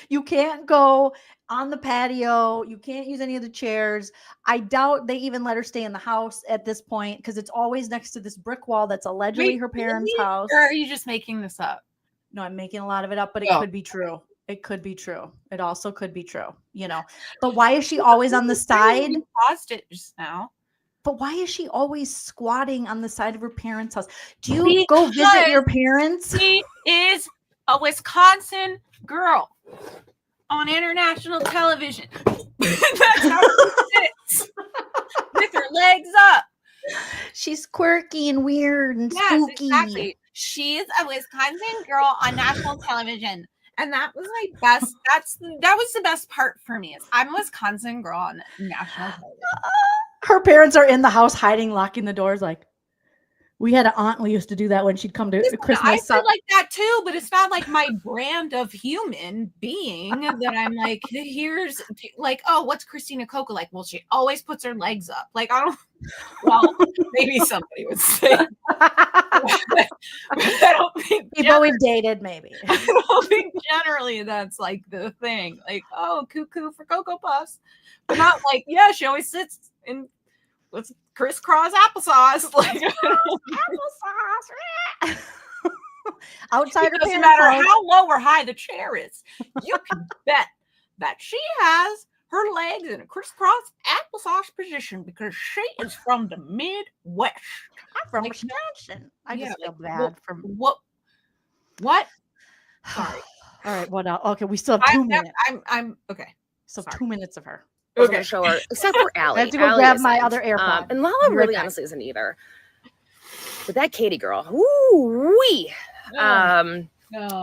You can't go on the patio. You can't use any of the chairs. I doubt they even let her stay in the house at this point, because it's always next to this brick wall that's allegedly her parents' house. Or are you just making this up? No, I'm making a lot of it up, but it could be true. It could be true. It also could be true, But why is she always on the side? You paused it just now. But why is she always squatting on the side of her parents' house? Do you go visit your parents? She is a Wisconsin girl on international television. That's how she sits with her legs up. She's quirky and weird and spooky. Exactly. She's a Wisconsin girl on national television. And that was my best. That was the best part for me. Is I'm a Wisconsin girl on national television. Her parents are in the house hiding, locking the doors. Like, we had an aunt who used to do that when she'd come to Christmas. I feel like that too, but it's not like my brand of human being that I'm like, here's like, oh, what's Christina Coco like? Well, she always puts her legs up. Like, I don't. Well, maybe somebody would say. But I don't think people we've dated, maybe. I don't think generally that's like the thing. Like, oh, cuckoo for Cocoa Puffs, but not like, yeah, she always sits in with crisscross applesauce. Like, applesauce. Outside her doesn't matter how low or high the chair is. You can bet that she has her legs in a crisscross applesauce position because she is from the Midwest. I'm from Wisconsin. I just feel bad from what? Sorry. All right. What else? Okay, we still have 2 minutes. I'm okay. So 2 minutes of her. Okay, show her. Except for Allie. I have to go grab my other AirPod. And Lala really honestly isn't either. But that Katie girl, woo-wee. No.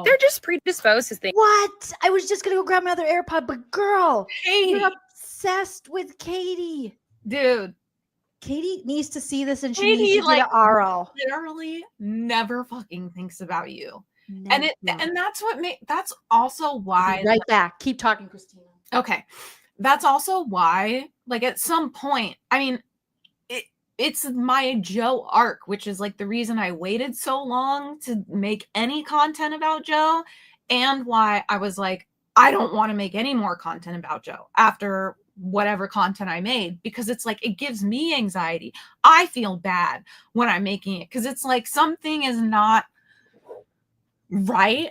They're just predisposed to think. What? I was just gonna go grab my other AirPod, but girl, Katie. you're obsessed with Katie. Dude. Katie needs to see this, and she Katie, needs to get an RO. Literally never fucking thinks about you. Never. And that's what that's also why right back. Keep talking, Christina. Okay. That's also why, like, at some point, I mean, it's my Joe arc, which is like the reason I waited so long to make any content about Joe, and why I was like, I don't want to make any more content about Joe after whatever content I made, because it's like, it gives me anxiety. I feel bad when I'm making it because it's like something is not right.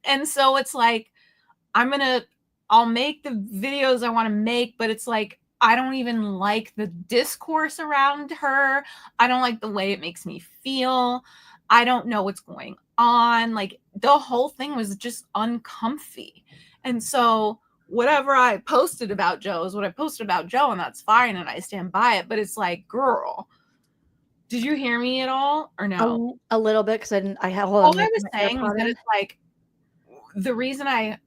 And so it's like, I'll make the videos I want to make, but it's like, I don't even like the discourse around her. I don't like the way it makes me feel. I don't know what's going on. Like, the whole thing was just uncomfy. And so whatever I posted about Joe is what I posted about Joe, and that's fine, and I stand by it. But it's like, girl, did you hear me at all or no? A little bit, because I have all I was saying was that it's like, the reason I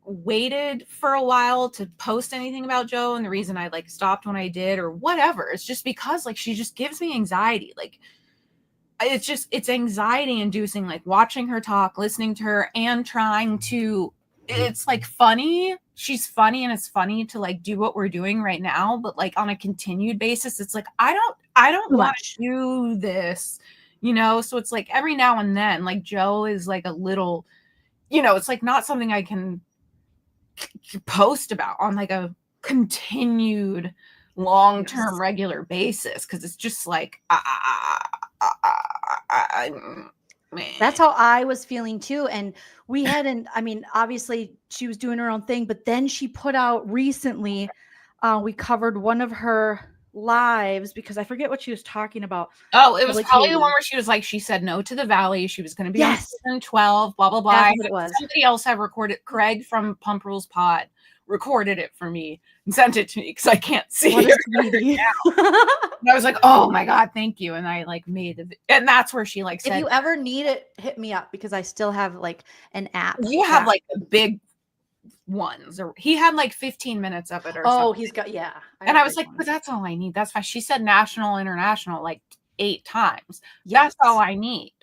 waited for a while to post anything about Joe, and the reason I like stopped when I did or whatever, it's just because like she just gives me anxiety. Like, it's anxiety inducing, like watching her talk, listening to her, and trying to, it's like funny. She's funny, and it's funny to like do what we're doing right now, but like on a continued basis, it's like, I don't want to do this, you know? So it's like every now and then, like Joe is like a little, you know, it's like not something I can post about on like a continued long-term regular basis, because it's just like that's how I was feeling too. And we hadn't, I mean, obviously she was doing her own thing, but then she put out recently, we covered one of her lives because I forget what she was talking about. Oh, it was probably the one where she was like, she said no to the Valley. She was going to be on season 12, blah, blah, blah. It was. Somebody else had recorded, Craig from Pumprules Pod recorded it for me and sent it to me because I can't see it right now. And I was like, oh my God, thank you. And I like made it. And that's where she like said, if you ever need it, hit me up because I still have like an app. You have like the big ones, or he had like 15 minutes of it or something. He's got, and I was like, but that's all I need. That's why she said national, international like 8 times. That's all I need.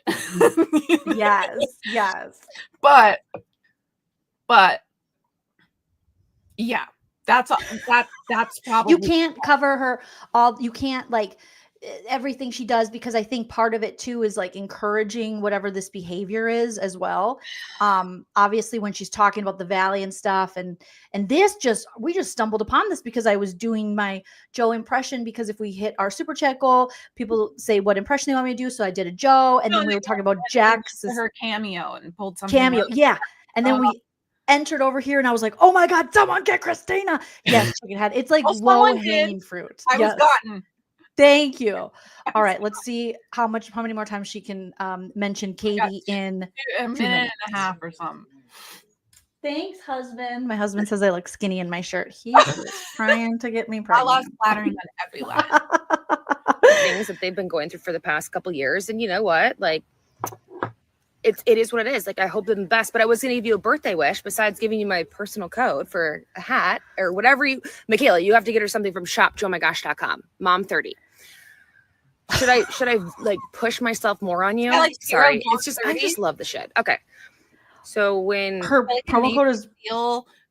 yes. But yeah, that's probably, you can't cover her all. You can't like everything she does, because I think part of it too is like encouraging whatever this behavior is as well. Obviously when she's talking about the Valley and stuff, and this we just stumbled upon this because I was doing my Joe impression, because if we hit our super chat goal, people say what impression they want me to do. So I did a Joe, and then we were talking about Jack's her cameo and pulled something cameo. Yeah. And then we entered over here and I was like, oh my God, someone get Christina. Yes, chicken head. It's like low hanging fruit. I was gotten. Thank you. All right, let's see how many more times she can mention Katie in a minute and a half or something. Thanks, husband. My husband says I look skinny in my shirt. He's trying to get me pregnant. I lost flattering on every laugh. Things that they've been going through for the past couple years, and you know what? Like, it is what it is. Like, I hope them the best. But I was going to give you a birthday wish besides giving you my personal code for a hat or whatever Michaela, you have to get her something from shopjoemygosh.com. Mom 30. Should I like push myself more on you? Sorry. It's just, I just love the shit. Okay. So when her promo code is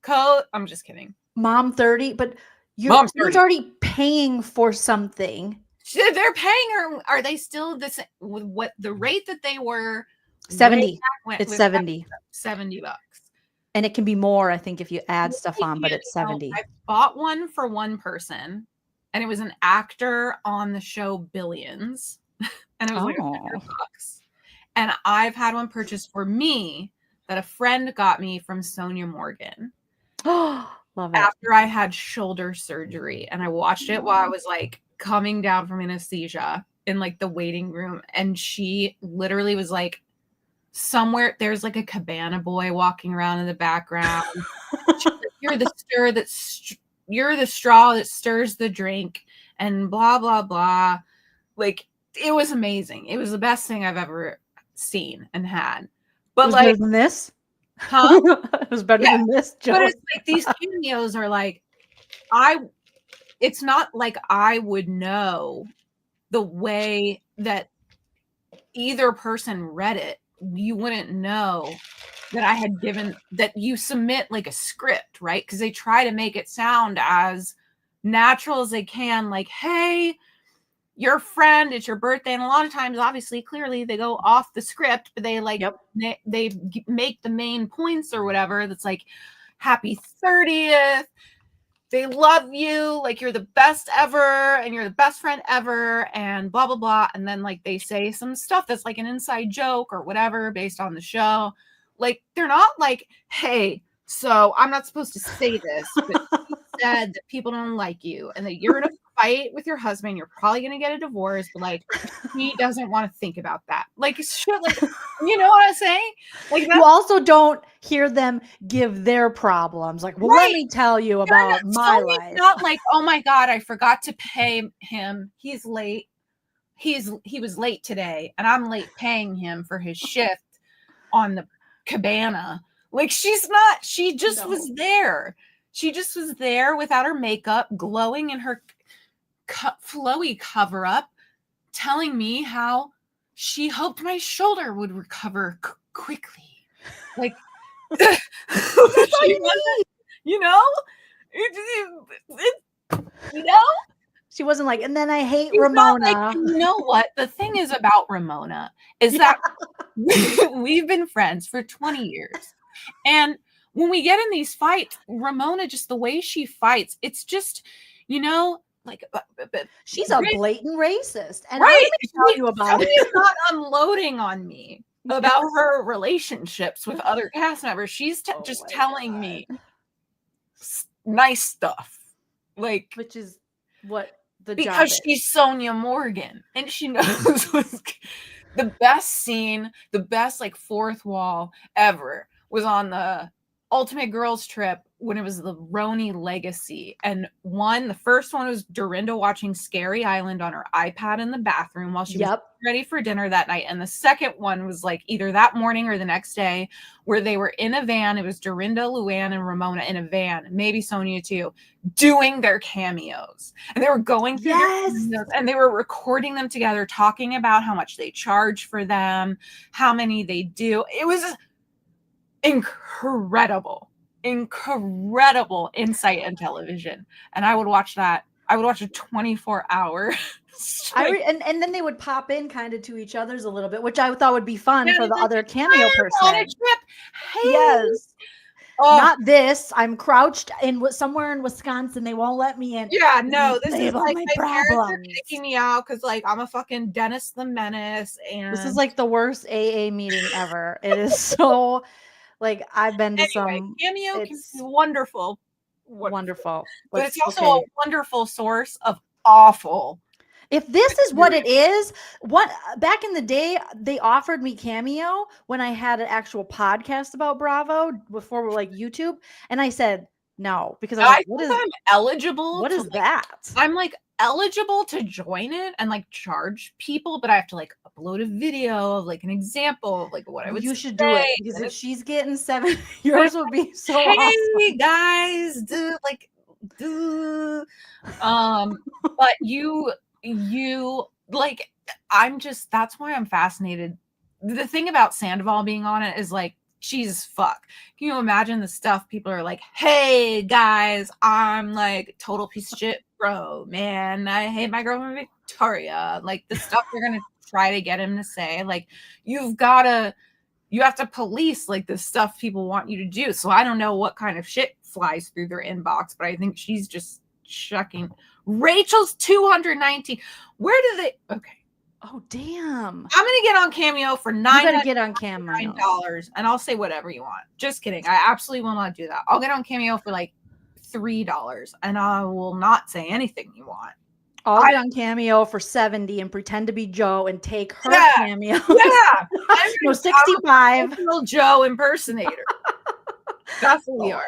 code, I'm just kidding. Mom 30, but you're already paying for something. They're paying her. Are they still this with what the rate that they were? 70. It's 70. $70. And it can be more, I think, if you add stuff on, but it's 70. I bought one for one person, and it was an actor on the show Billions. And it was like $100. And I've had one purchased for me that a friend got me from Sonia Morgan. Love it. After I had shoulder surgery, and I watched it while I was like coming down from anesthesia in like the waiting room, and she literally was like, somewhere there's like a cabana boy walking around in the background. You're the straw that stirs the drink, and blah blah blah. Like, it was amazing. It was the best thing I've ever seen and had. But was like, better than this, huh? It was better than this. Joe. But it's like these cameos are like, it's not like I would know the way that either person read it. You wouldn't know that I had given that. You submit like a script, right? Because they try to make it sound as natural as they can. Like, hey, your friend, it's your birthday. And a lot of times, obviously, clearly they go off the script, but they like, they make the main points or whatever. That's like, happy 30th. They love you, like you're the best ever, and you're the best friend ever, and blah, blah, blah. And then like they say some stuff that's like an inside joke or whatever based on the show. Like, they're not like, hey, so I'm not supposed to say this, but he said that people don't like you and that you're in a fight with your husband. You're probably going to get a divorce, but like, he doesn't want to think about that. Like, shit, like, you know what I'm saying? Like, you also don't hear them give their problems. Like, well, let me tell you about my life. Not like, oh my God, I forgot to pay him. He's late. He was late today, and I'm late paying him for his shift on the cabana. Like, she's not. She just was there. She just was there without her makeup, glowing in her flowy cover up, telling me how she hoped my shoulder would recover quickly. Like, she wasn't, you know, you know, she wasn't like, and then I hate she's Ramona. Like, you know what? The thing is about Ramona is that we've been friends for 20 years. And when we get in these fights, Ramona, just the way she fights, it's just, you know, like she's a blatant racist. And right. I'm tell you about it. She's not unloading on me about her relationships with other cast members. She's just telling me nice stuff. Like, which is what the because job is. She's Sonia Morgan and she knows what's the best scene, the best like fourth wall ever was on the Ultimate Girls Trip when it was the Roni Legacy. And the first one was Dorinda watching Scary Island on her iPad in the bathroom while she was ready for dinner that night. And the second one was like either that morning or the next day where they were in a van. It was Dorinda, Luann, and Ramona in a van, maybe Sonia too, doing their cameos. And they were going through their cameos, and they were recording them together, talking about how much they charge for them, how many they do. It was incredible insight in television. And I would watch that. I would watch a 24-hour and then they would pop in kind of to each other's a little bit, which I thought would be fun for the other cameo person. On a trip. Hey. Yes. Not this. I'm crouched somewhere in Wisconsin. They won't let me in. Yeah, no, this is like my parents are kicking me out because like I'm a fucking Dennis the Menace, and this is like the worst AA meeting ever. It is so like I've been to some Cameo can be wonderful, but it's also a wonderful source of awful. If this is what it is, back in the day, they offered me Cameo when I had an actual podcast about Bravo before like YouTube. And I said, no, because I'm eligible. What is that? I'm like eligible to join it and like charge people, but I have to like upload a video of like an example of like what I would You should do it because if she's getting 7, yours would be so hey awesome. Guys, but you like, that's why I'm fascinated. The thing about Sandoval being on it is like, she's fuck. Can you imagine the stuff people are like, hey guys, I'm like total piece of shit, bro, man, I hate my girlfriend Victoria. Like the stuff they're gonna try to get him to say, like you have to police like the stuff people want you to do. So I don't know what kind of shit flies through their inbox, but I think she's just shucking. Rachel's 219. Where do they? Okay. Oh damn! I'm gonna get on Cameo for $9. You better get on Cameo. $9, and I'll say whatever you want. Just kidding. I absolutely will not do that. I'll get on Cameo for like $3, and I will not say anything you want. I'll get on Cameo for $70 and pretend to be Joe and take her Cameo. Yeah, no 65. Joe impersonator. That's what we are.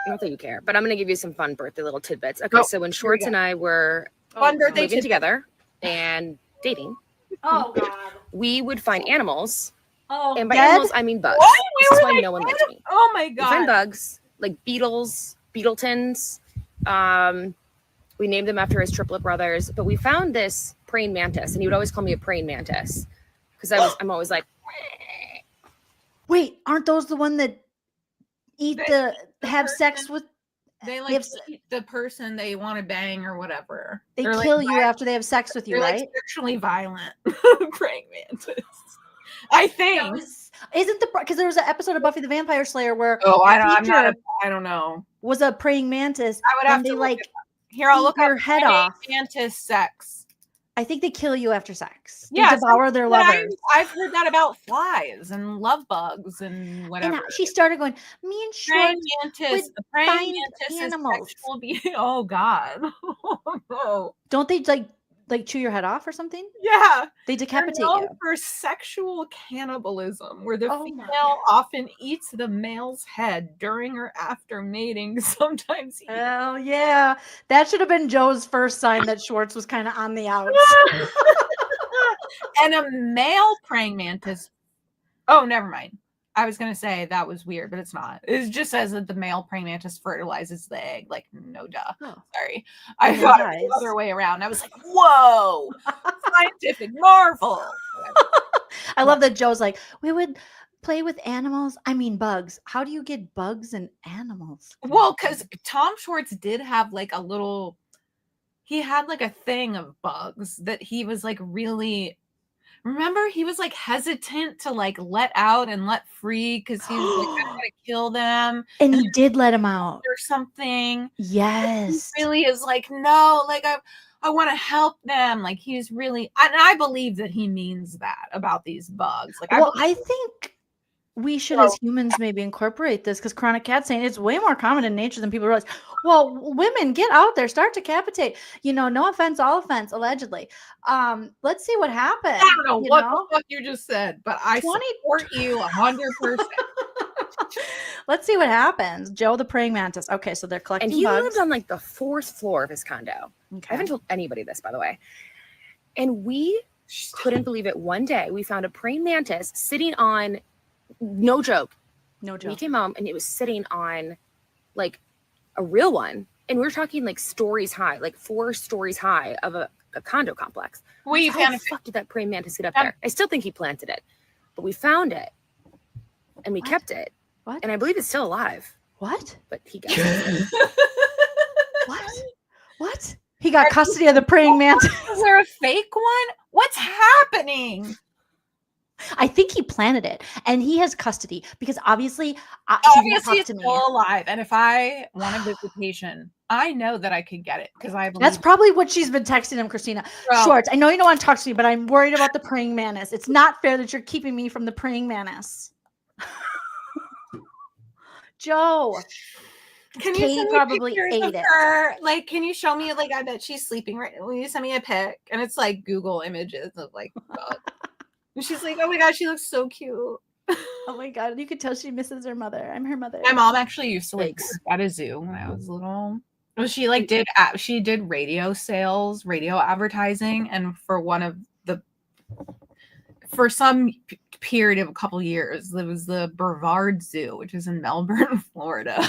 I don't think you care, but I'm going to give you some fun birthday little tidbits. Okay, so when Schwartz and I were living together and dating, we would find animals. And by animals, I mean bugs. This is why no one likes me. Oh my God. We find bugs, like beetles, beetletons. We named them after his triplet brothers, but we found this praying mantis, and he would always call me a praying mantis because I'm always like, wait, aren't those the one that have sex with? They like eat the person they want to bang or whatever. They kill you after they have sex with you, they're right? Like sexually violent praying mantis. I think isn't because there was an episode of Buffy the Vampire Slayer where I don't know was a praying mantis. I would have to like here. I'll look her head off. Mantis sex. I think they kill you after sex. They Yeah, devour their lovers. I've heard that about flies and love bugs and whatever. And she started going, me and praying Schwartz mantis. would The praying find mantis animals. is sexual oh God. Oh. Don't they like chew your head off or something? Yeah. They decapitate you. You. For sexual cannibalism, where the female often eats the male's head during or after mating, sometimes Hell yeah. That should have been Joe's first sign that Schwartz was kind of on the outs. And a male praying mantis. Oh, never mind. I was going to say that was weird, but it's not. It just says that the male praying mantis fertilizes the egg. Like, no duh. Oh. Sorry. I thought it was the other way around. I was like, whoa, scientific marvel. I love that Joe's like, we would play with animals. I mean, bugs. How do you get bugs and animals? Well, because Tom Schwartz did have like a little, he had like a thing of bugs that he was like really, remember he was like hesitant to like let out and let free because he was like, I don't want to kill them. And he did let him out. Or something. Yes. He really is like, no, like I want to help them. Like he's really, and I believe that he means that about these bugs. Like, well, I think we should, as humans, maybe incorporate this because chronic cat saying it's way more common in nature than people realize. Well, women, get out there, start to capitate. You know, no offense, all offense, allegedly. Let's see what happens. I don't know what the fuck you just said, but I support you 100%. Let's see what happens. Joe the praying mantis. Okay, so they're collecting And he bugs. lives on like the 4th floor of his condo. Okay. I haven't told anybody this, by the way. And we couldn't believe it. One day we found a praying mantis sitting on, no joke. No joke. We came home and it was sitting on like a real one. And we were talking like stories high, like 4 stories high of a condo complex. Well, you How found the fuck did that praying mantis get up there? I still think he planted it, but we found it and we kept it. What? And I believe it's still alive. What? But he got it. What? He got custody of the praying mantis. Is there a fake one? What's happening? I think he planted it, and he has custody because obviously, obviously it's still alive. And if I want a visitation, I know that I could get it because I believe. That's probably what she's been texting him, Christina. Well, Schwartz, I know you don't want to talk to me, but I'm worried about the praying mantis. It's not fair that you're keeping me from the praying mantis. Joe. Can you Katie send me probably pictures ate of it. her? Like, can you show me? Like, I bet she's sleeping right now. Will you send me a pic? And it's like Google images of like, and she's like, oh my god, she looks so cute. Oh my god, you could tell she misses her mother. I'm her mother. My mom actually used to like work at a zoo when I was little. Well, she like did radio sales, radio advertising, and for some period of a couple years, there was the Brevard Zoo, which is in Melbourne, Florida.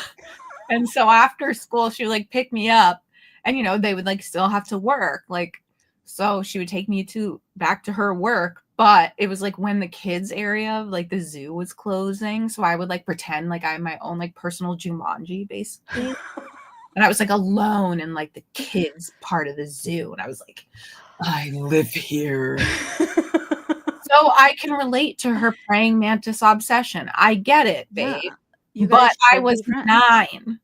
And so after school, she would like pick me up, and you know they would like still have to work, like so she would take me back to her work. But it was like when the kids area of like the zoo was closing, so I would like pretend like I had my own like personal Jumanji basically. And I was like alone in like the kids part of the zoo, and I was like, I live here. So I can relate to her praying mantis obsession. I get it, babe. Yeah. But I was 9.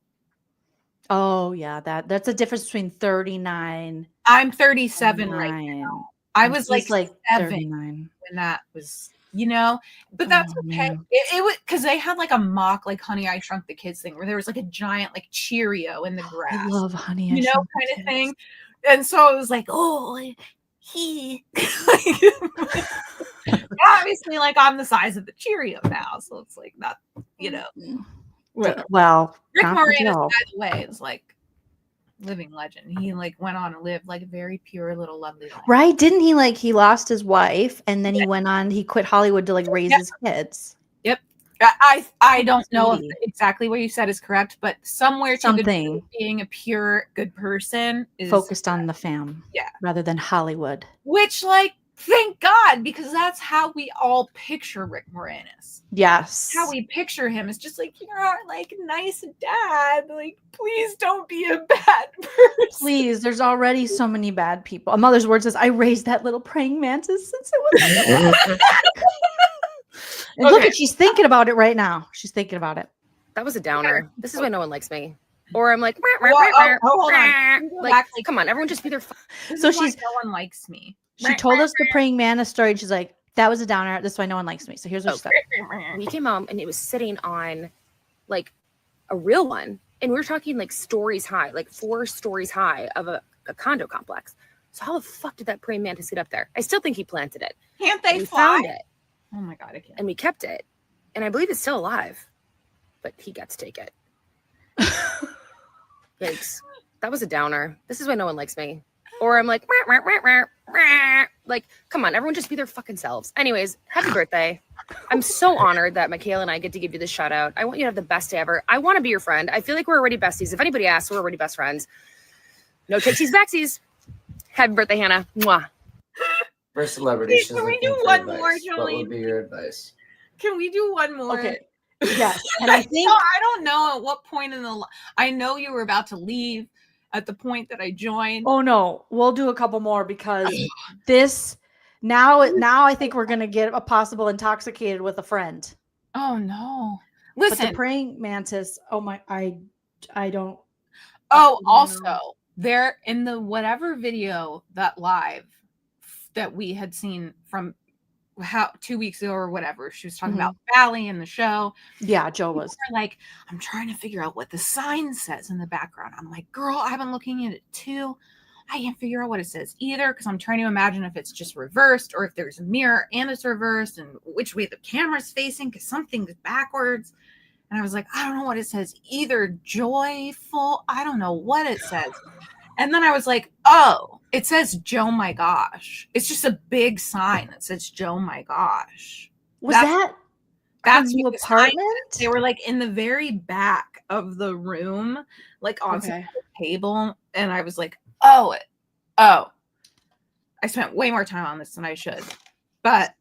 Oh yeah, that's a difference between 39. I'm 37 right now. I was like 7 39 when that was, you know, but that's okay. It was because they had like a mock like Honey I Shrunk the Kids thing where there was like a giant like Cheerio in the grass. I love Honey I Shrunk kind of thing. And so it was like, oh, he obviously like I'm the size of the Cheerio now, so it's like not, you know. Well, Rick Moranis, by the way, is like living legend. He like went on to live like a very pure little lovely life. Right? Didn't he like he lost his wife and then he went on, he quit Hollywood to like raise his kids. Yep. I don't know if exactly what you said is correct, but somewhere to the being a pure good person is focused on the fam. Yeah. Rather than Hollywood. Which like thank God, because that's how we all picture Rick Moranis. Yes. How we picture him is just like, you're our like nice dad. Like, please don't be a bad person. Please, there's already so many bad people. A mother's word says, I raised that little praying mantis since it was. And look at, she's thinking about it right now. She's thinking about it. That was a downer. This is why no one likes me. Or I'm like, hold on. Like, come on, everyone just be their. So she's no one likes me. She told us the praying mantis story. And she's like, that was a downer. This is why no one likes me. So here's what she said. We came home and it was sitting on like a real one. And we were talking like stories high, like 4 stories high of a condo complex. So how the fuck did that praying mantis get up there? I still think he planted it. Can't they we fly? Found it. Oh my God, I can't. And we kept it. And I believe it's still alive. But he got to take it. Yikes. That was a downer. This is why no one likes me. Or I'm like, come on, everyone just be their fucking selves. Anyways, happy birthday. I'm so honored that Michaela and I get to give you this shout out. I want you to have the best day ever. I want to be your friend. I feel like we're already besties. If anybody asks, we're already best friends. No takesies, backsies. Happy birthday, Hannah. Mwah. For a celebrity, she's Can we looking do for one advice. more, What Joleen? would be your advice? Can we do one more? Okay. Yes. And I think I don't know at what point in the I know you were about to leave at the point that I joined. Oh no, we'll do a couple more because this now I think we're gonna get a possible intoxicated with a friend. Oh no. But Listen. the praying mantis, oh my, I don't. Oh, also, there in the whatever video that live that we had seen from 2 weeks ago or whatever, she was talking about Valley in the show. Yeah, Joe was like, I'm trying to figure out what the sign says in the background. I'm like, girl, I've been looking at it too. I can't figure out what it says either because I'm trying to imagine if it's just reversed or if there's a mirror and it's reversed and which way the camera's facing because something's backwards. And I was like, I don't know what it says either. Joyful. I don't know what it says. And then I was like, oh, it says Joe my gosh. It's just a big sign that says Joe my gosh. That's new apartment? They were like in the very back of the room, like on the table. And I was like, oh, I spent way more time on this than I should. But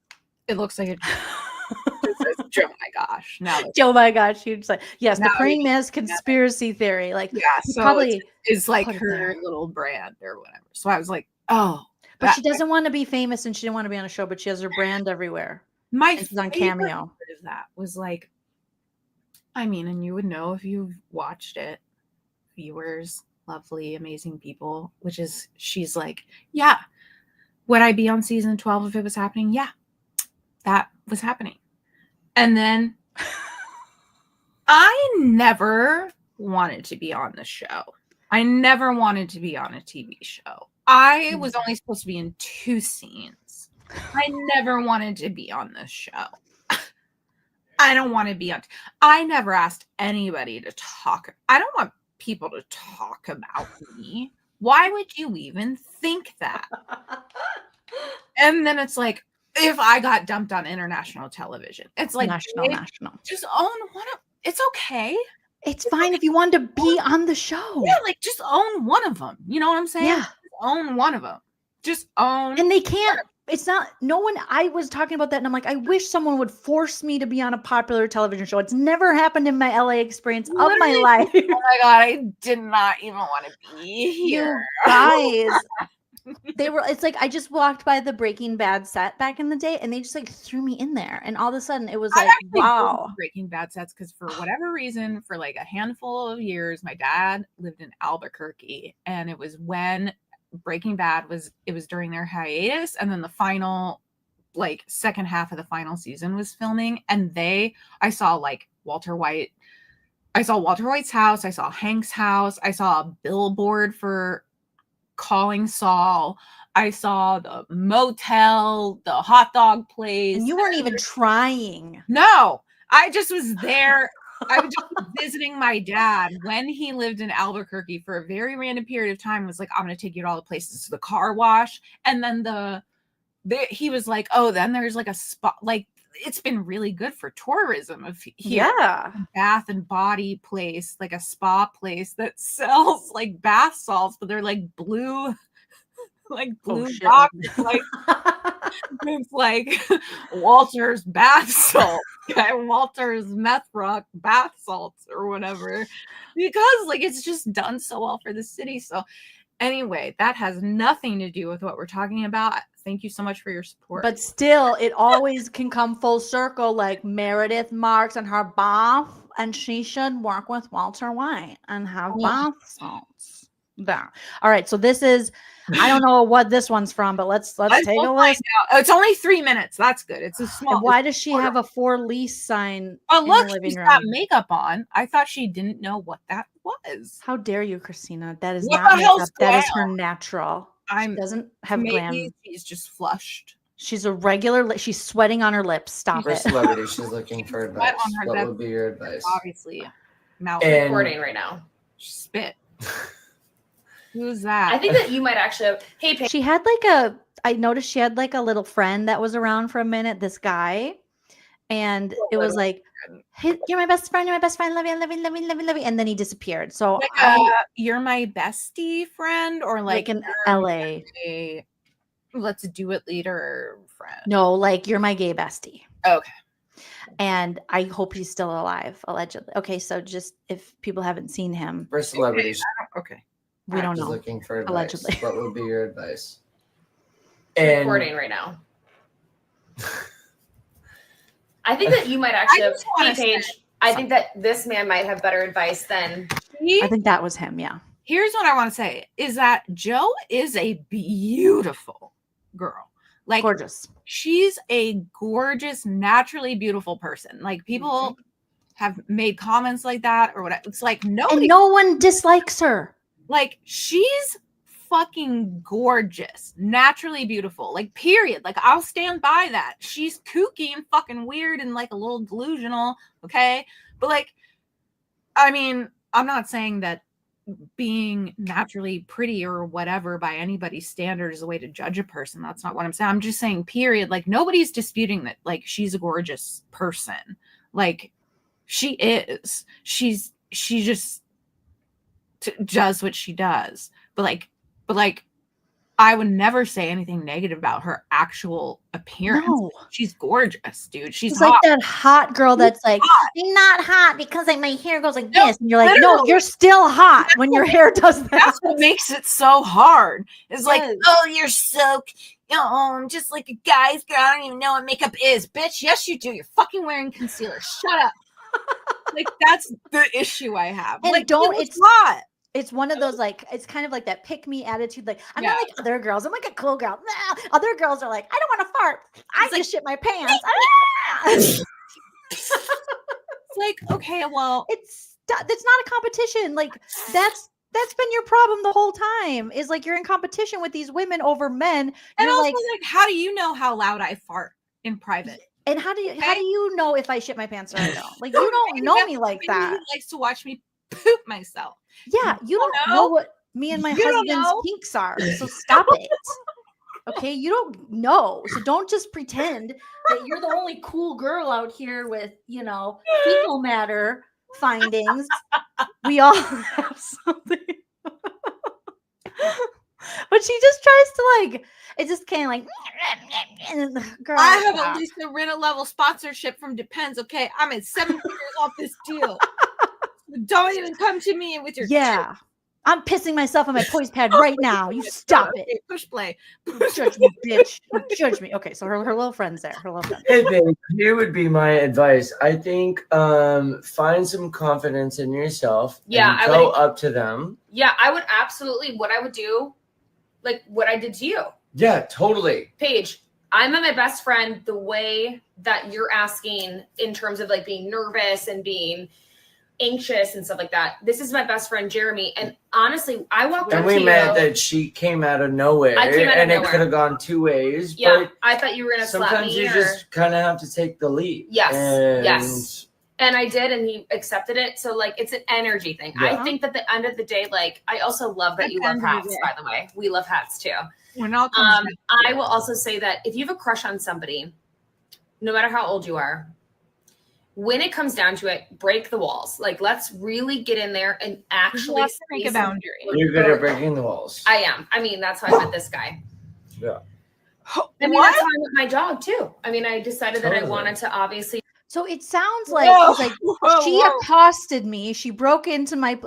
it looks like it says Joe my gosh. Now Joe my gosh. She's like, yes, the praying mantis conspiracy theory. Like, yeah, so probably is like her little brand or whatever. So I was like, oh. But she doesn't want to be famous and she didn't want to be on a show, but she has her brand everywhere. She's on Cameo. Part of that was like, I mean, and you would know if you've watched it, viewers, lovely, amazing people, which is she's like, yeah, would I be on season 12 if it was happening? Yeah, that was happening. And then I never wanted to be on the show. I never wanted to be on a TV show. I was only supposed to be in 2 scenes. I never wanted to be on this show. I don't want to be on. I never asked anybody to talk. I don't want people to talk about me. Why would you even think that? And then it's like, if I got dumped on international television, it's like national. Just own one of. It's okay. It's fine if you wanted to be on the show. Yeah, like just own one of them. You know what I'm saying? Yeah. Just own one of them. Just own. And they can't. It's not, no one, I was talking about that and I'm like, I wish someone would force me to be on a popular television show. It's never happened in my LA experience of my life. Oh my God, I did not even want to be here. You guys. It's like, I just walked by the Breaking Bad set back in the day and they just like threw me in there. And all of a sudden it was like, wow. Breaking Bad sets because for whatever reason, for like a handful of years, my dad lived in Albuquerque and it was when Breaking Bad was during their hiatus and then the final like second half of the final season was filming and I saw Walter White's house, I saw Hank's house, I saw a billboard for Calling Saul, I saw the motel, the hot dog place. And you weren't even trying. No, I just was there. I was just visiting my dad when he lived in Albuquerque for a very random period of time. Was like, I'm going to take you to all the places, to the car wash. And then he was like, oh, then there's like a spot, like it's been really good for tourism of here. Yeah. Bath and body place, like a spa place that sells like bath salts, but they're like blue. Like blue rock, like it's like Walter's bath salt, Walter's meth rock bath salts or whatever, because like it's just done so well for the city. So anyway, that has nothing to do with what we're talking about. Thank you so much for your support. But still, it always can come full circle. Like Meredith Marks and her bath, and she should work with Walter White and have bath salts. There. All right, so this is. I don't know what this one's from, but let's take a listen. Oh, it's only 3 minutes. That's good. It's a small. And why does she have a for lease sign? Oh, look, in the living she's room? got makeup on. I thought she didn't know what that was. How dare you, Christina? That is What not the hell's makeup. That is glam? her natural. She doesn't have Maybe glam. she's just flushed. She's a regular. She's sweating on her lips. Stop For it. celebrity, she's looking for advice. on her What lip. would be your advice? Obviously, mouth And- Recording right now. spit. Who's that? I think that you might actually have, hey, Pam. She had I noticed she had like a little friend that was around for a minute, this guy. And it was like, hey, you're my best friend, love you, love you, love you, love you, love you. And then he disappeared. So you're my bestie friend or like in LA. let's do it later friend? No, like you're my gay bestie. Okay. And I hope he's still alive, allegedly. Okay, so just if people haven't seen him. For celebrities. Okay. We don't know. Looking for advice. Allegedly. What would be your advice? Recording right now. I think that you might actually have Paige. I think that this man might have better advice than I think that was him, yeah. Here's what I want to say is that Joe is a beautiful girl. Like gorgeous. She's a gorgeous, naturally beautiful person. Like people have made comments like that or whatever. It's like nobody, and no one dislikes her. Like she's fucking gorgeous, naturally beautiful, like period. Like I'll stand by that. She's kooky and fucking weird and like a little delusional, okay? But like, I mean, I'm not saying that being naturally pretty or whatever by anybody's standard is a way to judge a person. That's not what I'm saying. I'm just saying period. Like nobody's disputing that like she's a gorgeous person. Like she is. She just does what she does. But like I would never say anything negative about her actual appearance. No. She's gorgeous, dude. She's hot. Like that hot girl that's like, I'm not hot because like my hair goes like this. And you're like, no, you're still hot when your hair does that. That's what makes it so hard. It's like, oh, you're so just like a guy's girl. I don't even know what makeup is. Bitch, yes, you do. You're fucking wearing concealer. Shut up. Like, that's the issue I have. And like, it's hot. It's one of those, like, it's kind of like that pick me attitude. Like, I'm not like other girls. I'm like a cool girl. Nah. Other girls are like, I don't want to fart. I just shit my pants. It's like, okay, well, it's not a competition. Like, that's been your problem the whole time. Is like you're in competition with these women over men. And also, like, how do you know how loud I fart in private? And how do you know if I shit my pants or I don't? Like, you don't know me like that. He likes to watch me poop myself. Yeah, you don't know what me and my husband's kinks are. So stop it. Okay, you don't know. So don't just pretend that you're the only cool girl out here with, fecal matter findings. We all have something. But she just tries to like, it just kind of like, girl. I have at least a Rena level sponsorship from Depends. Okay, I'm at 7 figures off this deal. Don't even come to me with your shit. I'm pissing myself on my poise pad right now. You stop it. Okay, push play. Judge me, bitch. Judge me. Okay, so her little friend's there. Her little friend. Hey, babe, here would be my advice. I think find some confidence in yourself. Yeah, and go up to them. Yeah, I would absolutely. What I would do, like what I did to you. Yeah, totally. Paige, I'm at my best friend the way that you're asking in terms of like being nervous and being anxious and stuff like that. This is my best friend Jeremy, and honestly, I walked up to you. And we met that she came out of nowhere, and it could have gone two ways. Yeah, but I thought you were gonna slap me. Sometimes you just kind of have to take the lead. Yes, yes. And I did, and he accepted it. So like, it's an energy thing. Yeah. I think that at the end of the day, like, I also love that you love hats. By the way, we love hats too. We're not. I will also say that if you have a crush on somebody, no matter how old you are, when it comes down to it, break the walls. Like, let's really get in there and actually make a boundary. You're good at breaking the walls. I am. I mean, that's how I met this guy. Yeah. I mean, that's how I met my dog too. I mean, I decided that I wanted to obviously. So it sounds like she accosted me. She broke into my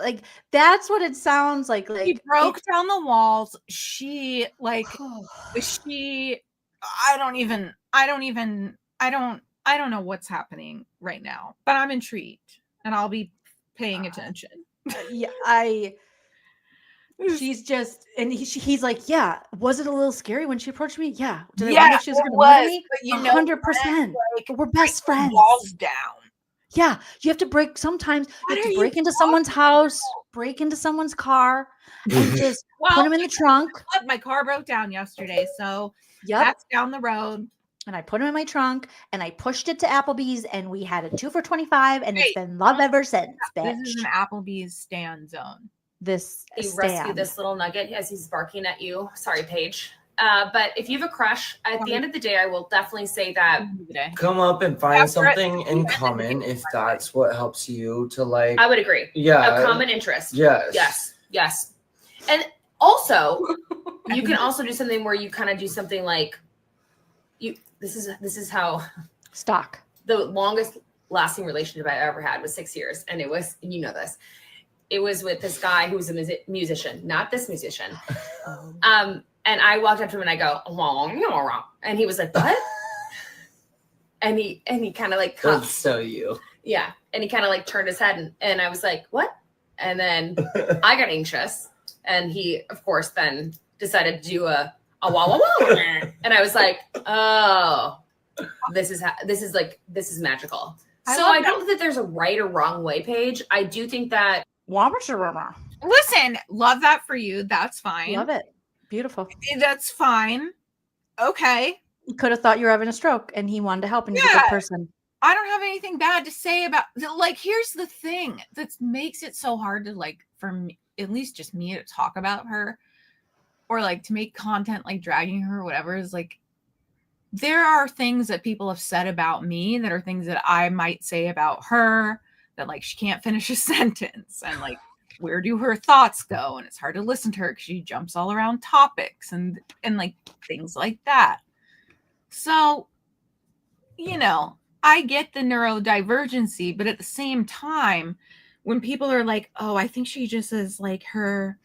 that's what it sounds like. Like she broke down the walls. She I don't know what's happening right now, but I'm intrigued and I'll be paying attention. She's just, and he's like, yeah, was it a little scary when she approached me? Yeah. Did I yeah, know she was going to murder me? 100%. But we're best friends. Walls down. Yeah. You have to break, sometimes you have to break into someone's house, break into someone's car, and just put them in the trunk. My car broke down yesterday, so that's down the road. And I put him in my trunk and I pushed it to Applebee's and we had a 2 for $25 and it's been love ever since. Bitch. This is an Applebee's stand zone. You rescue this little nugget as he's barking at you. Sorry, Paige. But if you have a crush, at the end of the day, I will definitely say that come up and find something in common if that's what helps you to like. I would agree. Yeah. A common interest. Yes. Yes. Yes. And also, You can also do something where you kind of do something like this is how stock. The longest lasting relationship I ever had was 6 years. And it was, you know this, it was with this guy who was a musician, not this musician. And I walked up to him and I go, wrong. And he was like, what? and he kind of like, that's so you. Yeah. And he kind of like turned his head and I was like, what? And then I got anxious and he, of course, then decided to do a wah, wah, wah. And I was like, oh, this is magical. So I don't think that there's a right or wrong way, Paige. I do think that. Listen, love that for you. That's fine. Love it. Beautiful. That's fine. Okay. He could have thought you were having a stroke and he wanted to help and he's a good person. I don't have anything bad to say about, like, here's the thing that makes it so hard to, like, for me, at least just me, to talk about her or like to make content like dragging her or whatever, is like, there are things that people have said about me that are things that I might say about her, that like she can't finish a sentence and like where do her thoughts go, and it's hard to listen to her because she jumps all around topics and like things like that. So, you know, I get the neurodivergency, but at the same time, when people are like, oh, I think she just is like, her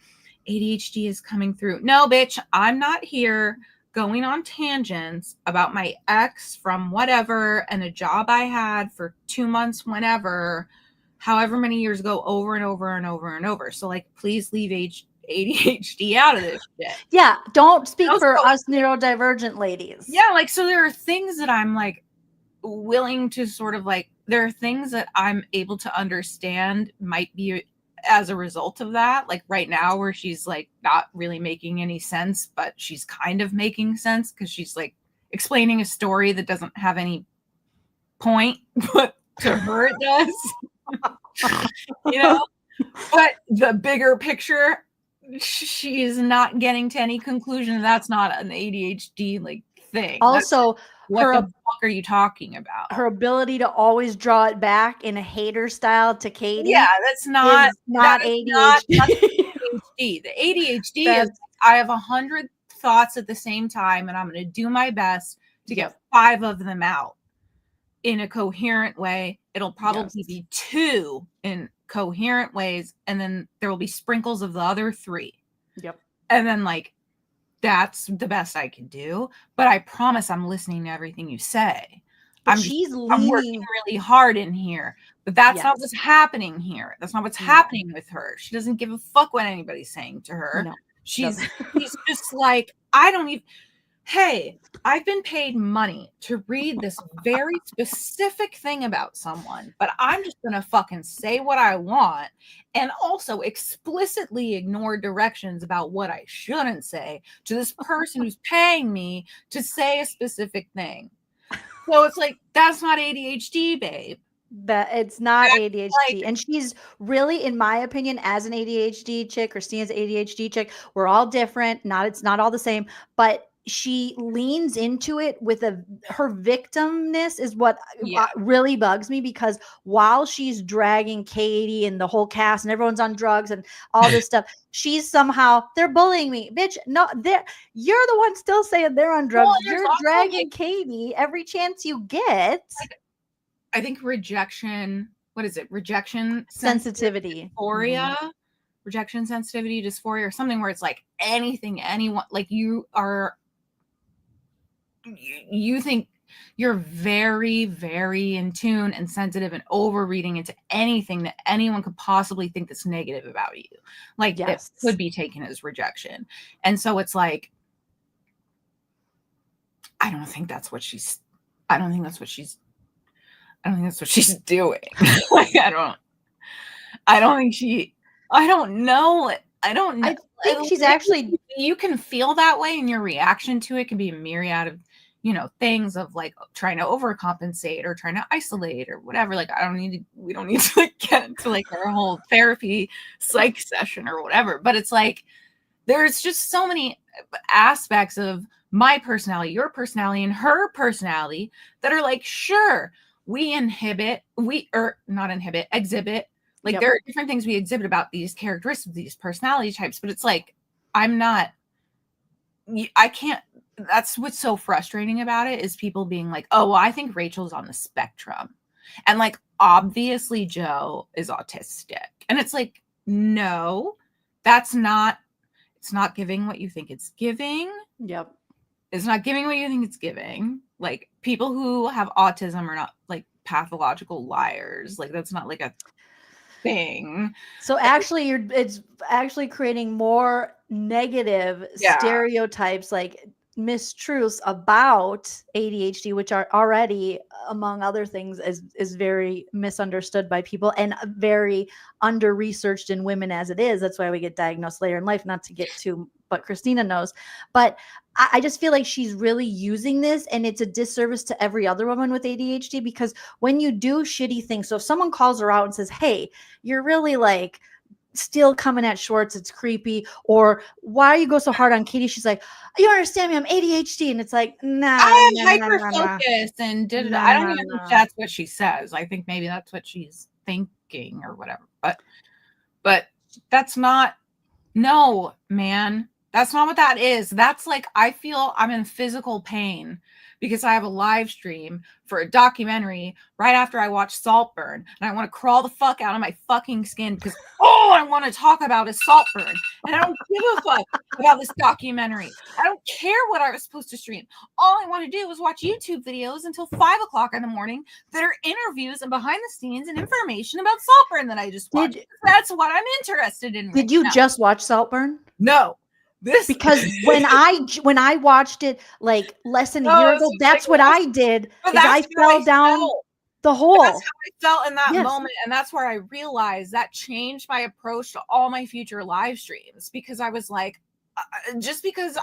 ADHD is coming through. No, bitch, I'm not here going on tangents about my ex from whatever and a job I had for 2 months, whenever, however many years ago, over and over and over and over. So like, please leave ADHD out of this shit. Yeah. Don't speak for us neurodivergent ladies. Yeah. Like, so there are things that I'm like willing to sort of like, there are things that I'm able to understand might be as a result of that, like right now where she's like not really making any sense, but she's kind of making sense because she's like explaining a story that doesn't have any point, but to her it does. You know, but the bigger picture, she is not getting to any conclusion. That's not an ADHD like thing. Also, what the fuck are you talking about? Her ability to always draw it back in a hater style to Katie. Yeah, that's not ADHD. Not ADHD. The ADHD is I have 100 thoughts at the same time, and I'm going to do my best to get 5 of them out in a coherent way. It'll probably be 2 in coherent ways, and then there will be sprinkles of the other 3. Yep. And then like, that's the best I can do, but I promise I'm listening to everything you say. I'm working really hard in here, but that's not what's happening here. That's not what's happening with her. She doesn't give a fuck what anybody's saying to her. No, she's just like, hey, I've been paid money to read this very specific thing about someone, but I'm just going to fucking say what I want and also explicitly ignore directions about what I shouldn't say to this person who's paying me to say a specific thing. So it's like, that's not ADHD, babe. That it's not ADHD. Like, and she's really, in my opinion, as an ADHD chick, Christina's ADHD chick, we're all different. It's not all the same, but she leans into it with her victimness is what really bugs me, because while she's dragging Katie and the whole cast and everyone's on drugs and all this stuff, she's somehow, they're bullying me. Bitch, no, you're the one still saying they're on drugs. Well, you're dragging Katie every chance you get. Like, I think rejection, what is it? Rejection sensitivity. Dysphoria. Mm-hmm. Rejection sensitivity, dysphoria, or something where it's like anyone, like you think you're very, very in tune and sensitive and over reading into anything that anyone could possibly think that's negative about you. Like it could be taken as rejection. And so it's like, I don't think that's what she's doing. Like, I don't know. I think she's actually, you can feel that way, and your reaction to it can be a myriad of, things of like trying to overcompensate or trying to isolate or whatever. Like, we don't need to like get into like our whole therapy psych session or whatever. But it's like, there's just so many aspects of my personality, your personality, and her personality that are like, sure, we exhibit. Like, there are different things we exhibit about these characteristics, these personality types, but it's like, I'm not I can't. That's what's so frustrating about it is people being like, oh, well, I think Rachel's on the spectrum. And like, obviously Joe is autistic. And it's like, no, that's not, it's not giving what you think it's giving. Yep. It's not giving what you think it's giving. Like, people who have autism are not like pathological liars. Like, that's not like a thing. So actually it's actually creating more negative stereotypes, like mistruths about ADHD, which are already, among other things, is very misunderstood by people and very under researched in women as it is. That's why we get diagnosed later in life, not to get to what Christina knows. But I just feel like she's really using this, and it's a disservice to every other woman with ADHD, because when you do shitty things, so if someone calls her out and says, hey, you're really like still coming at Schwartz, it's creepy, or why you go so hard on Katie, she's like, you don't understand me, I'm ADHD, and it's like, I'm hyper focused and I don't even think that's what she says. I think maybe that's what she's thinking or whatever, but that's not, no, man, that's not what that is. That's like, I feel I'm in physical pain because I have a live stream for a documentary right after I watch Saltburn, and I want to crawl the fuck out of my fucking skin because all I want to talk about is Saltburn, and I don't give a fuck about this documentary. I don't care what I was supposed to stream. All I want to do is watch YouTube videos until 5 o'clock in the morning that are interviews and behind the scenes and information about Saltburn that I just watched. That's what I'm interested in. Did you just watch Saltburn? No. Because when I watched it like less than a year ago, that's what I did. Is I fell down the hole. That's how I felt in that moment, and that's where I realized that changed my approach to all my future live streams, because I was like, just because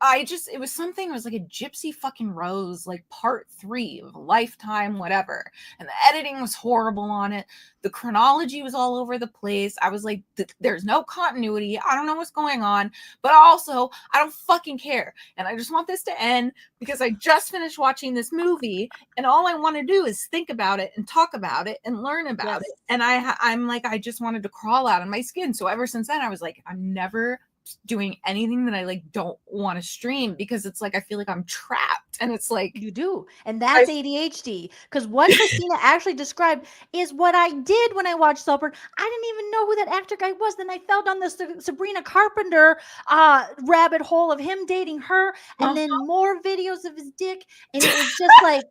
it was something, it was like a Gypsy fucking Rose, like part 3 of Lifetime, whatever. And the editing was horrible on it. The chronology was all over the place. I was like, there's no continuity. I don't know what's going on, but also I don't fucking care. And I just want this to end because I just finished watching this movie, and all I want to do is think about it and talk about it and learn about it. And I'm like, I just wanted to crawl out of my skin. So ever since then, I was like, I'm never doing anything that I like don't want to stream, because it's like I feel like I'm trapped, and it's like you do, and that's ADHD. Because what Christina actually described is what I did when I watched Saltburn. I didn't even know who that actor guy was. Then I fell down the Sabrina Carpenter rabbit hole of him dating her, and then more videos of his dick, and it was just like,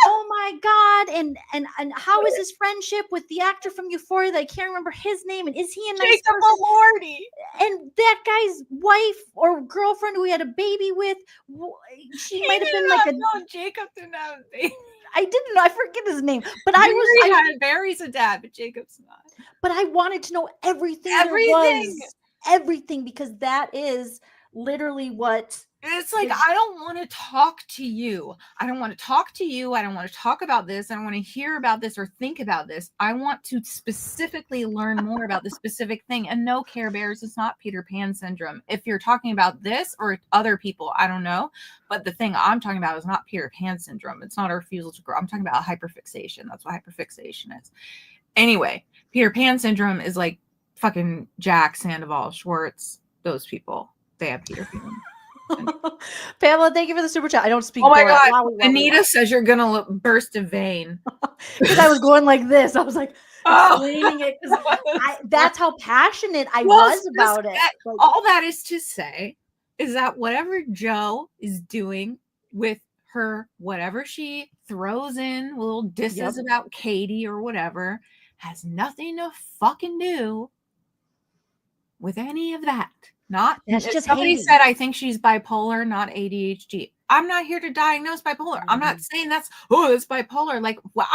oh my god, and how is his friendship with the actor from Euphoria that I can't remember his name, and is he a nice Jacob person? Elordi. And that guy's wife or girlfriend who he had a baby with, she might have been like no, Jacob didn't have a baby. I didn't know, I forget his name, but Barry's a dad, but Jacob's not. But I wanted to know everything, because that is literally what it's like. I don't want to talk to you. I don't want to talk to you. I don't want to talk about this. I don't want to hear about this or think about this. I want to specifically learn more about the specific thing. And no, Care Bears, it's not Peter Pan syndrome. If you're talking about this or other people, I don't know. But the thing I'm talking about is not Peter Pan syndrome. It's not a refusal to grow. I'm talking about hyperfixation. That's what hyperfixation is. Anyway, Peter Pan syndrome is like fucking Jack, Sandoval, Schwartz, those people. They have Peter Pan. Pamela, thank you for the super chat. I don't speak. Oh my god, Anita says you're gonna burst a vein. Because I was going like this. I was like explaining it. That's how passionate I was about it. All that is to say is that whatever Joe is doing with her, whatever she throws in little disses about Katie or whatever, has nothing to fucking do with any of that. Not just somebody said, I think she's bipolar, not ADHD. I'm not here to diagnose bipolar. I'm not saying that's bipolar. Like, well,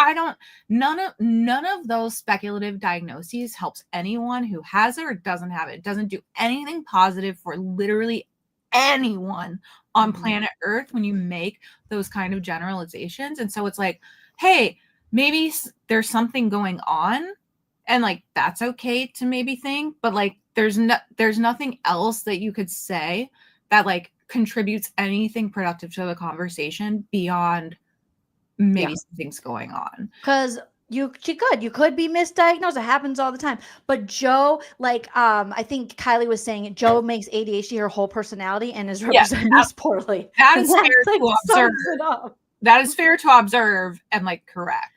none of those speculative diagnoses helps anyone who has it or doesn't have it. It doesn't do anything positive for literally anyone on planet Earth when you make those kind of generalizations. And so it's like, hey, maybe there's something going on, and like that's okay to maybe think, but like there's nothing else that you could say that like contributes anything productive to the conversation beyond maybe something's going on. Because You could be misdiagnosed. It happens all the time. But Joe, like, I think Kylie was saying, Joe makes ADHD her whole personality and is representing us poorly. That is fair like, to observe. That is fair to observe and like correct.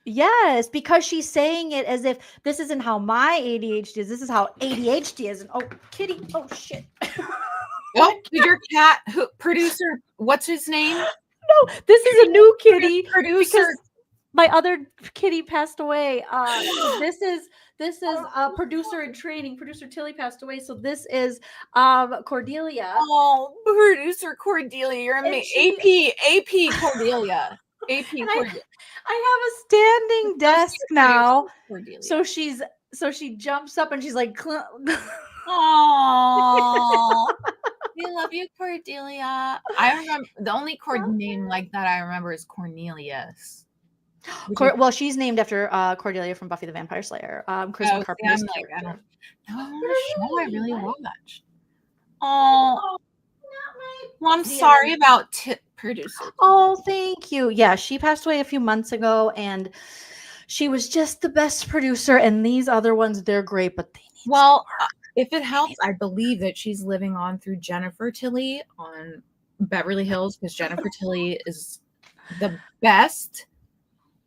Yes, because she's saying it as if this isn't how my ADHD is. This is how ADHD is. And oh, kitty, oh shit. Oh, did your cat producer? What's his name? No, this is a new kitty. Producer. My other kitty passed away. This is producer in training. Producer Tilly passed away. So this is Cordelia. Oh, producer Cordelia, you're amazing. AP Cordelia. AP Cordelia. I have a standing desk now. So she jumps up and she's like, oh. We love you, Cordelia. I remember the only name like that I remember is Cornelius. Well, she's named after Cordelia from Buffy the Vampire Slayer. Chris Carpenter's character. I really watched. Oh, well, I'm sorry about producer. Oh, thank you. Yeah, she passed away a few months ago, and she was just the best producer. And these other ones, they're great, but they need if it helps, I believe that she's living on through Jennifer Tilly on Beverly Hills, because Jennifer Tilly is the best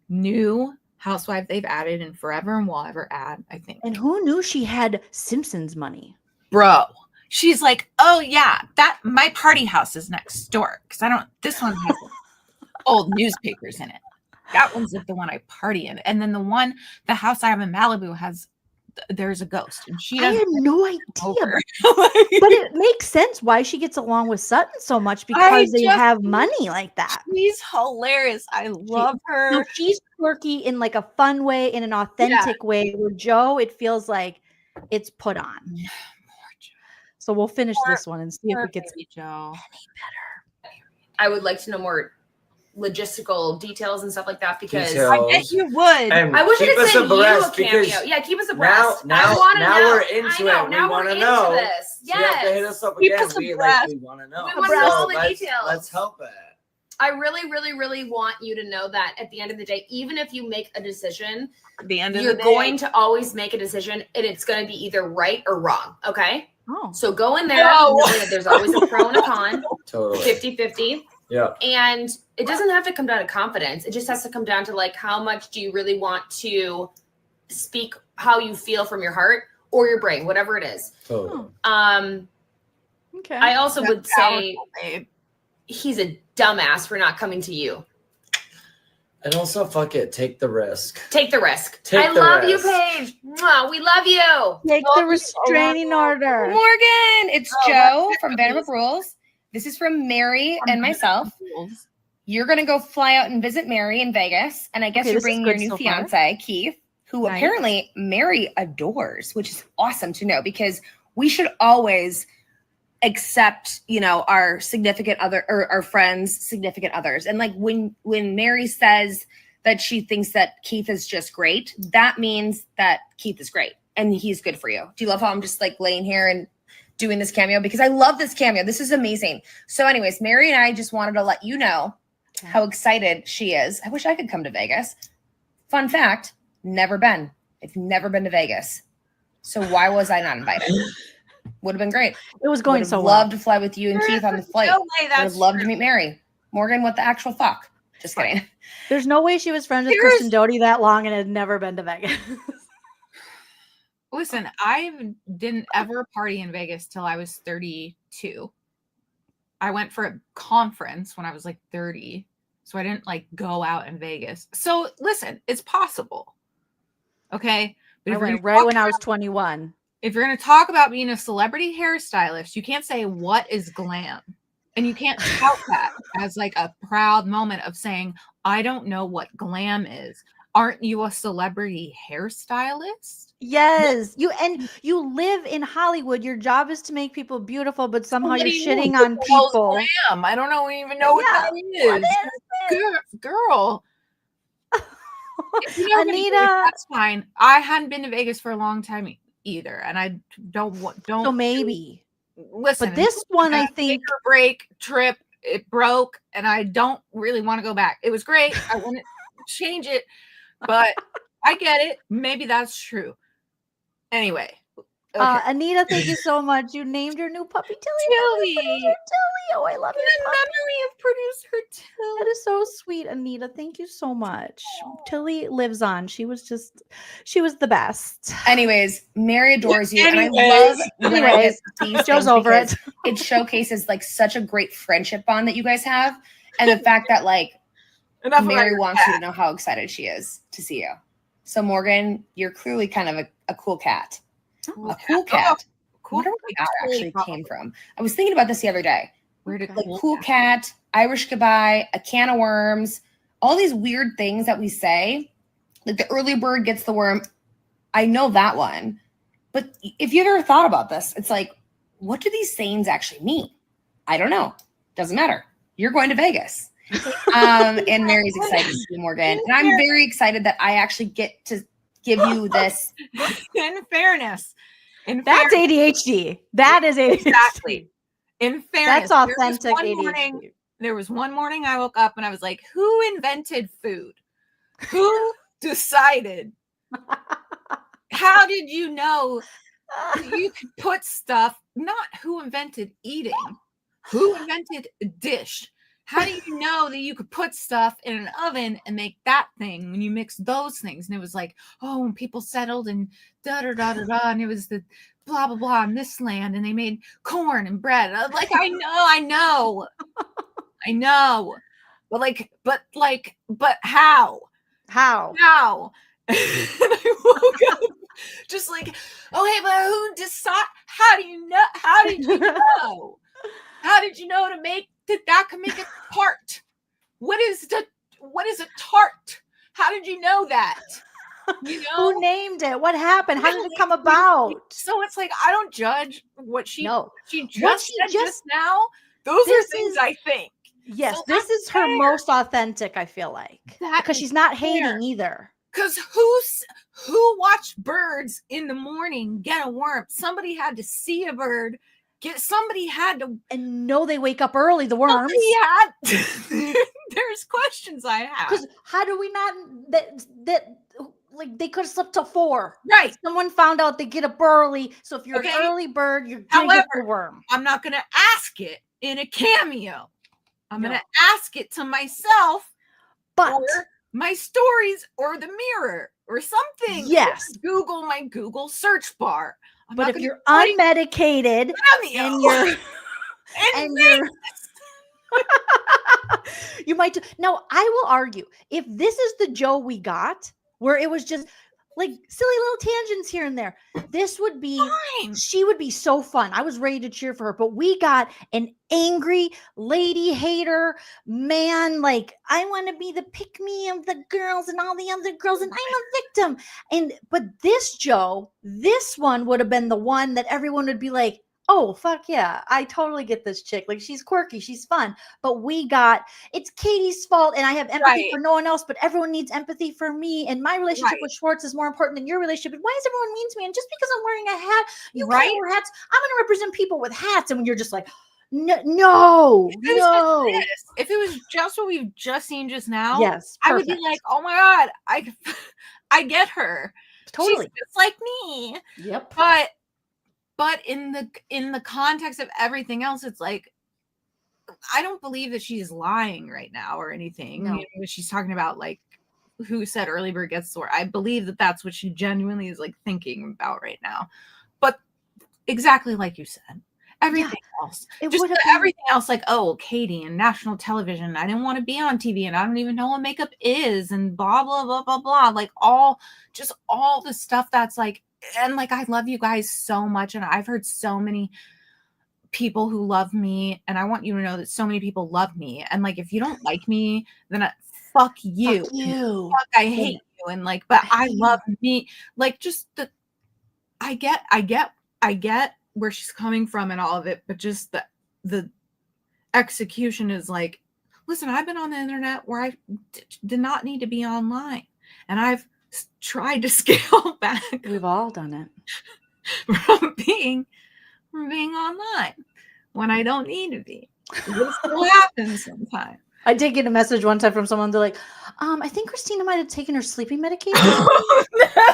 new housewife they've added in forever and will ever add, I think. And who knew she had Simpsons money? Bro, she's like, oh yeah, that my party house is next door, because this one has old newspapers in it. That one's like the one I party in. And then the house I have in Malibu there's a ghost, and I had no idea. But it makes sense why she gets along with Sutton so much, because they have money like that. She's hilarious. I love her. No, she's quirky in like a fun way, in an authentic way. With Joe, it feels like it's put on. So we'll finish this one and see if it gets Joe any better. I would like to know more logistical details and stuff like that, because I bet you would. And I wish I could send you a cameo. because Yeah, keep us abreast. Now we're into it. We want to know. This. So you have to hit us up again. We want to know. We want to know all the details. Let's help it. I really, really, really want you to know that at the end of the day, even if you make a decision, you're going to always make a decision, and it's going to be either right or wrong. Okay? Oh. So go in there knowing that there's always a pro and a con. Totally. 50-50. Yeah. And it doesn't have to come down to confidence. It just has to come down to like, how much do you really want to speak how you feel from your heart or your brain, whatever it is. Totally. Okay. I also would say he's a dumbass for not coming to you. And also, fuck it. Take the risk. Take the risk. I love you, Paige. Mwah, we love you. Take the restraining order. Morgan, it's Joe from Vanderpump. This is from Mary and myself. You're going to go fly out and visit Mary in Vegas. And I guess you're bringing your new fiance, Keith, who apparently Mary adores, which is awesome to know, because we should always accept, our significant other or our friends' significant others. And like when Mary says that she thinks that Keith is just great, that means that Keith is great and he's good for you. Do you love how I'm just like laying here and doing this cameo? Because I love this cameo. This is amazing. So anyways, Mary and I just wanted to let you know how excited she is. I wish I could come to Vegas. Fun fact, never been. I've never been to Vegas. So why was I not invited? Would have been great. It was going so well. Love to fly with you and Keith on the flight. No way I would love to meet Mary. Morgan, what the actual fuck? Just kidding. There's no way she was friends with Kristen Doty that long and had never been to Vegas. Listen, I didn't ever party in Vegas till I was 32. I went for a conference when I was like 30. So I didn't like go out in Vegas. So listen, it's possible. Okay. But I went right when I was 21. If you're going to talk about being a celebrity hairstylist, you can't say what is glam. And you can't tout that as like a proud moment of saying, I don't know what glam is. Aren't you a celebrity hairstylist? Yes. You live in Hollywood. Your job is to make people beautiful, but somehow you're shitting on people. Glam? I don't even know what that is. Girl. Anita, that's fine. I hadn't been to Vegas for a long time either, and I don't. So maybe. Listen, but this one, I think, break trip, it broke, and I don't really want to go back. It was great. I want to change it, but I get it. Maybe that's true. Anyway. Okay. Anita, thank you so much. You named your new puppy Tilly. Tilly. Oh, I love your puppy. Memory of producer Tilly. That is so sweet, Anita. Thank you so much. Tilly lives on. She was the best. Anyways, Mary adores you. And I love when I get these Joe's over it. It showcases like such a great friendship bond that you guys have. And the fact that like Mary wants you to know how excited she is to see you. So Morgan, you're clearly kind of a cool cat. A cool cat. I wonder where that actually came from. I was thinking about this the other day. Where did like cool cat, Irish goodbye, a can of worms, all these weird things that we say. Like the early bird gets the worm. I know that one. But if you've ever thought about this, it's like, what do these sayings actually mean? I don't know. Doesn't matter. You're going to Vegas. And Mary's excited to see Morgan. And I'm very excited that I actually get to give you this. In fairness. That's ADHD. That is ADHD. Exactly. In fairness. That's authentic ADHD. There was one morning I woke up and I was like, who invented food? Who decided? How did you know you could put stuff, not who invented eating, who invented a dish? How do you know that you could put stuff in an oven and make that thing when you mix those things? And it was like, oh, when people settled and and it was the blah, blah, blah in this land and they made corn and bread. I was like, I know. But how? How? And I woke up just like, oh, hey, but who decide? How do you know? How did you know? How did you know to make that can make a tart? What is a tart? How did you know that? You know, who named it? What happened? How did it come about? So it's like I don't judge what she just said just now. Those are things I think. Yes, so this is her most authentic. I feel like because she's not hating either. Because who watched birds in the morning get a worm? Somebody had to see a bird. Somebody had to, and know they wake up early. The worms. There's questions I have. Because how do we not that like they could have slept till 4? Right. Someone found out they get up early. So if you're an early bird, you're gonna get the worm. I'm not gonna ask it in a Cameo. I'm gonna ask it to myself, or my stories, or the mirror, or something. Yes. Google my Google search bar. But if you're unmedicated and you're you might now I will argue if this is the Joe we got where it was just like silly little tangents here and there, this would be fine. She would be so fun. I was ready to cheer for her, but we got an angry lady hater man. Like I want to be the pick me of the girls and all the other girls, and I'm a victim. But this Joe, this one would have been the one that everyone would be like, oh, fuck yeah, I totally get this chick. Like, she's quirky, she's fun. But it's Katie's fault, and I have empathy for no one else, but everyone needs empathy for me, and my relationship with Schwartz is more important than your relationship. And why is everyone mean to me? And just because I'm wearing a hat, you can't wear hats. I'm going to represent people with hats. And when you're just like, no. If it was just what we've just seen just now, yes, I would be like, oh my God, I get her. Totally. She's just like me. Yep. But in the context of everything else, it's like, I don't believe that she's lying right now or anything. No. You know, she's talking about like who said early bird gets the worm. I believe that that's what she genuinely is like thinking about right now. But exactly like you said, everything else, everything else, like, oh, Katie and national television. I didn't want to be on TV, and I don't even know what makeup is, and blah blah blah blah blah. Like all the stuff that's like. And like, I love you guys so much. And I've heard so many people who love me. And I want you to know that so many people love me. And like, if you don't like me, then fuck you. Fuck you. Fuck, I hate you. And like, but I love me. Like, just I get where she's coming from and all of it. But just the execution is like, listen, I've been on the internet where I did not need to be online. And I've tried to scale back. We've all done it. from being online when I don't need to be. It still happens sometimes. I did get a message one time from someone. They're like, I think Christina might have taken her sleeping medication.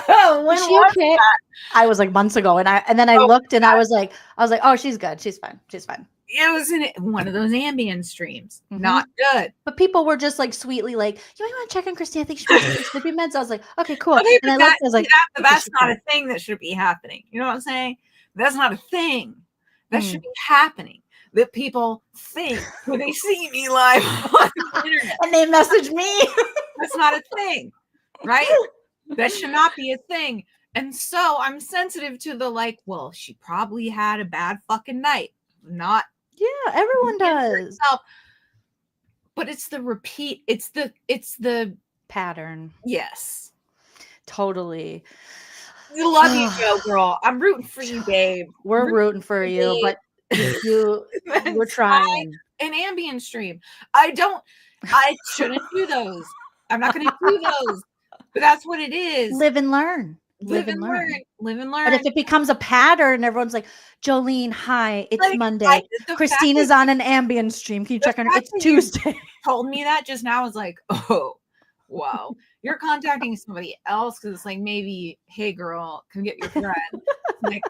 No, when Is she was okay? that? I was like months ago, and then I looked and I was like, oh, she's good. She's fine. She's fine. It was in one of those Ambien streams. Mhm. Not good. But people were just like sweetly like, you might want to check on Christina. I think she might take her sleeping meds. I was like, okay, cool. Okay, and I but looked, I was like, that's not a thing that should be happening. You know what I'm saying? That's not a thing that should be happening. That people think when they see me live on the internet. And they message me. That's not a thing, right? That should not be a thing. And so I'm sensitive to the like, well, she probably had a bad fucking night. Not everyone does. Herself. But it's the repeat. It's the pattern. Yes. Totally. We love you, Joe girl. I'm rooting for you, babe. We're rooting for you, but we're trying. An Ambien stream. I shouldn't do those. I'm not gonna do those. But that's what it is. Live and learn. Live and learn. Live and learn. But if it becomes a pattern, everyone's like, Jolene, hi, it's Like, Monday. Christina's on an Ambien stream. Can you check on her? It's Tuesday. Told me that just now. I was like, oh, wow. You're contacting somebody else because it's like maybe, hey girl, come get your friend. Like,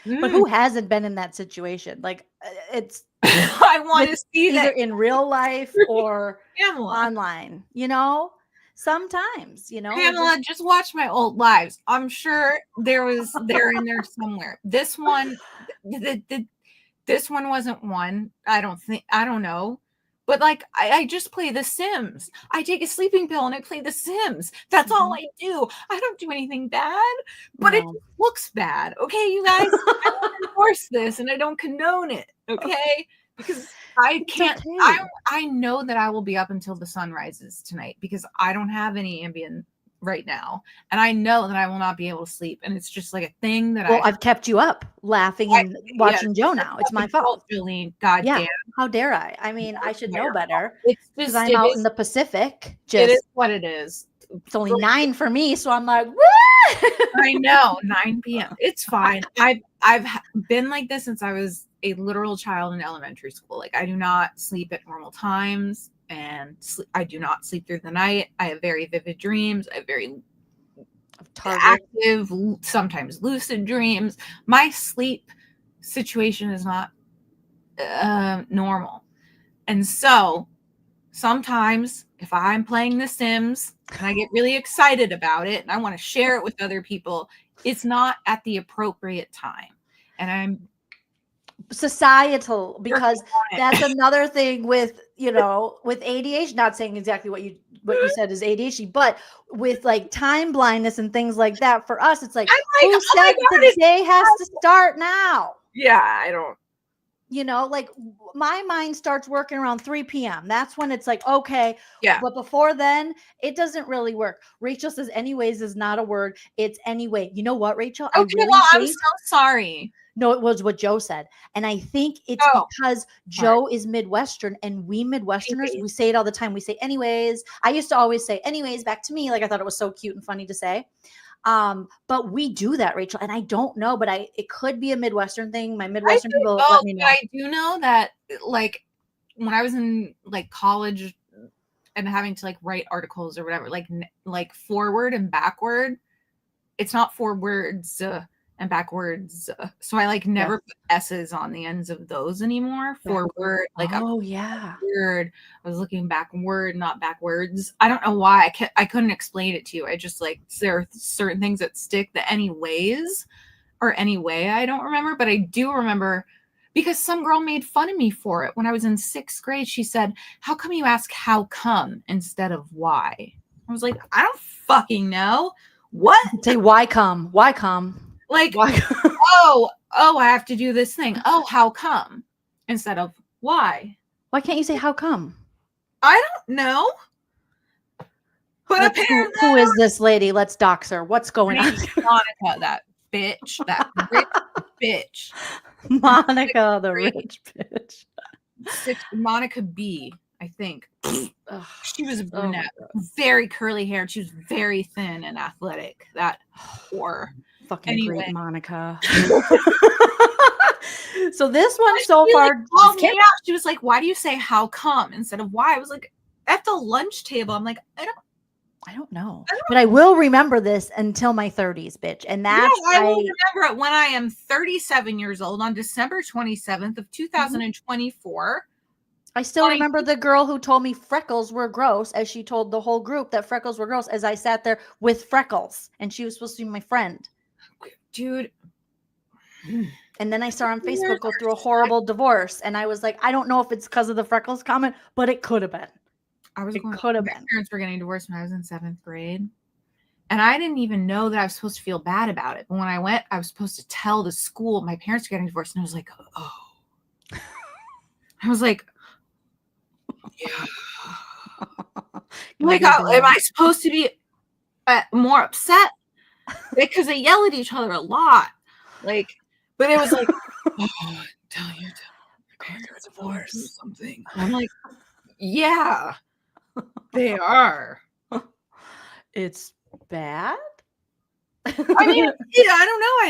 But who hasn't been in that situation? Like, it's I want to see either that in real life or online, you know? Sometimes, you know. Pamela, just watch my old lives. I'm sure they're in there somewhere. This one, this one wasn't one. I don't know. But like, I just play The Sims. I take a sleeping pill and I play The Sims. That's all I do. I don't do anything bad, but it looks bad. Okay, you guys, I don't endorse this and I don't condone it. Okay, because I can't. Okay. I know that I will be up until the sun rises tonight because I don't have any Ambien right now, and I know that I will not be able to sleep. And it's just like a thing that I've kept you up laughing and watching Joe now. It's my fault, Jolene. God damn. How dare I? I mean, I should know better. It's because I'm out in the Pacific. It is what it is. It's only 9 for me, so I'm like, I know, 9 p.m. It's fine. I've been like this since I was a literal child in elementary school. Like, I do not sleep at normal times, and I do not sleep through the night. I have very vivid dreams. I have very active, sometimes lucid dreams. My sleep situation is not normal, and so sometimes if I'm playing The Sims and I get really excited about it and I want to share it with other people, it's not at the appropriate time. And I'm societal, because that's another thing with, you know, with ADHD, not saying exactly what you said is ADHD, but with like time blindness and things like that, for us, it's like, who said the day has to start now? Yeah, I don't. You know, like my mind starts working around 3 p.m. That's when it's like, okay. Yeah. But before then, it doesn't really work. Rachel says anyways is not a word. It's anyway. You know what, Rachel? Okay, I'm so sorry. No, it was what Joe said. And I think it's because Joe is Midwestern, and we Midwesterners, we say it all the time. We say anyways. I used to always say anyways back to me. Like, I thought it was so cute and funny to say. But we do that, Rachel, and I don't know, but it could be a Midwestern thing. My Midwestern people let me know. I do know that, like, when I was in like college and having to like write articles or whatever, like forward and backward, it's not forwards and backwards. So I like never put S's on the ends of those anymore. Forward, like, weird. I was looking backward, not backwards. I don't know why. I couldn't explain it to you. I just like, there are certain things that stick. The anyways or anyway, I don't remember, but I do remember because some girl made fun of me for it when I was in 6th grade. She said, "How come you ask how come instead of why?" I was like, I don't fucking know. What? Say why come? Why come? Like, oh, I have to do this thing. Oh, how come? Instead of why. Why can't you say how come? I don't know. But apparently, who is this lady? Let's dox her. What's going on? Monica, that bitch. That rich bitch. Monica, the rich bitch. Monica B, I think. She was a brunette. Very curly hair. She was very thin and athletic. That whore. Fucking great, Monica. So this one so far, she was like, "Why do you say how come instead of why?" I was like, at the lunch table, I'm like, I don't know, but I will remember this until my 30s, bitch. And that's I will remember it when I am 37 years old on December 27th of 2024. I still remember the girl who told me freckles were gross, as she told the whole group that freckles were gross, as I sat there with freckles, and she was supposed to be my friend. Dude. And then I saw her on Facebook go through a horrible divorce, and I was like, I don't know if it's because of the freckles comment, but it could have been. My parents were getting divorced when I was in 7th grade. And I didn't even know that I was supposed to feel bad about it. But when I went, I was supposed to tell the school my parents were getting divorced. And I was like, oh. I was like, yeah. Like, am I supposed to be more upset? Because they yell at each other a lot. Like, but it was like, oh, tell you, my parents are divorced or something. I'm like, yeah. They are. It's bad. I mean, yeah, I don't know. I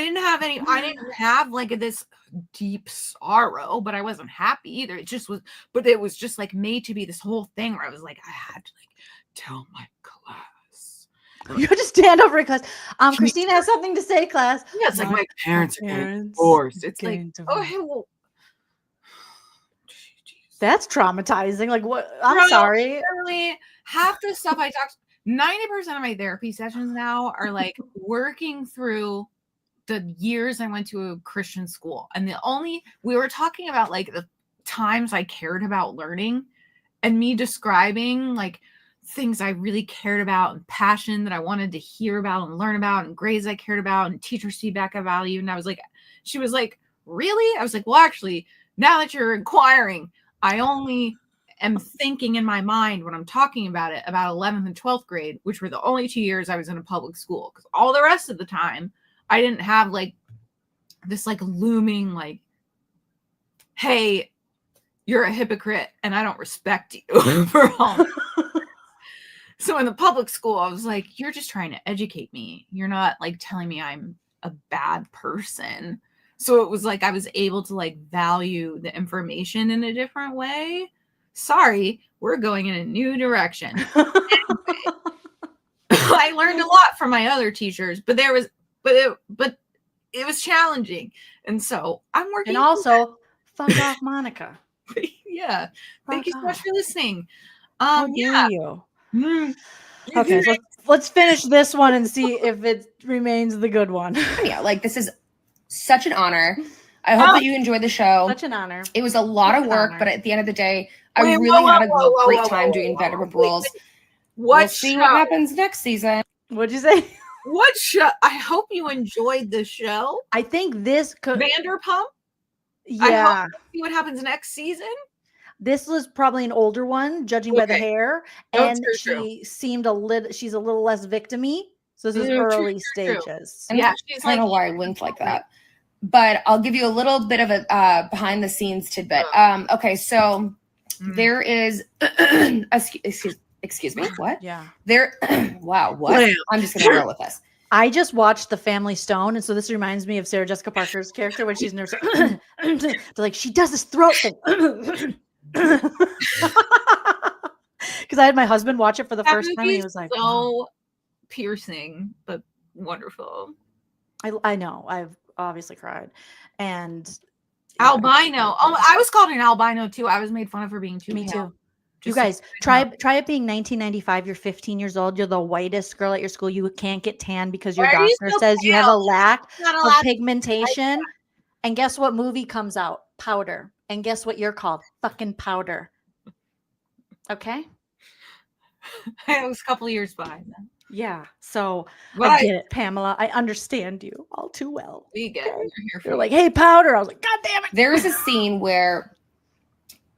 didn't have like this deep sorrow, but I wasn't happy either. It just was, but it was just like made to be this whole thing where I was like, I had to like tell my class. You had to stand over in class. Christina has something to say, class. Yeah, it's like my parents are getting divorced. It's like, oh, hey, well. That's traumatizing. Like, what? I'm sorry. Literally, half the stuff I talked, 90% of my therapy sessions now are like working through the years I went to a Christian school. And we were talking about like the times I cared about learning and me describing like things I really cared about and passion that I wanted to hear about and learn about and grades I cared about and teachers' feedback I value. And I was like, she was like, really? I was like, well, actually, now that you're inquiring, I only am thinking in my mind when I'm talking about it about 11th and 12th grade, which were the only 2 years I was in a public school. Because all the rest of the time, I didn't have like this like looming like, hey, you're a hypocrite and I don't respect you for all. So in the public school, I was like, you're just trying to educate me. You're not like telling me I'm a bad person. So it was like I was able to like value the information in a different way. Sorry, we're going in a new direction. Anyway, I learned a lot from my other teachers, but it was challenging. And so I'm working. And also, fuck off, Monica. Yeah. Thank you so much for listening. How dare you? Okay, so let's finish this one and see if it remains the good one. Yeah, like this is such an honor. I hope that you enjoyed the show. Such an honor. It was a lot of work, but at the end of the day, I really had a great time doing Vanderpump Rules. We'll see what happens next season. What'd you say? What show? I hope you enjoyed the show. I think this could Vanderpump. Yeah. I hope to see what happens next season. This was probably an older one, judging by the hair, and seemed she's a little less victim-y. So this is early stages. And yeah, she's I don't know why I linked like that, but I'll give you a little bit of a behind the scenes tidbit. Okay, so there is excuse me, what? Yeah. There wow, what? I'm just gonna roll with this. I just watched The Family Stone, and so this reminds me of Sarah Jessica Parker's character when she's nervous. Like she does this throat thing. Because I had my husband watch it for the first time, and he was like, so piercing, but wonderful. I know. I've obviously cried. And albino. Oh, I was called an albino too. I was made fun of for being too Me pale. too. You guys, try it being 1995. You're 15 years old. You're the whitest girl at your school. You can't get tan because your doctor says you have a lack of pigmentation. And guess what movie comes out? Powder. And guess what you're called? Fucking Powder. Okay? I was a couple of years behind then. Yeah. So I get it, Pamela. I understand you all too well. We get it. You're like, hey, Powder. I was like, God damn it. There is a scene where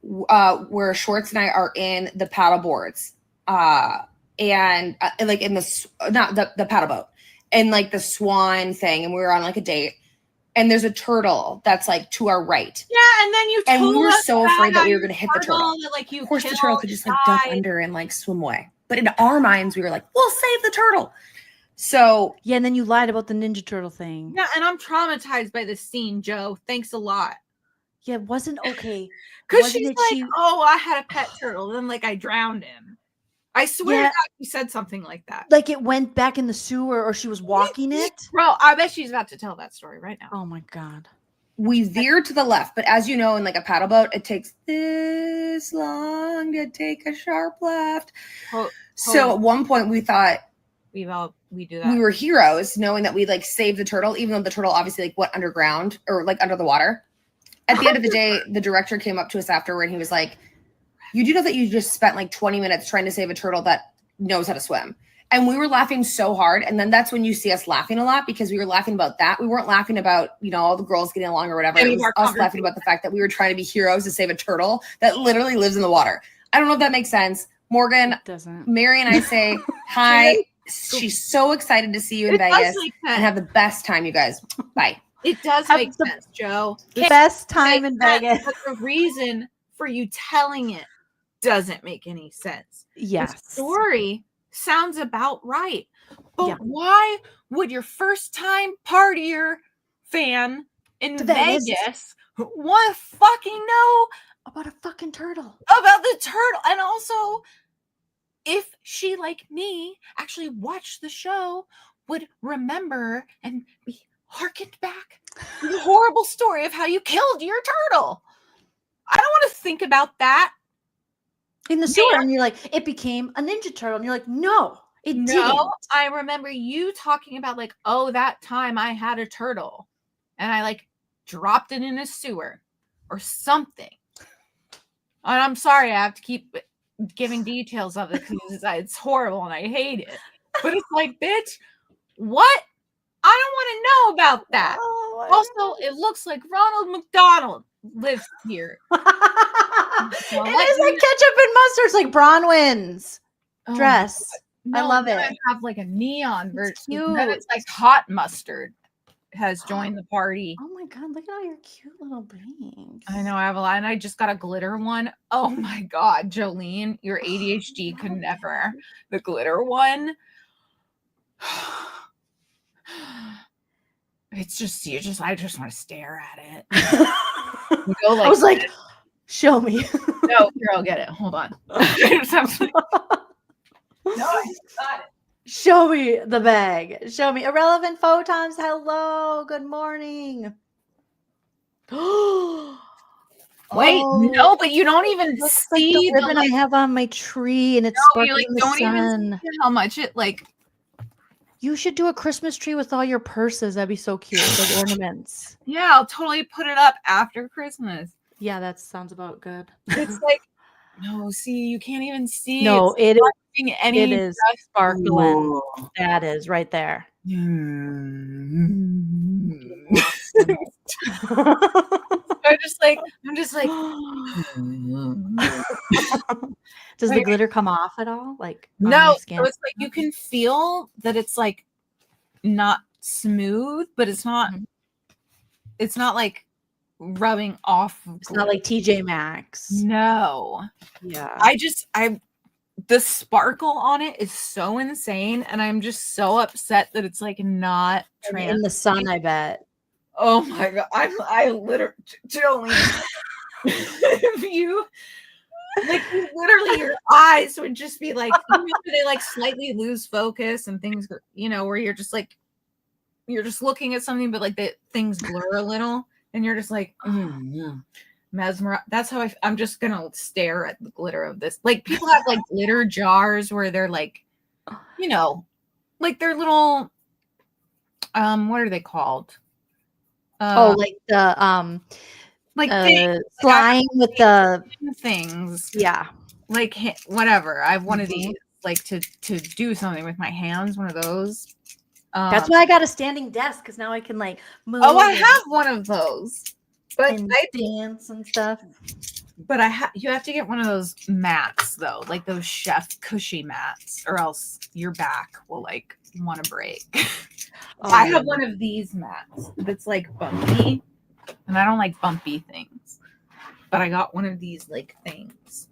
Schwartz and I are in the paddle boards, and like in the paddle boat, and like the swan thing, and we were on like a date, and there's a turtle that's like to our right. Yeah, and then we were so afraid that we were going to hit the turtle. That, like, of course, the turtle could just like duck under and like swim away. But in our minds, we were like, we'll save the turtle. So yeah, and then you lied about the Ninja Turtle thing. Yeah, and I'm traumatized by this scene, Joe. Thanks a lot. Yeah, it wasn't okay. Because she's like, oh, I had a pet turtle. Then like I drowned him. I swear to God, she said something like that. Like it went back in the sewer or she was walking it. Bro, I bet she's about to tell that story right now. Oh my God. We veered to the left, but as you know, in like a paddle boat, it takes this long to take a sharp left. So at one point we thought we do that. We were heroes, knowing that we like saved the turtle, even though the turtle obviously like went underground or like under the water. At the end of the day, the director came up to us afterward and he was like, you do know that you just spent like 20 minutes trying to save a turtle that knows how to swim. And we were laughing so hard. And then that's when you see us laughing a lot because we were laughing about that. We weren't laughing about, you know, all the girls getting along or whatever. It was us laughing about the fact that we were trying to be heroes to save a turtle that literally lives in the water. I don't know if that makes sense. Morgan, Mary and I say hi. She's so excited to see you in Vegas and have the best time, you guys. Bye. It does make sense, Joe. The best time in Vegas. But the reason for you telling it doesn't make any sense. Yes. The story sounds about right. But why would your first time partier fan in Vegas want to fucking know about a fucking turtle? About the turtle. And also, if she, like me, actually watched the show, would remember and be harkened back to the horrible story of how you killed your turtle. I don't want to think about that. In the sewer, and you're like, it became a Ninja Turtle. And you're like, no, it didn't. I remember you talking about like, oh, that time I had a turtle and I like dropped it in a sewer or something. And I'm sorry, I have to keep giving details of it because it's horrible and I hate it. But it's like, bitch, what? I don't want to know about that. Also, it looks like Ronald McDonald lives here. It is like ketchup and mustard. It's like Bronwyn's dress. No, I love it. I have like a neon version. Cute. Then it's like hot mustard has joined the party. Oh my God, look at all your cute little bags. I know I have a lot, and I just got a glitter one. Oh my God, Jolene, your ADHD could never. The glitter one. It's just I just want to stare at it. Go like I was like, show me. No, here, I'll get it. Hold on. No, I got it. Show me the bag. Show me. Irrelevant Photons. Hello. Good morning. Wait, no, but you don't even see the ribbon I have on my tree, and it's sparkling in the sun. Even see how much it like. You should do a Christmas tree with all your purses. That'd be so cute. Like ornaments. Yeah, I'll totally put it up after Christmas. Yeah, that sounds about good. It's like, no, see, you can't even see. No, it is sparkling. Whoa. That is right there. I'm just like. Does the glitter come off at all? Like no, so it's like you can feel that it's like not smooth, but it's not. It's not like rubbing off. It's not like TJ Maxx. No. Yeah. The sparkle on it is so insane, and I'm just so upset that it's like not in the sun. I bet. Oh my God! I literally, Jolene, if you. Like literally your eyes would just be like they like slightly lose focus and things, you know, where you're just looking at something but like the things blur a little and you're just like mesmerized. That's how I'm just gonna stare at the glitter of this. Like people have like glitter jars where they're like, you know, like they're little what are they called? Like the like flying with the things. Yeah. Like whatever. I have one of these like to do something with my hands, one of those. That's why I got a standing desk because now I can like move. Oh, I have one of those. But I dance and stuff. But you have to get one of those mats though, like those chef cushy mats, or else your back will like want to break. I have one of these mats that's like bumpy. And I don't like bumpy things, but I got one of these like things.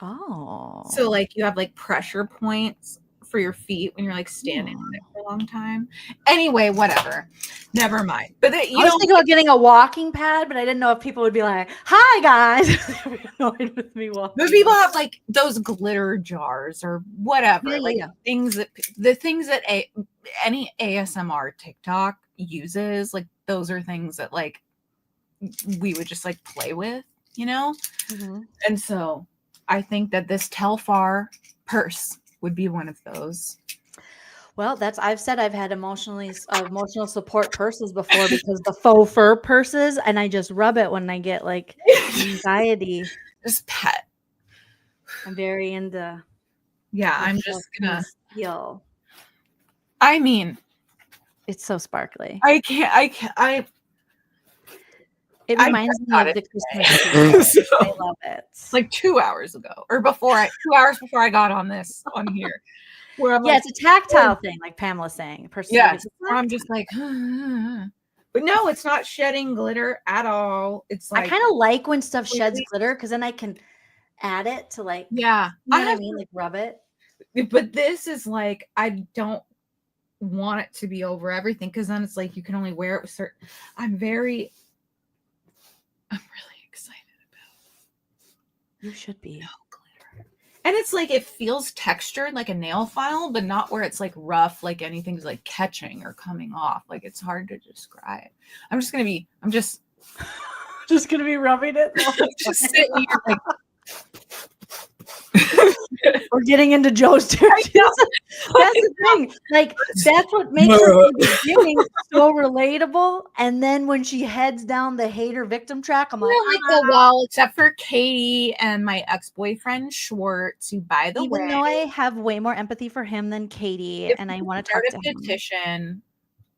Oh. So like you have like pressure points for your feet when you're like standing on it for a long time. Anyway, whatever. Never mind. But I was thinking about getting a walking pad, but I didn't know if people would be like, "Hi guys," they were annoyed with me walking. But people have like those glitter jars or whatever, things that any ASMR TikTok uses. Like those are things that like we would just like play with, you know. And so I think that this Telfar purse would be one of those. Well, I've said I've had emotional support purses before because the faux fur purses, and I just rub it when I get like anxiety. Just pet. I'm very into. Yeah, I'm just gonna feel. I mean, it's so sparkly. It reminds me of the Christmas tree. I love it. Like 2 hours ago, or 2 hours before I got on here. Where I'm it's a tactile thing, like Pamela's saying. Yeah, I'm just like, but no, it's not shedding glitter at all. It's like I kind of like when stuff sheds glitter because then I can add it to like I mean, like rub it. But this is like I don't want it to be over everything because then it's like you can only wear it with certain. I'm really excited about. You should be. No glitter. And it's like it feels textured like a nail file, but not where it's like rough, like anything's like catching or coming off. Like it's hard to describe. I'm just gonna be rubbing it. Just sitting here like we're getting into Joe's territory. That's the thing. Like that's what makes her in the beginning so relatable. And then when she heads down the hater victim track, I'm like, well, except for Katie and my ex-boyfriend Schwartz, who by the way, even though I have way more empathy for him than Katie, and I want to talk to him. Petition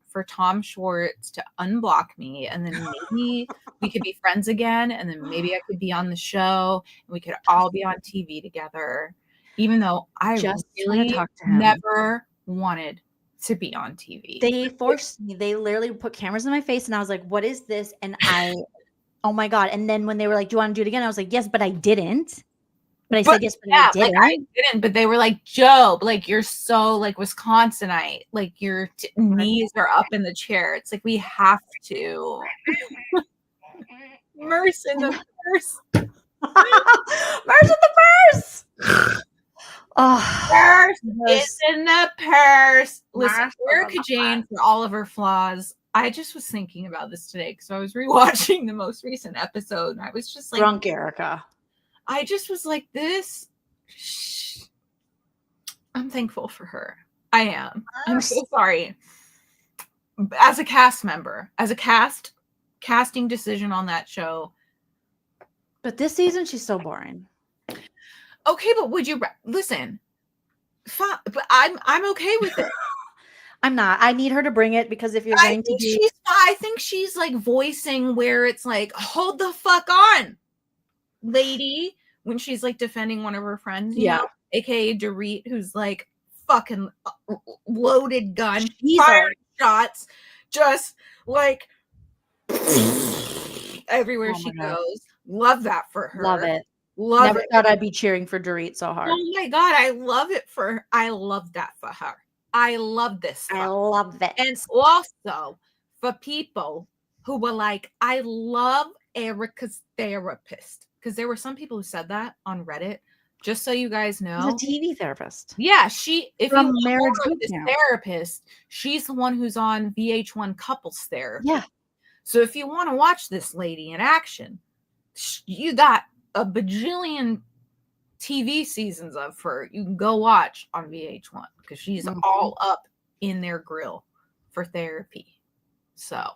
for Tom Schwartz to unblock me, and then maybe we could be friends again, and then maybe I could be on the show, and we could all be on TV together. Even though I just really talk to him. Never wanted to be on TV. They forced me. They literally put cameras in my face, and I was like, "What is this?" And oh my god! And then when they were like, "Do you want to do it again?" I was like, "Yes, but I didn't." But I said yes, but I didn't. Like, I didn't. But they were like, "Joe, like you're so like Wisconsinite, like your knees are up in the chair. It's like we have to." Merce in the purse. Merce in the purse. Purse is in the purse. Listen, Erica Jane, for all of her flaws. I just was thinking about this today because I was rewatching the most recent episode, and I was just like, drunk Erica. I just was like, this. I'm thankful for her. I am. I'm so sorry. As a cast member, as a casting decision on that show. But this season, she's so boring. Okay, but would you listen? Fine, but I'm okay with it. I'm not. I need her to bring it because if you're going to be, I think she's like voicing where it's like, hold the fuck on, lady, when she's like defending one of her friends, you know, aka Dorit, who's like fucking loaded gun, firing shots, just like everywhere she goes. Love that for her. Love it. Love Never it. thought I'd be cheering for Dorit so hard. Oh my god, I love it for her. I love that for her. I love this stuff. I love it. And also for people who were like, I love Erica's therapist. Because there were some people who said that on Reddit. Just so you guys know. She's a TV therapist. Yeah, if From you Marriage know Boot this Camp. therapist, she's the one who's on VH1 Couples Therapy. Yeah. So if you want to watch this lady in action, you got a bajillion TV seasons of her. You can go watch on VH1 because she's all up in their grill for therapy. So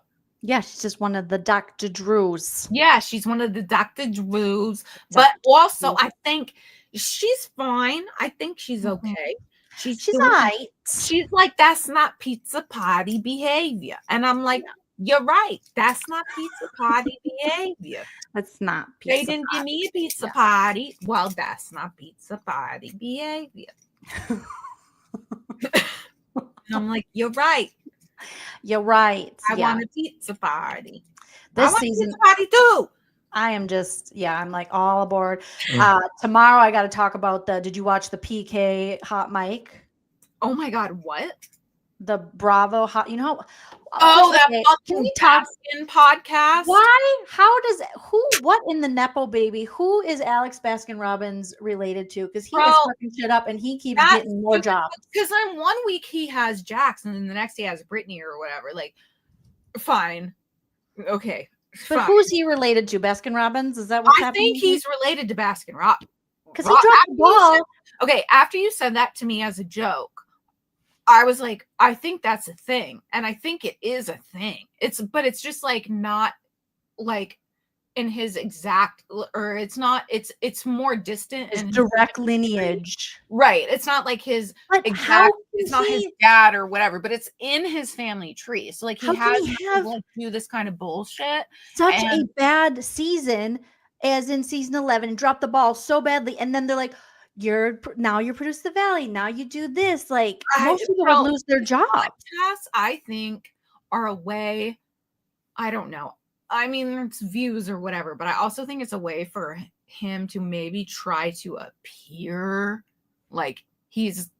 yeah, she's just one of the Dr. Drews. Yeah, she's one of the Dr. Drews. But also, I think she's fine. I think she's okay. She's all right. She's like, that's not pizza party behavior. And I'm like, you're right. That's not pizza party behavior. That's not pizza They didn't give me a pizza party. Well, that's not pizza party behavior. And I'm like, you're right. You're right. I want a pizza party. This I want season, a pizza party too. I am just, I'm like all aboard. Tomorrow I got to talk about did you watch the PK hot mic? Oh my God, what? The Bravo hot, you know. Oh, that okay, fucking Baskin podcast. Why? What in the Nepo baby? Who is Alex Baskin Robbins related to? Because he is fucking shit up and he keeps getting more jobs. Because then 1 week he has Jax and then the next he has Brittany or whatever. Like, fine. Okay. But who's he related to? Baskin Robbins? Is that what's happening? I think he's related to Baskin Robbins. Because he dropped the ball. Okay, after you said that to me as a joke, I was like, I think that's a thing. And I think it is a thing. But it's just like not like in his exact, or it's not, it's more distant and direct lineage. Right. It's not like his exact, it's not his dad or whatever, but it's in his family tree. So like he has to like do this kind of bullshit. Such a bad season as in season 11 and dropped the ball so badly. And then they're like, you're Produce the Valley. Now you do this. Like most people would lose their job. Podcasts, I think, are a way. I don't know. I mean, it's views or whatever, but I also think it's a way for him to maybe try to appear like he's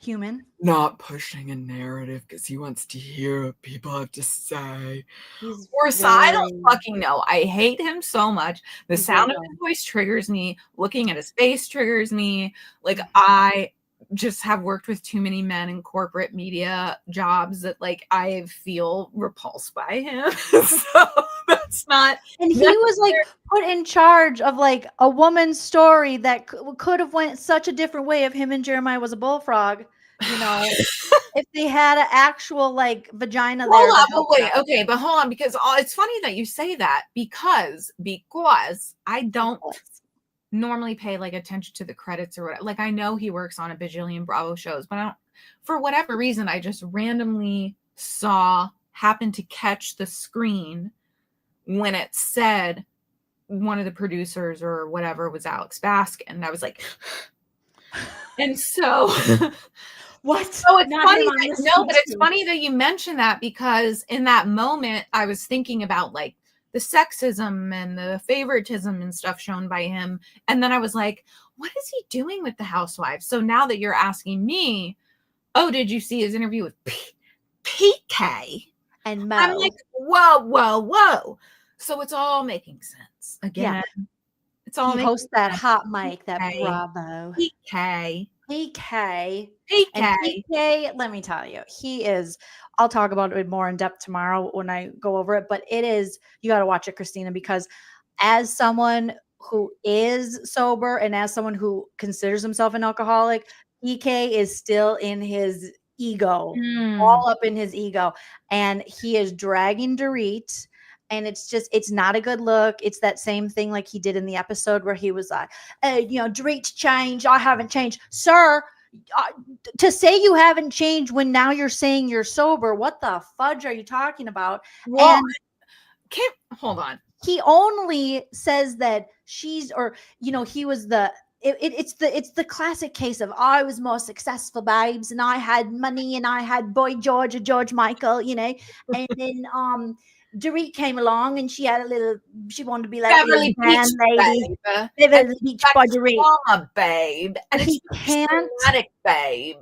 human, not pushing a narrative because he wants to hear what people have to say. I don't fucking know. I hate him so much. The sound of his voice triggers me. Looking at his face triggers me. Like I just have worked with too many men in corporate media jobs that like I feel repulsed by him. So that's not. And he was like put in charge of like a woman's story that could have went such a different way if him and Jeremiah was a bullfrog. You know, if they had an actual like vagina there. Hold on, but wait, okay, but hold on, because it's funny that you say that because I don't normally pay like attention to the credits or whatever. Like I know he works on a bajillion Bravo shows, but I don't, for whatever reason, I just randomly happened to catch the screen when it said one of the producers or whatever was Alex Baskin. And I was like, and so what? So it's funny but it's funny that you mentioned that because in that moment I was thinking about like the sexism and the favoritism and stuff shown by him. And then I was like, what is he doing with the housewives? So now that you're asking me, oh, did you see his interview with PK? And Mo? I'm like, whoa. So it's all making sense. Again, yeah. It's all he hosts that hot mic, that Bravo. PK. And PK, let me tell you, he is, I'll talk about it more in depth tomorrow when I go over it, but it is, you got to watch it, Christina, because as someone who is sober and as someone who considers himself an alcoholic, PK is still in his ego, all up in his ego. And he is dragging Dorit. And it's not a good look. It's that same thing like he did in the episode where he was like, Dorit's changed. I haven't changed. Sir, to say you haven't changed when now you're saying you're sober, what the fudge are you talking about? Well, and hold on. He only says that she's, or, he was it's the classic case of I was more successful, babes, and I had money and I had Boy George or George Michael, and then, Dorit came along and she wanted to be like Beverly a grand lady. Beverly Beach by Dorit. Babe. And he can't, babe.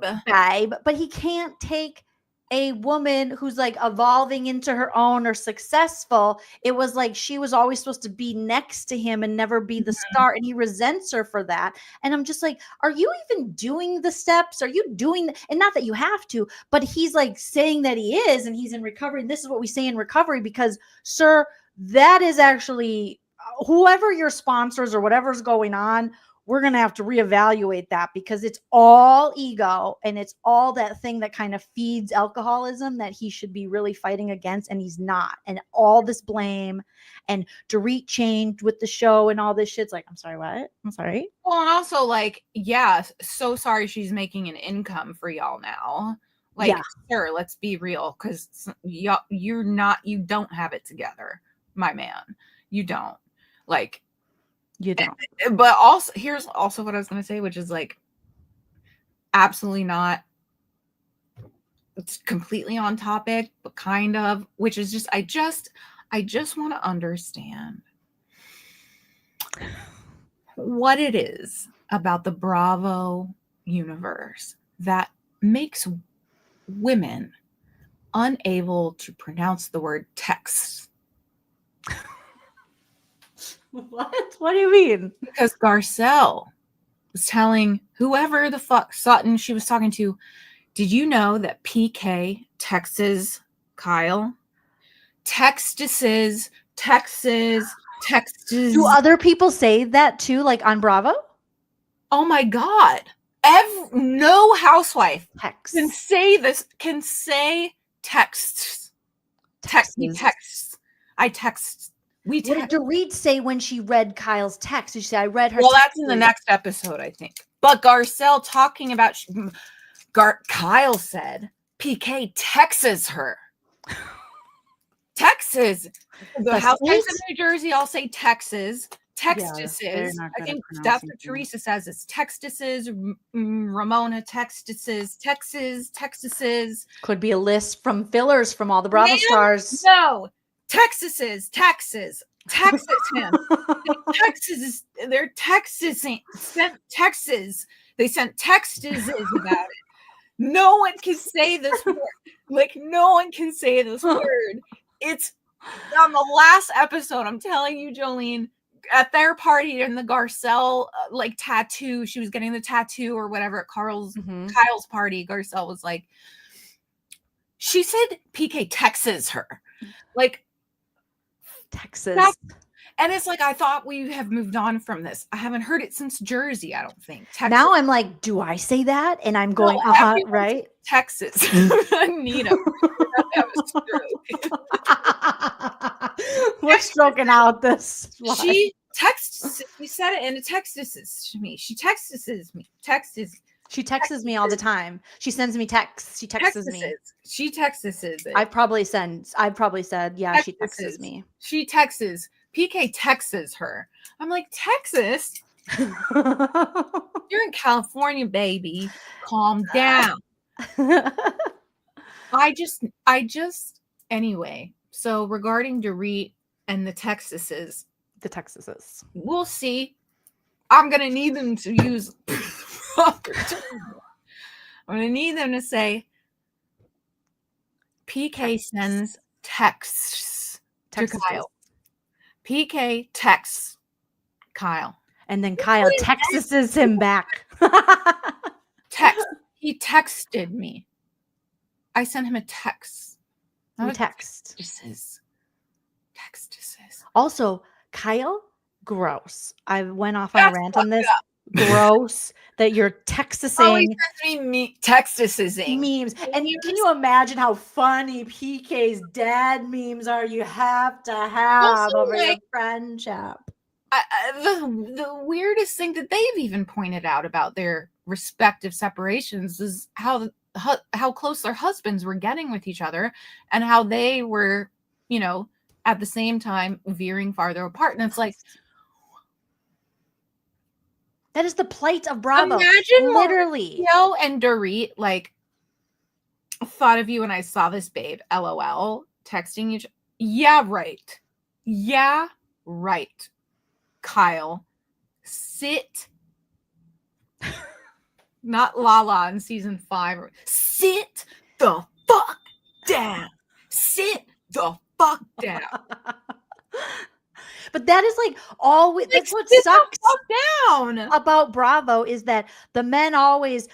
But he can't take a woman who's like evolving into her own or successful. It was like she was always supposed to be next to him and never be the star, and he resents her for that. And I'm just like, are you even doing the steps? Are you doing, and not that you have to, but he's like saying that he is, and he's in recovery. And this is what we say in recovery, because sir, that is actually whoever your sponsors or whatever's going on, we're going to have to reevaluate that, because it's all ego and it's all that thing that kind of feeds alcoholism that he should be really fighting against, and he's not. And all this blame, and Dorit changed with the show and all this shit's like, I'm sorry, what? I'm sorry. Well, and also like, yeah, so sorry she's making an income for y'all now. Like, sure, let's be real, because you don't have it together, my man. You don't. Like, you don't. But also, here's also what I was going to say, which is like absolutely not, it's completely on topic, but kind of, which is just, I just want to understand what it is about the Bravo universe that makes women unable to pronounce the word text? What do you mean? Because Garcelle was telling whoever the fuck Sutton she was talking to, did you know that PK texts Kyle? Texts. Do other people say that too, like on Bravo? Oh my God. No housewife can say this, can say texts. He texts. I text. We text. What did Dorit say when she read Kyle's text? Did she say, I read her Well, text? that's in the next episode, I think. But Garcelle talking about Kyle said PK texts her. Texas. The housewives of New Jersey all say Texas. Textuses. I think that's what Teresa says. It's Textuses. Ramona Textuses. Textuses. Could be a list from fillers from all the Bravo stars. No. Textuses. Texas him. They're Texasing. Sent Texas. They sent Textuses about it. No one can say this word. Like, no one can say this word. It's on the last episode. I'm telling you, Joleen, at their party in the Garcelle like tattoo, she was getting the tattoo or whatever at Kyle's party. Garcelle was like, she said PK texts her, like Texas. And it's like, I thought we have moved on from this. I haven't heard it since Jersey, I don't think. Texas. Now I'm like, do I say that? And I'm going, right? Texas. Anita. We're stroking out this. She texts. She said it in a text to me. She texts me. She texts me all the time. She sends me texts. She texts me. She texts it. I've probably said, yeah, she texts me. She texts. PK texts her. I'm like, Texas? You're in California, baby. Calm down. I just anyway. So regarding Dorit and the Texases, we'll see. I'm gonna need them to use proper terms. I'm gonna need them to say PK sends texts to Kyle. PK texts Kyle. And then Kyle texts him back. Text. He texted me. I sent him a text. Not a text. Texts. Also, Kyle, gross. I went off on a rant on this. Gross that you're texting memes. And can you imagine how funny PK's dad memes are? You have to have also, over your friendship. The weirdest thing that they've even pointed out about their respective separations is how close their husbands were getting with each other and how they were, at the same time veering farther apart. And it's like, that is the plight of Bravo. Imagine literally. Mauricio and Dorit thought of you when I saw this, babe. LOL. Texting each. Yeah, right. Yeah, right. Kyle, sit. Not Lala in season 5. Sit the fuck down. Sit the fuck down. But that is that's what sucks down about Bravo is that the men always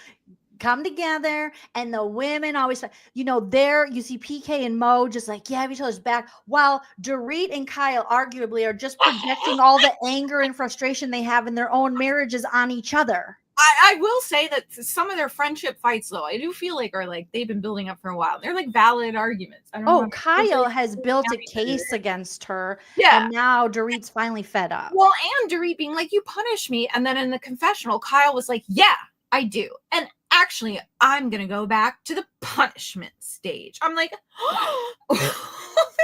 come together and the women always, there you see PK and Mo just have each other's back, while Dorit and Kyle arguably are just projecting all the anger and frustration they have in their own marriages on each other. I will say that some of their friendship fights, though, I do feel are they've been building up for a while. They're valid arguments. I don't know. Kyle has built a case against her. Yeah. And now Dorit's finally fed up. Well, and Dorit being you punish me. And then in the confessional, Kyle was yeah, I do. And actually, I'm going to go back to the punishment stage. I'm that's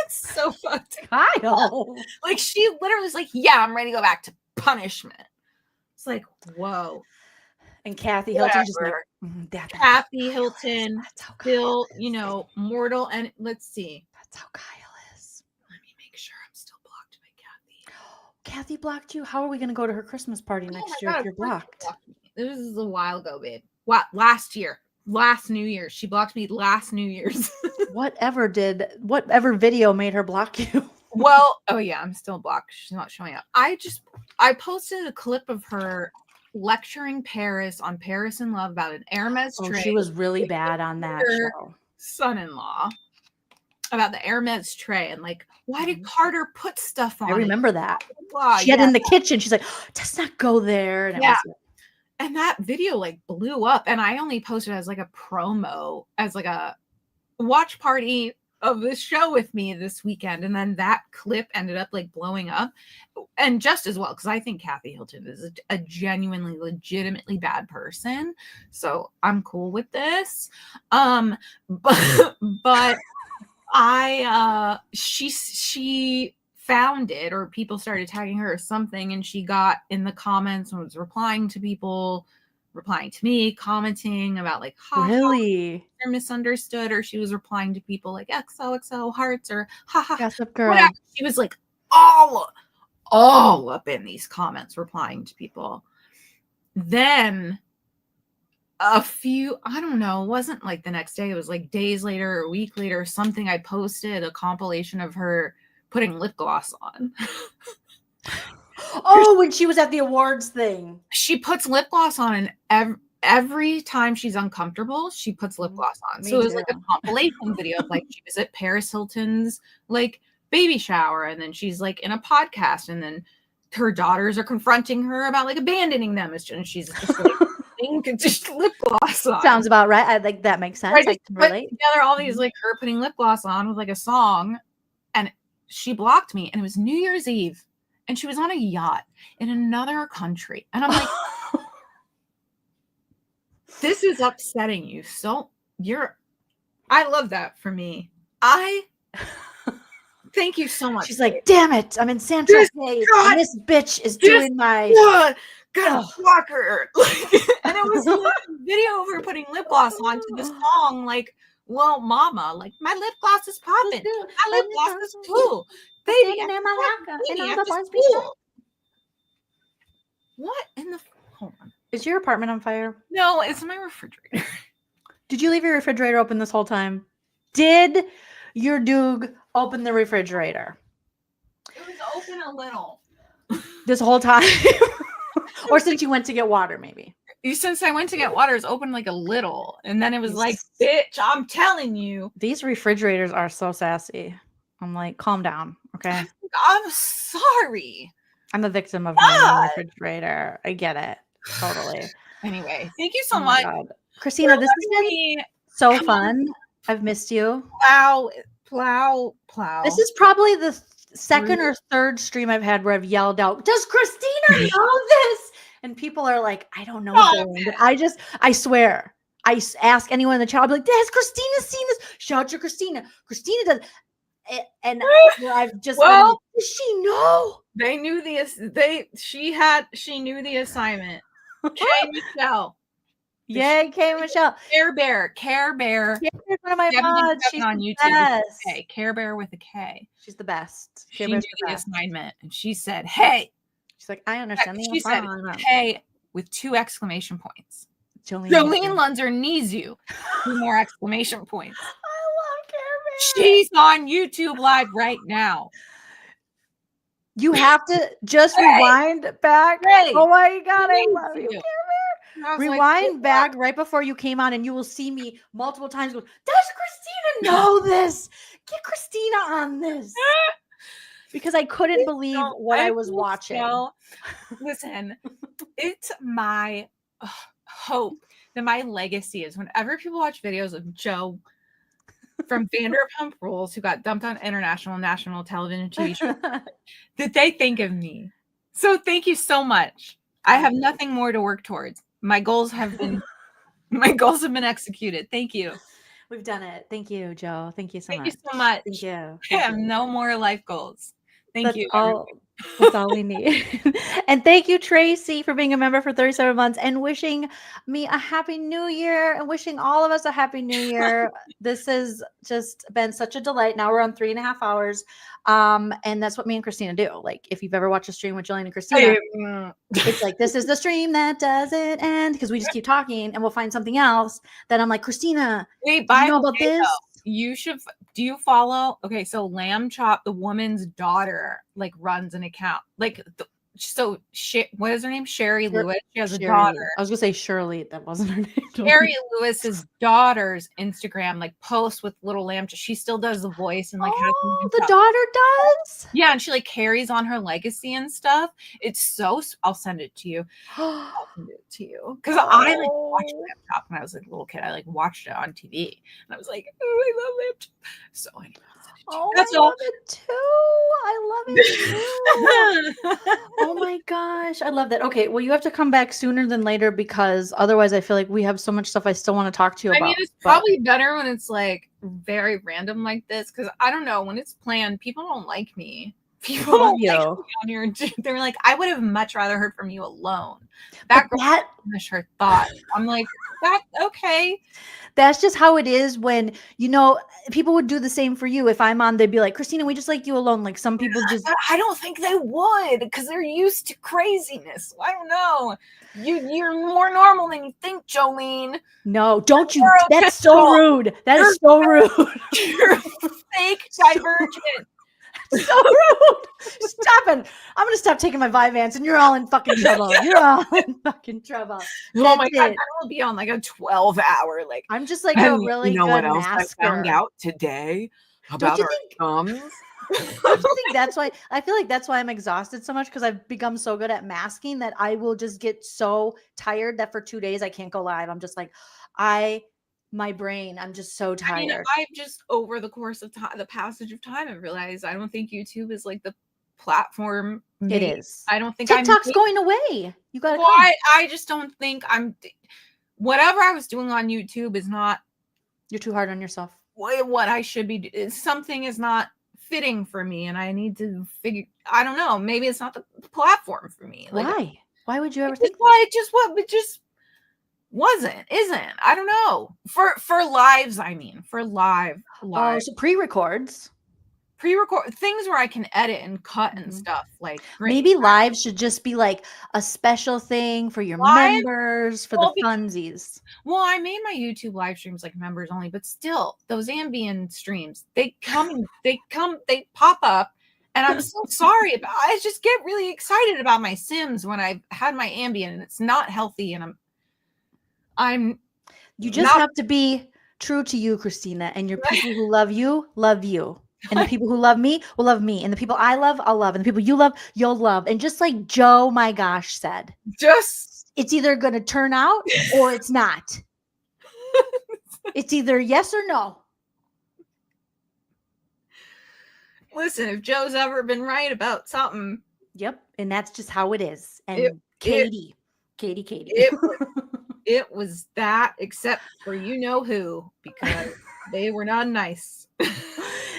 so fucked. Kyle. She literally was yeah, I'm ready to go back to punishment. It's whoa. And Kathy Hilton just Kathy Hilton still, mortal. And let's see. That's how Kyle is. Let me make sure I'm still blocked by Kathy. Kathy blocked you? How are we going to go to her Christmas party next year if you're blocked? This is a while ago, babe. What? Last year. last New Year's. She blocked me last New Year's. Whatever video made her block you? Well, oh yeah, I'm still blocked. She's not showing up. I posted a clip of her lecturing Paris on Paris in Love about an Hermes tray. She was really bad on that show. Son-in-law about the Hermes tray and like, why did Carter put stuff on? I remember that. Blah, she had in the kitchen. She's like, oh, does not go there. And and that video like blew up. And I only posted as like a promo, as like a watch party of this show with me this weekend. And then that clip ended up like blowing up, and just as well, because I think Kathy Hilton is a genuinely, legitimately bad person. So I'm cool with this. But she found it, or people started tagging her or something, and she got in the comments and was replying to people, replying to me, commenting about like, really, they're misunderstood, or she was replying to people like XOXO hearts or haha. Gossip Girl. Whatever. She was like all up in these comments, replying to people. Then a few, I don't know, it wasn't like the next day, it was like days later or a week later or something, I posted a compilation of her putting lip gloss on. Oh, when she was at the awards thing. She puts lip gloss on, and every time she's uncomfortable, she puts lip gloss on. So it was like a compilation video of like, she was at Paris Hilton's like baby shower, and then she's like in a podcast, and then her daughters are confronting her about like abandoning them, and she's just like just lip gloss on. Sounds about right. I like that makes sense. I can relate. Together all these like her putting lip gloss on with like a song, and she blocked me, and it was New Year's Eve, and she was on a yacht in another country, and I'm like, this is upsetting you. So I love that for me. Thank you so much. She's like, damn it, I'm in San Tropez, and this bitch is doing my gotta block her. And it was a video of her putting lip gloss on to the song, like, well, mama, like, my lip gloss is popping. My lip gloss is cool. Baby, what in the hold on. Is your apartment on fire? No, it's my refrigerator. Did you leave your refrigerator open this whole time? Did your Doog open the refrigerator? It was open a little. This whole time? Or since you went to get water, maybe? Since I went to get water, it's open like a little. And then it was like, bitch, I'm telling you. These refrigerators are so sassy. I'm like, calm down, okay? I'm sorry. I'm a victim of my own refrigerator. I get it. Totally. Anyway, thank you so much. God. Christina, this has been so fun. I've missed you. Plow. This is probably the second or third stream I've had where I've yelled out, does Christina know this? And people are like, I don't know. I swear. I ask anyone in the chat, I'll be like, has Christina seen this? Shout to Christina. Christina does. And I've just been, does she know? They knew she knew the assignment. K Michelle. Yay, K Michelle. Care Bear. She's one of my mods. She's on YouTube. Care Bear with a K. She's the best. She knew the assignment, and she said, "Hey." She's like, I understand. She said, "Hey," with 2 exclamation points. Joleen Lunzer needs you. 2 more exclamation points. I love Care Bear. She's on YouTube Live right now. You have to just rewind back. Oh my God, I love you, Care Bear. Rewind back right before you came on, and you will see me multiple times go, does Christina know this? Get Christina on this. Because I couldn't believe what I was watching. Listen, it's my hope that my legacy is whenever people watch videos of Joe from Vanderpump Rules, who got dumped on international and national television TV shows, that they think of me. So thank you so much. I have nothing more to work towards. My goals have been executed. Thank you. We've done it. Thank you, Joe. Thank you so much. Thank you so much. Thank you. I have no more life goals. Thank you. That's all we need. And thank you, Tracy, for being a member for 37 months and wishing me a happy new year and wishing all of us a happy new year. This has just been such a delight. Now we're on 3.5 hours. And that's what me and Christina do. Like, if you've ever watched a stream with Joleen and Christina, it's like, this is the stream that doesn't end, because we just keep talking and we'll find something else that I'm like, Christina, wait, do you know about this? You should. Do you follow? Okay, so Lamb Chop, the woman's daughter, like runs an account. Like, what is her name? Sherry Lewis. She has a daughter. I was gonna say Shirley. That wasn't her name. Sherry Lewis's daughter's Instagram like posts with little Lamb Chop. She still does the voice and like has the daughter does. Yeah, and she like carries on her legacy and stuff. It's so. I'll send it to you. I'll send it to you because I like watched Lamb Chop when I was like a little kid. I like watched it on TV and I was like, oh, I love Lamb Chop. So anyway. That's all. Love it too. I love it too. Oh my gosh, I love that. Okay, well, you have to come back sooner than later, because otherwise I feel like we have so much stuff I still want to talk to you about. I mean, it's probably better when it's like very random like this, because I don't know, when it's planned, people don't like me. People don't like me on here. They're like, I would have much rather heard from you alone. That girl finish her thought. I'm like, that okay. That's just how it is when, you know, people would do the same for you. If I'm on, they'd be like, Christina, we just like you alone. Like, some people just. I don't think they would, because they're used to craziness. I don't know. You're more normal than you think, Joleen. No, don't you? That's so rude. That is so rude. You're fake divergent. So rude. Stop it. I'm gonna stop taking my Vyvanse, and you're all in fucking trouble. You're all in fucking trouble. Oh my god, I will be on like a 12-hour. Like, I'm just like a really you know good what else masker. I found out today about our thumbs? I think that's why I feel like that's why I'm exhausted so much, because I've become so good at masking that I will just get so tired that for 2 days I can't go live. I'm just like, my brain, I'm just so tired. I mean, I've just over the course of time, the passage of time, I've realized I don't think YouTube is like the platform. It is. I don't think TikTok's going away. You gotta. Well, I just don't think whatever I was doing on YouTube is not. You're too hard on yourself. What I should be. Something is not fitting for me, and I need to figure. I don't know. Maybe it's not the platform for me. Like, why? Why would you ever think? Why? It just isn't. I don't know. For lives, I mean, for live. Oh, so pre-record things where I can edit and cut and stuff. Like, maybe live should just be like a special thing for your members, for the funsies. Well, I made my YouTube live streams like members only, but still, those ambient streams, they pop up. And I'm so sorry I just get really excited about my Sims when I've had my ambient and it's not healthy, and you just have to be true to you, Christina, and your people who love you, and the people who love me will love me, and the people I love, I'll love, and the people you love, you'll love. And just like Joe, my gosh, said, it's either going to turn out or it's not. It's either yes or no. Listen, if Joe's ever been right about something. Yep. And that's just how it is. And Katie. It was that, except for you know who, because they were not nice.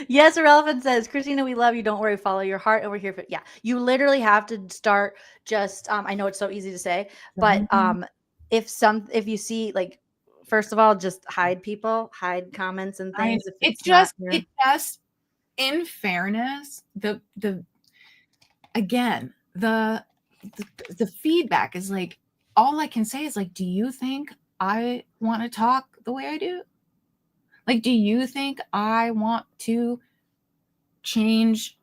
Yes, Irrelevant says, Christina, we love you. Don't worry, follow your heart, and we're here for you literally have to start just I know it's so easy to say, but if you see, like, first of all, just hide comments and things. It just in fairness, the feedback is like, all I can say is like, do you think I want to talk the way I do? Like, do you think I want to change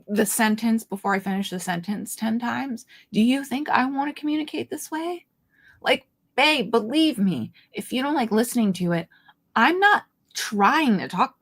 the sentence before I finish the sentence 10 times? Do you think I want to communicate this way? Like, babe, believe me, if you don't like listening to it, I'm not trying to talk.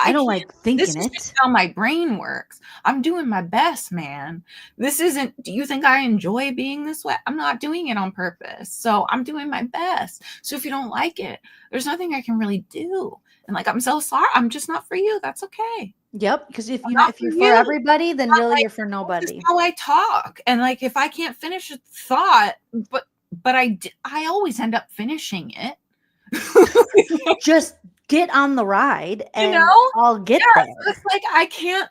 I don't like thinking this is just how my brain works. I'm doing my best, man. This isn't, do you think I enjoy being this way? I'm not doing it on purpose. So I'm doing my best. So if you don't like it, there's nothing I can really do. And like, I'm so sorry. I'm just not for you. That's okay. Yep. Because if you're for everybody, then really you're for nobody. This is how I talk. And like, if I can't finish a thought, but I always end up finishing it. Just get on the ride and I'll get there. It's like, I can't,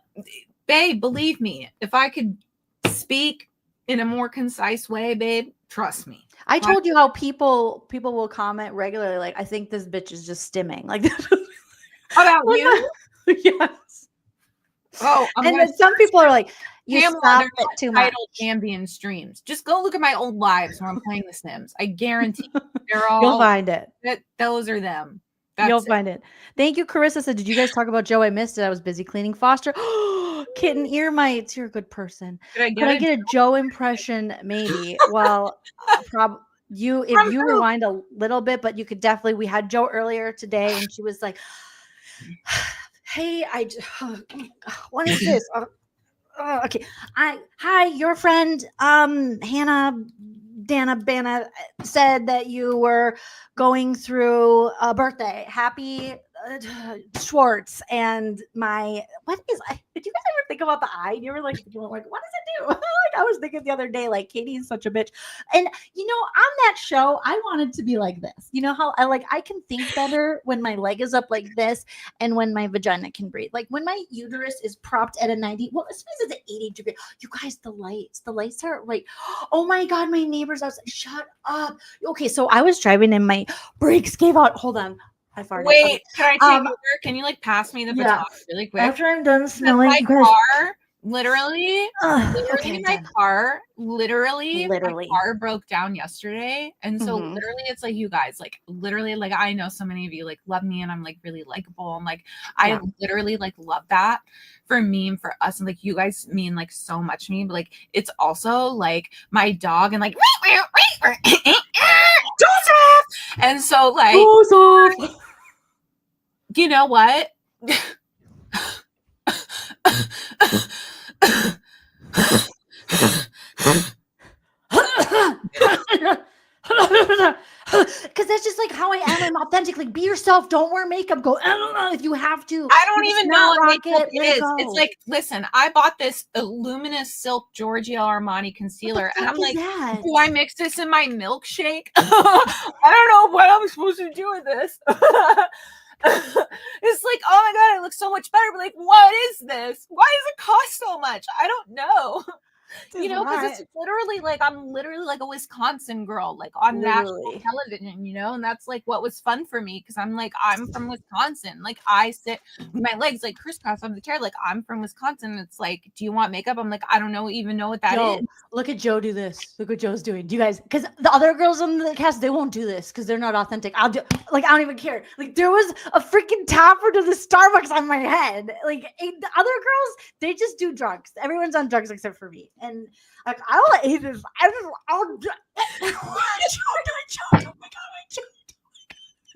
babe, believe me, if I could speak in a more concise way, babe, trust me. I told you how people will comment regularly, like, I think this bitch is just stimming. Like, about you? Yes. And then some people are like, you stop it too much. Ambient streams. Just go look at my old lives where I'm playing The Sims. I guarantee they're all. You'll find it. Those are them. You'll find it. Thank you, Carissa said, did you guys talk about Joe? I missed it. I was busy cleaning Foster. Kitten ear mites. You're a good person. Could I get a Joe impression? Maybe. Well, if you rewind a little bit, but you could definitely. We had Joe earlier today, and she was like, "Hey, what is this? Okay, hi, your friend, Hannah." Dana Bana said that you were going through a birthday. Happy Schwartz. And did you guys ever think about the eye? You were like, what does it do? Like I was thinking the other day, like Katie is such a bitch. And on that show, I wanted to be like this. You know how I can think better when my leg is up like this and when my vagina can breathe. Like when my uterus is propped at a 90, well, as soon as it's at 80 degree. You guys, the lights are like, oh my God, my neighbors outside. Shut up. Okay, so I was driving and my brakes gave out. Hold on. I farted. Wait, can I take over? Can you pass me the baton really quick? After I'm done smelling my car, literally my car broke down yesterday. And so literally it's like you guys, literally I know so many of you love me and I'm really likable. And I literally love that for me and for us. And you guys mean so much to me, but it's also my dog and Joseph. And so Joseph. You know what? Because that's just how I am. I'm authentic. Be yourself. Don't wear makeup. Go. I don't know if you have to. I don't even know what makeup it is. It's listen. I bought this luminous silk Giorgio Armani concealer, and I'm do I mix this in my milkshake? I don't know what I'm supposed to do with this. It's oh my God, it looks so much better. But what is this? Why does it cost so much? I don't know. Because it's literally I'm literally a Wisconsin girl, on national television, and that's what was fun for me because I'm from Wisconsin. I sit with my legs crisscross on the chair, I'm from Wisconsin. It's do you want makeup? I'm I don't even know what that is. Look at Joe do this. Look what Joe's doing. Do you guys? Because the other girls on the cast, they won't do this because they're not authentic. I'll do I don't even care. There was a freaking tapper to the Starbucks on my head. The other girls, they just do drugs. Everyone's on drugs except for me. And I will eat this. I'll do it. Oh my God,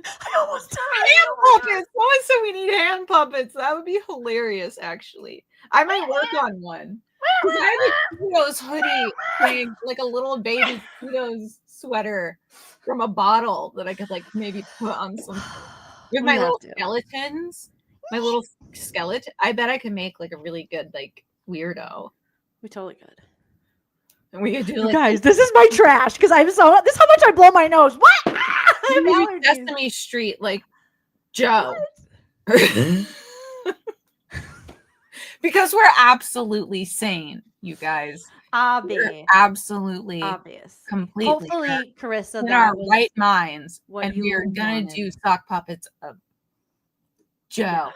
I almost died. Hand puppets. Someone said we need hand puppets. That would be hilarious, actually. I might work on one. Because I have a Cheetos hoodie thing, a little baby Cheetos sweater from a bottle that I could maybe put on some with my little skeletons. My little skeleton. I bet I could make a really good weirdo. We totally could. And we could do guys, this is my trash because this is how much I blow my nose. What? Sesame Street Joe. Because we're absolutely sane, you guys. Obvious. We're absolutely obvious. Completely. Hopefully, Carissa, in our right minds. And we're gonna do sock puppets of Joe.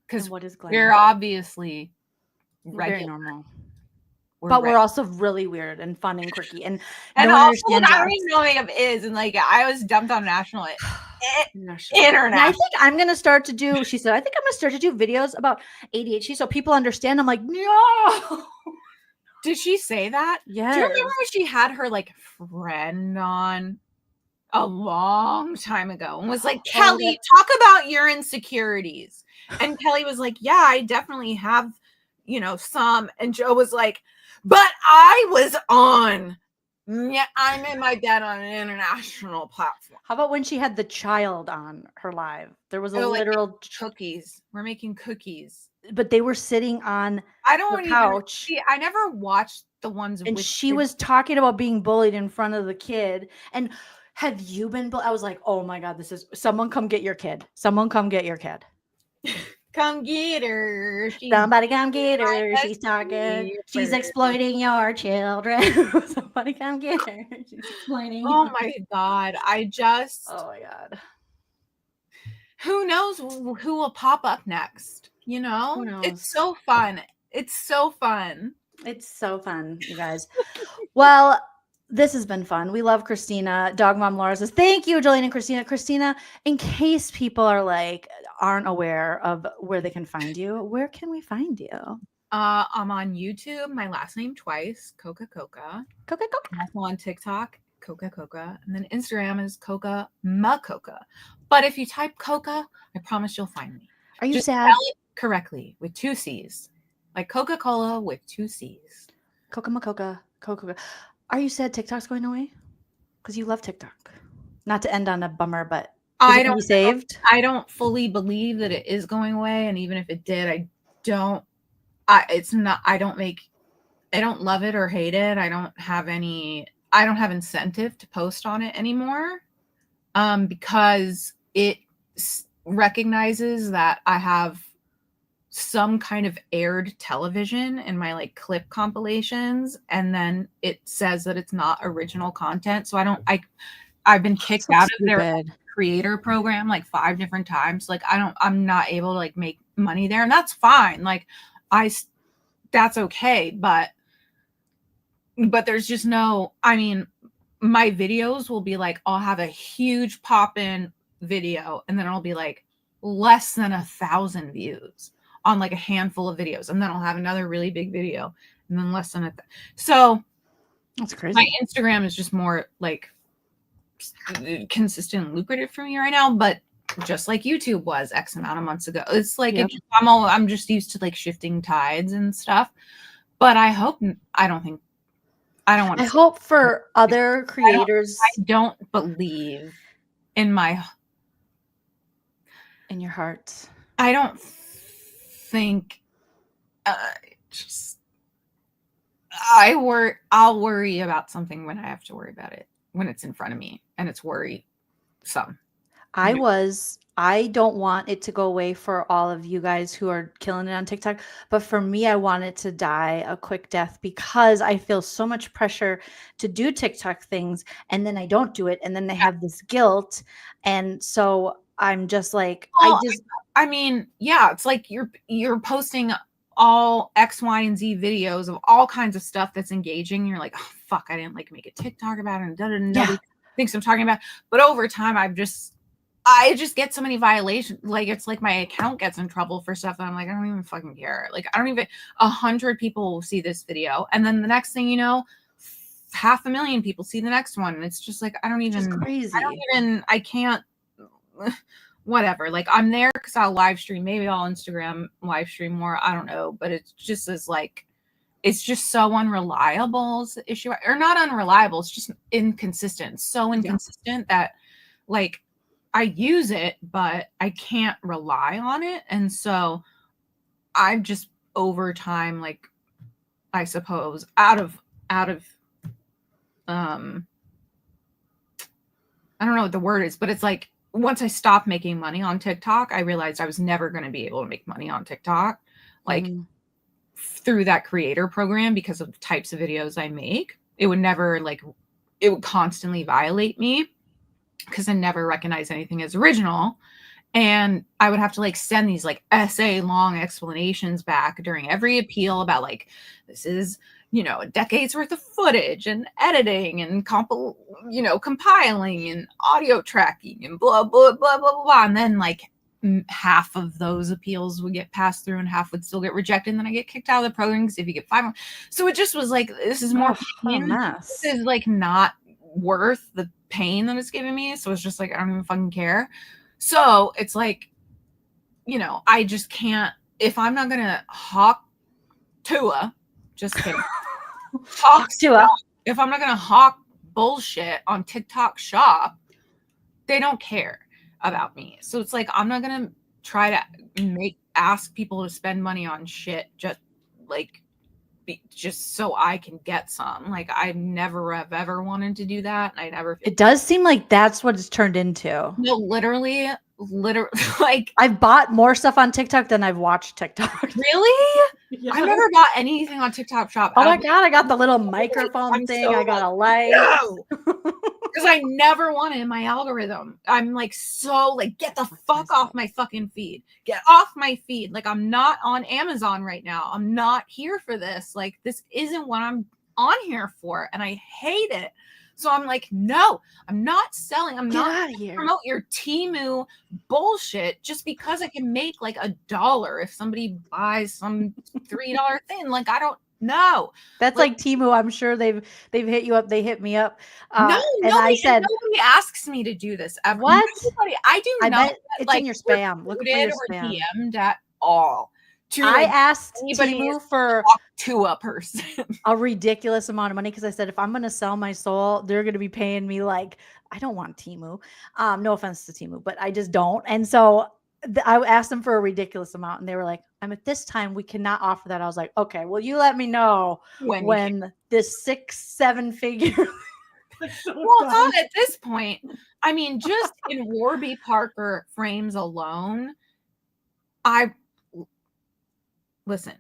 Because we're obviously regular. Very normal. We're also really weird and fun and quirky. And also, I don't even know what makeup is. And I was dumped on national internet. I think I'm going to start to do, she said, I think I'm going to start to do videos about ADHD so people understand. I'm no. Did she say that? Yeah. Do you remember when she had her friend on a long time ago and was Kelly, talk about your insecurities. And Kelly was yeah, I definitely have, some. And Joe was but I was on. Yeah, I'm in my bed on an international platform. How about when she had the child on her live? There was a literal cookies. We're making cookies. But they were sitting on the couch. I never watched the ones and she was talking about being bullied in front of the kid. And have you been I was oh my God, this is someone come get your kid. Someone come get your kid. Come get her. Somebody come get her. She's talking. She's exploiting your children. Somebody come get her. She's exploiting. Oh my God. Oh my God. Who knows who will pop up next? You know, Who knows? it's so fun. It's so fun. It's so fun, you guys. Well, this has been fun. We love Christina. Dog Mom Laura says, thank you, Jolene and Christina. Christina, in case people are like, aren't aware of where they can find you, where can we find you? I'm on YouTube, my last name twice, Coca Coca. Coca Coca. I'm also on TikTok, Coca Coca. And then Instagram is Coca Ma Coca. But if you type Coca, I promise you'll find me. Are you Just sad? spell it correctly with 2 C's. Like Coca-Cola with 2 C's. Coca Ma Coca. Coca. Are you sad TikTok's going away? Because you love TikTok. Not to end on a bummer, but I don't saved. I don't fully believe that it is going away. And even if it did, I don't love it or hate it. I don't have incentive to post on it anymore. Because it recognizes that I have some kind of aired television in my like clip compilations, and then it says that it's not original content. So I've been kicked out of their creator program like 5 different times. Like I'm not able to like make money there, and that's fine. Like that's okay. But there's just no, I mean, my videos will be like, I'll have a huge pop-in video and then it'll be like less than 1,000 views on like a handful of videos, and then I'll have another really big video and then less than so that's crazy. My Instagram is just more like consistent and lucrative for me right now, but just like YouTube was X amount of months ago. It's like I'm just used to like shifting tides and stuff. But I hope I don't want to. I hope for other creators. I don't believe in your heart. I don't think I'll worry about something when I have to worry about it, when it's in front of me and it's worrisome. I don't want it to go away for all of you guys who are killing it on TikTok, but for me, I want it to die a quick death because I feel so much pressure to do TikTok things, and then I don't do it, and then I have this guilt, and so I'm just like, I mean, yeah, it's like you're posting all X, Y, and Z videos of all kinds of stuff that's engaging. You're like, oh fuck, I didn't like make a TikTok about it, and nobody thinks I'm talking about. But over time, I just get so many violations. Like it's like my account gets in trouble for stuff that I'm like, I don't even fucking care. Like 100 people will see this video, and then the next thing you know, 500,000 people see the next one, and it's just like it's crazy. I can't. Whatever. Like I'm there because I'll live stream. Maybe I'll Instagram live stream more. I don't know, but it's just it's just so unreliable is the issue, or not unreliable. It's just inconsistent. So inconsistent that like I use it, but I can't rely on it. And so I'm just over time, like, I suppose out of I don't know what the word is, but it's like, once I stopped making money on TikTok, I realized I was never going to be able to make money on TikTok, like through that creator program, because of the types of videos I make. It would never it would constantly violate me because I never recognize anything as original. And I would have to send these essay long explanations back during every appeal about this is, a decade's worth of footage and editing and compiling and audio tracking and blah, blah, blah, blah, blah, blah. And then half of those appeals would get passed through and half would still get rejected. And then I get kicked out of the program because if you get 5 more. So it just was this is more pain. This is not worth the pain that it's giving me. So it's just I don't even fucking care. So it's I just can't, if I'm not going to hawk Tua, just kidding. Hawk Tua. If I'm not going to hawk bullshit on TikTok Shop, they don't care about me. So it's I'm not going to try to ask people to spend money on shit just so I can get some. I never have ever wanted to do that. And I never. It does seem like that's what it's turned into. No, literally, I've bought more stuff on TikTok than I've watched TikTok. Really? Yeah. I've never bought anything on TikTok Shop. Oh my God, I got the little microphone thing. I got a light. Because I never want it in my algorithm. I'm like, so like, get the fuck off my fucking feed. Get off my feed. Like, I'm not on Amazon right now. I'm not here for this. Like, this isn't what I'm on here for. And I hate it. So I'm like, no, I'm not selling. I'm not out of here. Promote your Temu bullshit just because I can make like $1 if somebody buys some $3 thing. Like, I don't know. That's like Temu. I'm sure they've hit you up. They hit me up. No, and I said, nobody asks me to do this ever. What? Nobody, I do I not. bet it's in your spam. Look for your spam. DM'd at all. I asked Temu for to a person a ridiculous amount of money because I said if I'm going to sell my soul, they're going to be paying me like I don't want Temu. No offense to Temu, but I just don't. And so I asked them for a ridiculous amount, and they were like, "I'm at this time we cannot offer that." I was like, "Okay, well you let me know when this 6-7 figure." Well, at this point, I mean, just in Warby Parker frames alone, listen,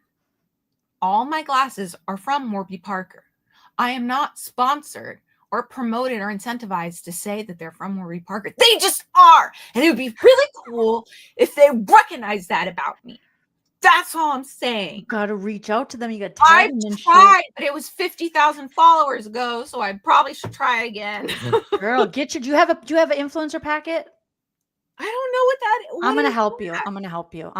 all my glasses are from Warby Parker. I am not sponsored or promoted or incentivized to say that they're from Warby Parker. They just are. And it would be really cool if they recognize that about me. That's all I'm saying. You got to reach out to them. You got to I tried, but it was 50,000 followers ago, so I probably should try again. Girl, do you have an influencer packet? I don't know what that is. I'm gonna help you. I'm gonna help you.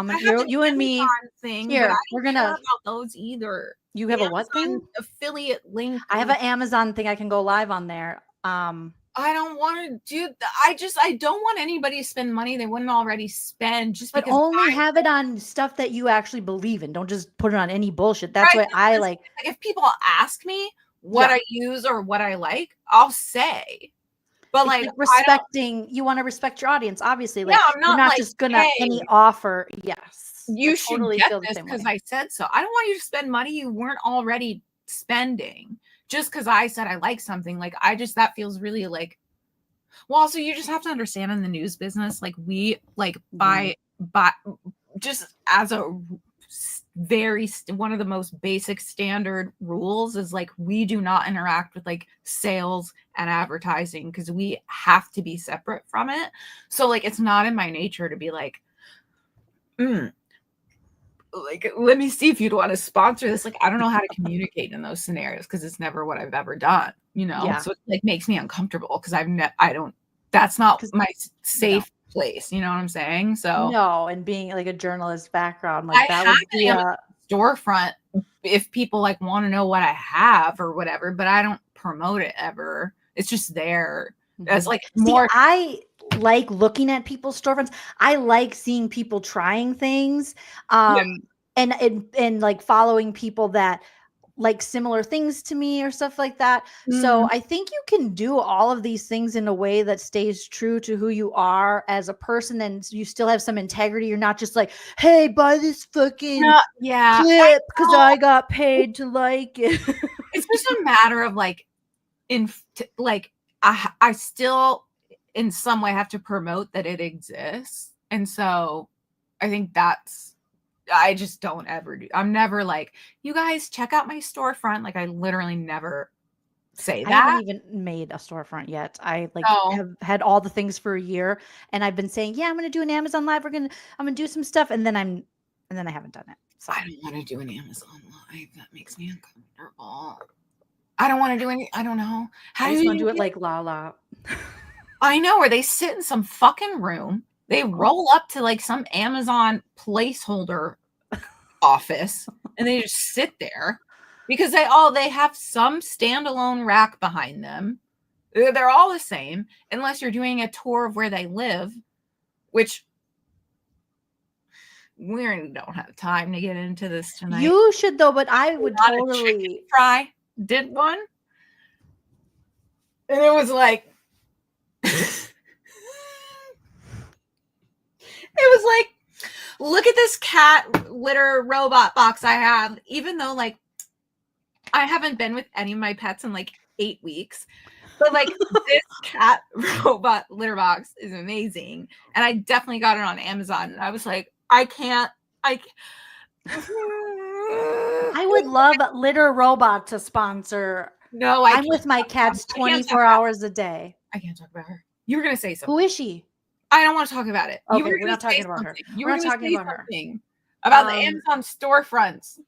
You and me. Thing, here, we're gonna about those either. You have a what thing? Affiliate link. I have an Amazon thing. I can go live on there. I don't want to do. I don't want anybody to spend money they wouldn't already spend. Just but because only have it on stuff that you actually believe in. Don't just put it on any bullshit. That's what I like. If people ask me what I use or what I like, I'll say. But like respecting, you want to respect your audience, obviously. Like, I'm not, you're not just gonna any offer. Yes, you should totally get this because I said so. I don't want you to spend money you weren't already spending just because I said I like something. Like that feels really like. Well, also you just have to understand in the news business, like we like buy just as a one of the most basic standard rules is like we do not interact with like sales and advertising because we have to be separate from it. So like it's not in my nature to be like like let me see if you'd want to sponsor this. Like I don't know how to communicate in those scenarios because it's never what I've ever done, you know. So it like makes me uncomfortable because that's not my safe place, you know what I'm saying? So no, and being like a journalist background, like that would be a storefront if people like want to know what I have or whatever, but I don't promote it ever. It's just there as like more. I like looking at people's storefronts. I like seeing people trying things, and like following people that like similar things to me or stuff like that. So I think you can do all of these things in a way that stays true to who you are as a person, and you still have some integrity. You're not just like, hey, buy this fucking clip because I got paid to like it. It's just a matter of like I still in some way have to promote that it exists. And so I think I just don't ever do. I'm never like, you guys check out my storefront. Like I literally never say that. I haven't even made a storefront yet. I have had all the things for a year, and I've been saying, yeah, I'm going to do an Amazon live. I'm going to do some stuff. And then I haven't done it. So I don't want to do an Amazon live. That makes me uncomfortable. I don't want to do any, I don't know. How do you want to do it like Lala? I know, where they sit in some fucking room. They roll up to like some Amazon placeholder office and they just sit there because they have some standalone rack behind them. They're all the same unless you're doing a tour of where they live, which we don't have time to get into this tonight. You should though, but I would totally try. Did one. And it was like it was like, look at this cat litter robot box I have, even though like I haven't been with any of my pets in like 8 weeks, but like this cat robot litter box is amazing. And I definitely got it on Amazon. And I was like, I would love Litter Robot to sponsor. No, I'm with my cats 24 hours a day. I can't talk about her. You were gonna say something. Who is she? I don't want to talk about it. Okay, You were we're not talking about her. You We're were not gonna talking say about her. something about the Amazon storefronts.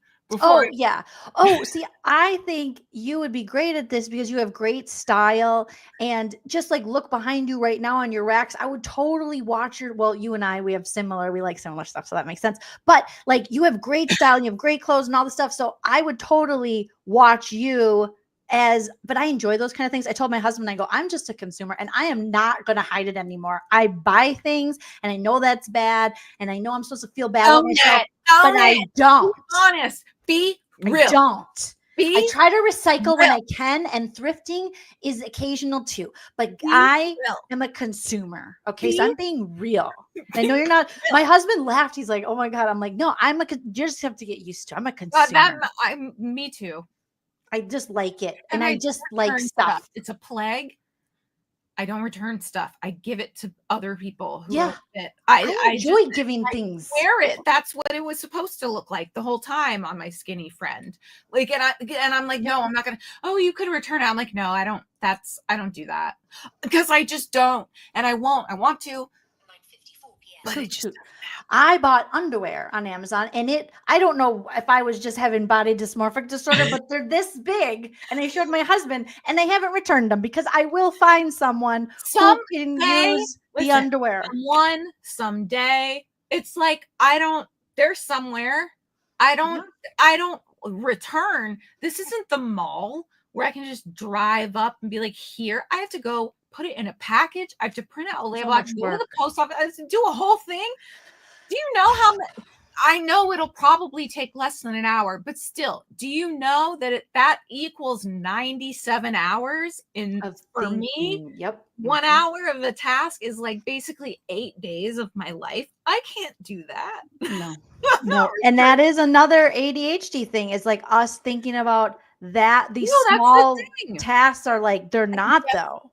Oh, yeah. Oh, see, I think you would be great at this because you have great style and just like look behind you right now on your racks. I would totally watch well, you and I, we like similar stuff. So that makes sense. But like you have great style and you have great clothes and all this stuff. So I would totally watch you but I enjoy those kind of things. I told my husband, I go, I'm just a consumer and I am not going to hide it anymore. I buy things and I know that's bad. And I know I'm supposed to feel bad about myself, but I don't. Be honest. Be real. I don't. I try to recycle when I can, and thrifting is occasional too. But I am a consumer. Okay, so I'm being real. I know you're not. My husband laughed. He's like, "Oh my god!" I'm like, "No, you just have to get used to. I'm a consumer." Me too. I just like it, and I just like stuff. It's a plague. I don't return stuff. I give it to other people. I enjoy giving things. Wear it. That's what it was supposed to look like the whole time on my skinny friend. Like, and I'm like, no, I'm not gonna. Oh, you could return it. I'm like, no, I don't. I don't do that because I just don't, and I won't. I want to. But it just I bought underwear on Amazon and I don't know if I was just having body dysmorphic disorder, but they're this big and I showed my husband and they haven't returned them because I will find someone who can use the underwear. Someday. It's like, there's somewhere. I don't return. This isn't the mall where I can just drive up and be like, here. I have to go put it in a package. I have to print out a label. I have to go to the post office. I have to do a whole thing. Do you know how much? I know it'll probably take less than an hour, but still, do you know that that equals 97 hours for me? Yep. 1 hour of a task is like basically 8 days of my life. I can't do that. No. And that is another ADHD thing. Is like us thinking about that. These small tasks are like, they're not though.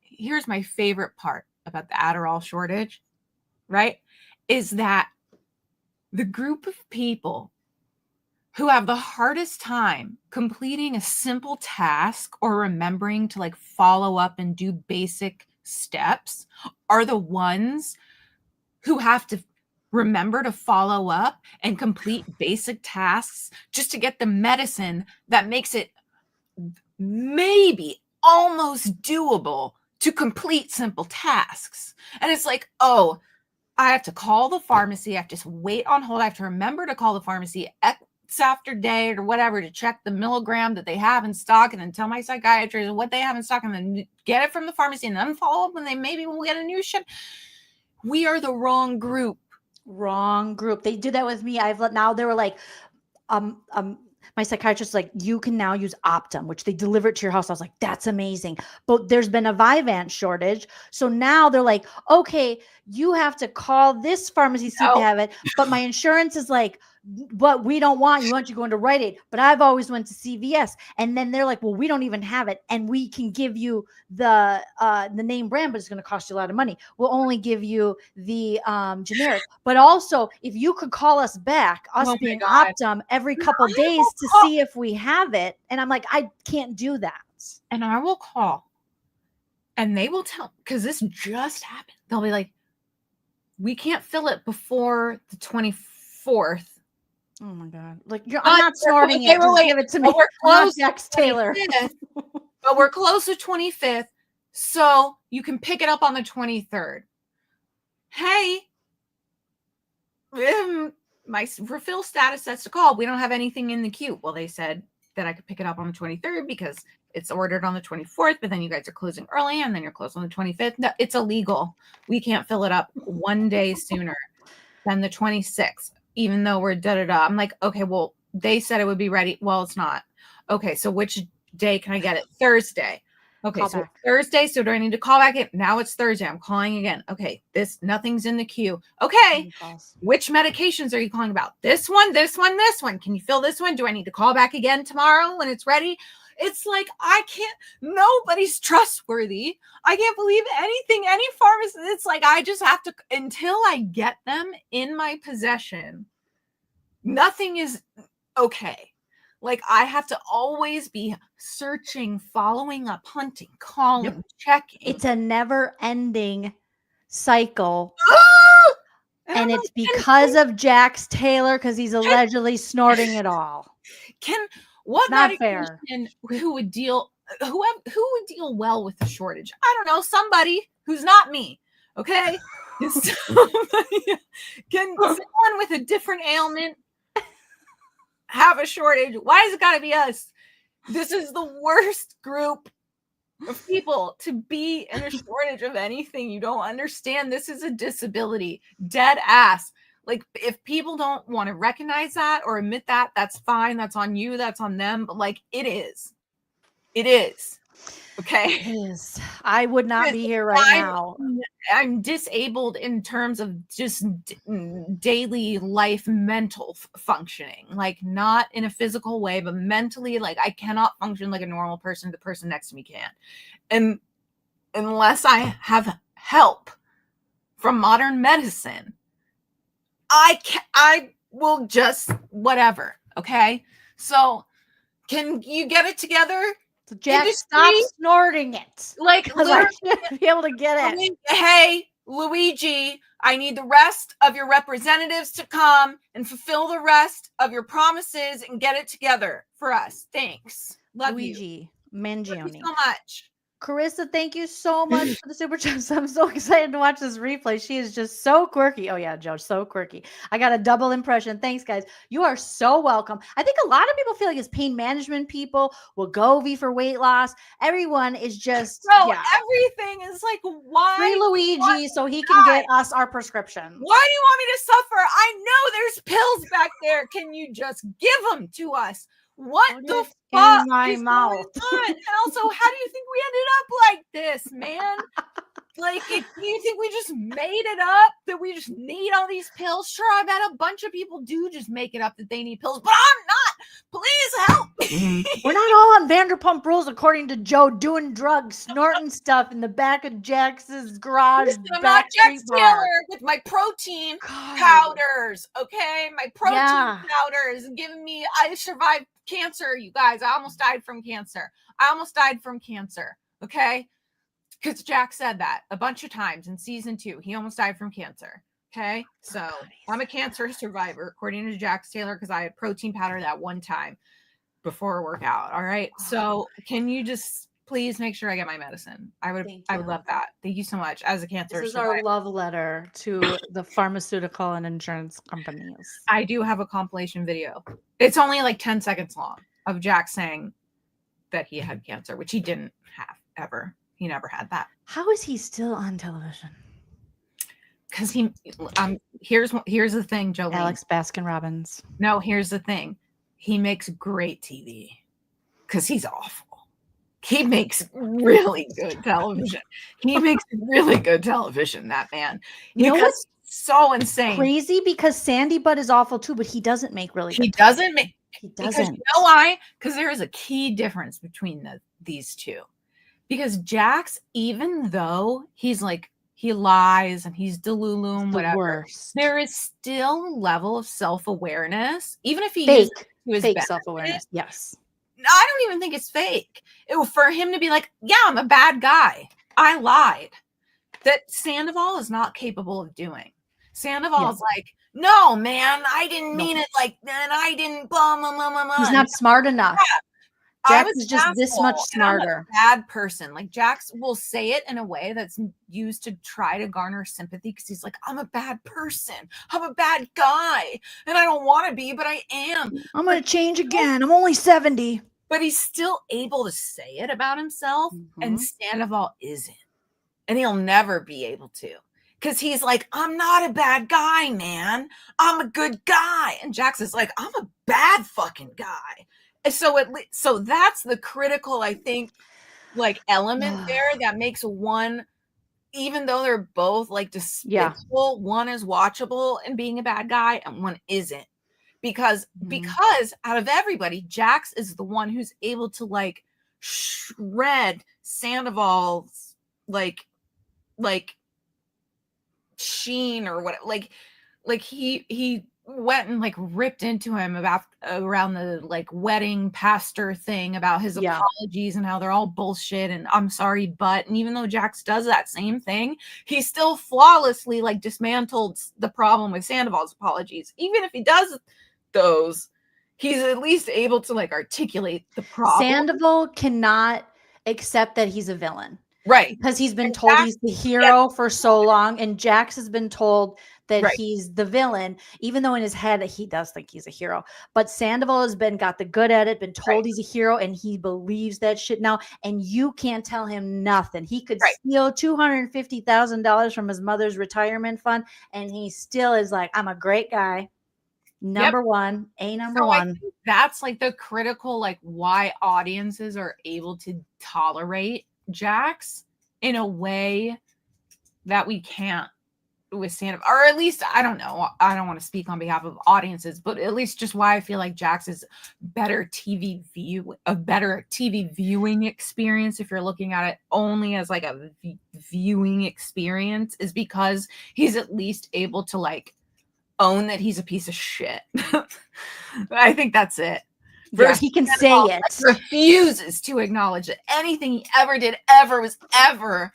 Here's my favorite part about the Adderall shortage, right? Is that the group of people who have the hardest time completing a simple task or remembering to like follow up and do basic steps are the ones who have to remember to follow up and complete basic tasks just to get the medicine that makes it maybe almost doable to complete simple tasks. And it's like, oh, I have to call the pharmacy. I have to wait on hold. I have to remember to call the pharmacy X after day or whatever to check the milligram that they have in stock and then tell my psychiatrist what they have in stock and then get it from the pharmacy and then follow up when they maybe will get a new ship. We are the wrong group. Wrong group. They did that with me. Now they were like, my psychiatrist is like, you can now use Optum, which they deliver it to your house. I was like, that's amazing. But there's been a Vyvanse shortage. So now they're like, okay, you have to call this pharmacy see if they have it. But my insurance is like, but we don't want you. Want you going to Rite Aid. But I've always went to CVS. And then they're like, well, we don't even have it. And we can give you the name brand, but it's going to cost you a lot of money. We'll only give you the generic. But also, if you could call us back, being Optum, every couple days to see if we have it. And I'm like, I can't do that. And I will call. And they will tell, because this just happened. They'll be like, we can't fill it before the 24th. Oh my God. Like I'm not snorting it. Just give it to me. We're close Jax Taylor. But we're close to 25th. So you can pick it up on the 23rd. Hey, my refill status says to call. We don't have anything in the queue. Well, they said that I could pick it up on the 23rd because it's ordered on the 24th, but then you guys are closing early and then you're closed on the 25th. No, it's illegal. We can't fill it up 1 day sooner than the 26th. Even though we're da-da-da. I'm like, okay, well, they said it would be ready. Well, it's not. Okay, so which day can I get it? Thursday. Okay, so Thursday. So do I need to call back in? Now it's Thursday. I'm calling again. Okay, nothing's in the queue. Okay, which medications are you calling about? This one, this one, this one. Can you fill this one? Do I need to call back again tomorrow when it's ready? It's like, nobody's trustworthy. I can't believe anything, any pharmacist. It's like, I just have to, until I get them in my possession, nothing is okay. Like I have to always be searching, following up, hunting, calling, checking. It's a never-ending cycle. And it's because of Jax Taylor, because he's allegedly snorting it all. What not fair? Who would deal well with the shortage? I don't know. Somebody who's not me. Okay. Can someone with a different ailment have a shortage? Why has it got to be us? This is the worst group of people to be in a shortage of anything. You don't understand. This is a disability. Dead ass. Like, if people don't want to recognize that or admit that, that's fine. That's on you. That's on them. But like, it is. It is. Okay. It is. I would not be here right now. I'm disabled in terms of just daily life mental functioning, like not in a physical way, but mentally, like I cannot function like a normal person. The person next to me can. And unless I have help from modern medicine, I will just whatever. Okay. So can you get it together? So Jack, stop snorting it. Like, I should be able to get it. Hey, Luigi, I need the rest of your representatives to come and fulfill the rest of your promises and get it together for us. Thanks. Love Luigi Mangione. Love you so much. Carissa, thank you so much for the super chats. I'm so excited to watch this replay. She is just so quirky. Oh yeah, Joe, so quirky. I got a double impression. Thanks, guys. You are so welcome. I think a lot of people feel like it's pain management people, Wegovy for weight loss. Everyone is just everything is like, why free Luigi so he can get us our prescription. Why do you want me to suffer? I know there's pills back there. Can you just give them to us? What the fuck in my mouth? Going on? And also, how do you think we ended up like this, man? Like, do you think we just made it up that we just need all these pills? Sure, I bet a bunch of people do just make it up that they need pills, but I'm not. Please help me. We're not all on Vanderpump Rules, according to Joe, doing drugs, snorting stuff in the back of Jax's garage. Listen, I'm not Jax Taylor with my protein powders, okay? My protein powders giving me, I survived cancer, you guys. I almost died from cancer. Okay? Because Jack said that a bunch of times in season 2. He almost died from cancer. Okay? So I'm a cancer survivor, according to Jax Taylor, because I had protein powder that one time before a workout. All right. So can you just please make sure I get my medicine? I would love that. Thank you so much. As a cancer This is survivor. our love letter to the pharmaceutical and insurance companies. I do have a compilation video. It's only like 10 seconds long of Jack saying that he had cancer, which he didn't have ever. He never had that. How is he still on television? Because he here's the thing, Joleen. Alex Baskin-Robbins. No, here's the thing. He makes great TV because he's awful. He makes really good television. That man. You know what's so insane? Crazy, because Sandy Butt is awful too, but he doesn't make really good He doesn't. Because you know why? Because there is a key difference between these two. Because Jax, even though he's like, he lies and he's delulu and whatever, there is still a level of self-awareness. Even if he fake self-awareness. Yes. I don't even think it's fake. For him to be like, yeah, I'm a bad guy. I lied. That Sandoval is not capable of doing. Sandoval's like, no, man, I didn't mean it like that. I didn't blah, blah, blah, blah, blah. He's not smart enough. Jax is just this much smarter. Bad person. Like, Jax will say it in a way that's used to try to garner sympathy because he's like, I'm a bad person. I'm a bad guy. And I don't want to be, but I am. I'm going to change again. I'm only 70. But he's still able to say it about himself. And Sandoval isn't. And he'll never be able to. Because he's like, I'm not a bad guy, man. I'm a good guy. And Jax is like, I'm a bad fucking guy. So that's the critical, I think, like element there that makes one, even though they're both like despicable, one is watchable and being a bad guy and one isn't. Because out of everybody, Jax is the one who's able to like shred Sandoval's like sheen or what, like he went and like ripped into him about around the like wedding pastor thing about his apologies and how they're all bullshit and I'm sorry, but, and even though Jax does that same thing, he still flawlessly like dismantled the problem with Sandoval's apologies. Even if he does those, he's at least able to like articulate the problem. Sandoval cannot accept that he's a villain. Right. Because he's been told he's the hero for so long, and Jax has been told that he's the villain, even though in his head he does think he's a hero. But Sandoval has got the good at it, been told he's a hero, and he believes that shit now. And you can't tell him nothing. He could steal $250,000 from his mother's retirement fund, and he still is like, I'm a great guy. Number one. I think that's like the critical, like why audiences are able to tolerate Jax in a way that we can't with Sandoval, or at least I don't know. I don't want to speak on behalf of audiences, but at least just why I feel like Jax is a better TV viewing experience. If you're looking at it only as like a viewing experience, is because he's at least able to like own that he's a piece of shit. I think that's it. Yeah, he can say it. Refuses to acknowledge that anything he ever did ever was ever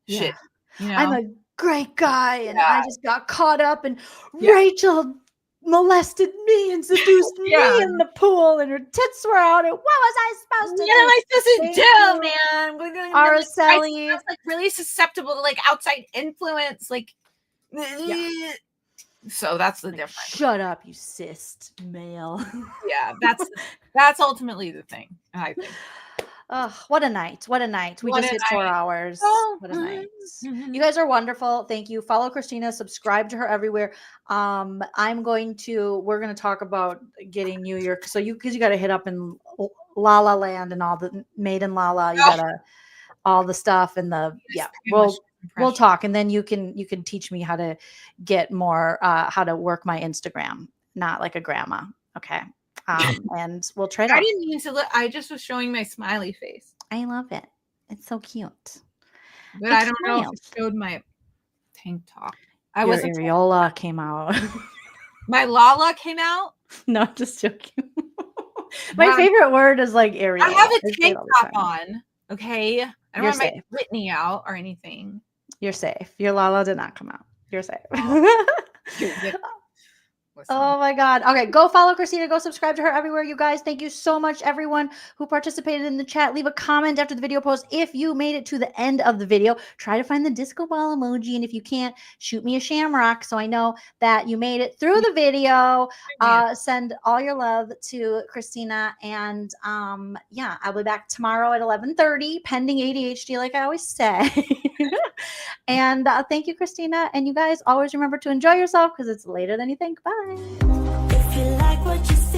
shit. You know? I'm a great guy, and I just got caught up, and Rachel molested me and seduced me in the pool, and her tits were out. And what was I supposed to do? What am I supposed to do, man? Araceli, like really susceptible to like outside influence, like. So that's the difference. Shut up, you cis male. Yeah, that's ultimately the thing, I think. Oh, what a night. What a night. We just hit 4 hours. What a night. You guys are wonderful. Thank you. Follow Christina, subscribe to her everywhere. We're going to talk about getting you your, because you got to hit up in Lala Land and all the Made in Lala. You got to, all the stuff and we'll talk, and then you can teach me how to get more, how to work my Instagram, not like a grandma. Okay. And we'll try it out. I didn't mean to look. I just was showing my smiley face. I love it. It's so cute. But I don't know if it showed my tank top. Your areola came out. My Lala came out? No, just joking. My favorite word is like areola. I have a tank top on. Okay. I don't have my Whitney out or anything. You're safe. Your Lala did not come out. You're safe. Oh my God. Okay. Go follow Christina. Go subscribe to her everywhere, you guys. Thank you so much, everyone who participated in the chat. Leave a comment after the video post. If you made it to the end of the video, try to find the disco ball emoji. And if you can't, shoot me a shamrock so I know that you made it through the video. Send all your love to Christina. And I'll be back tomorrow at 11:30, pending ADHD, like I always say. And thank you, Christina. And you guys always remember to enjoy yourself because it's later than you think. Bye. If you like what you see.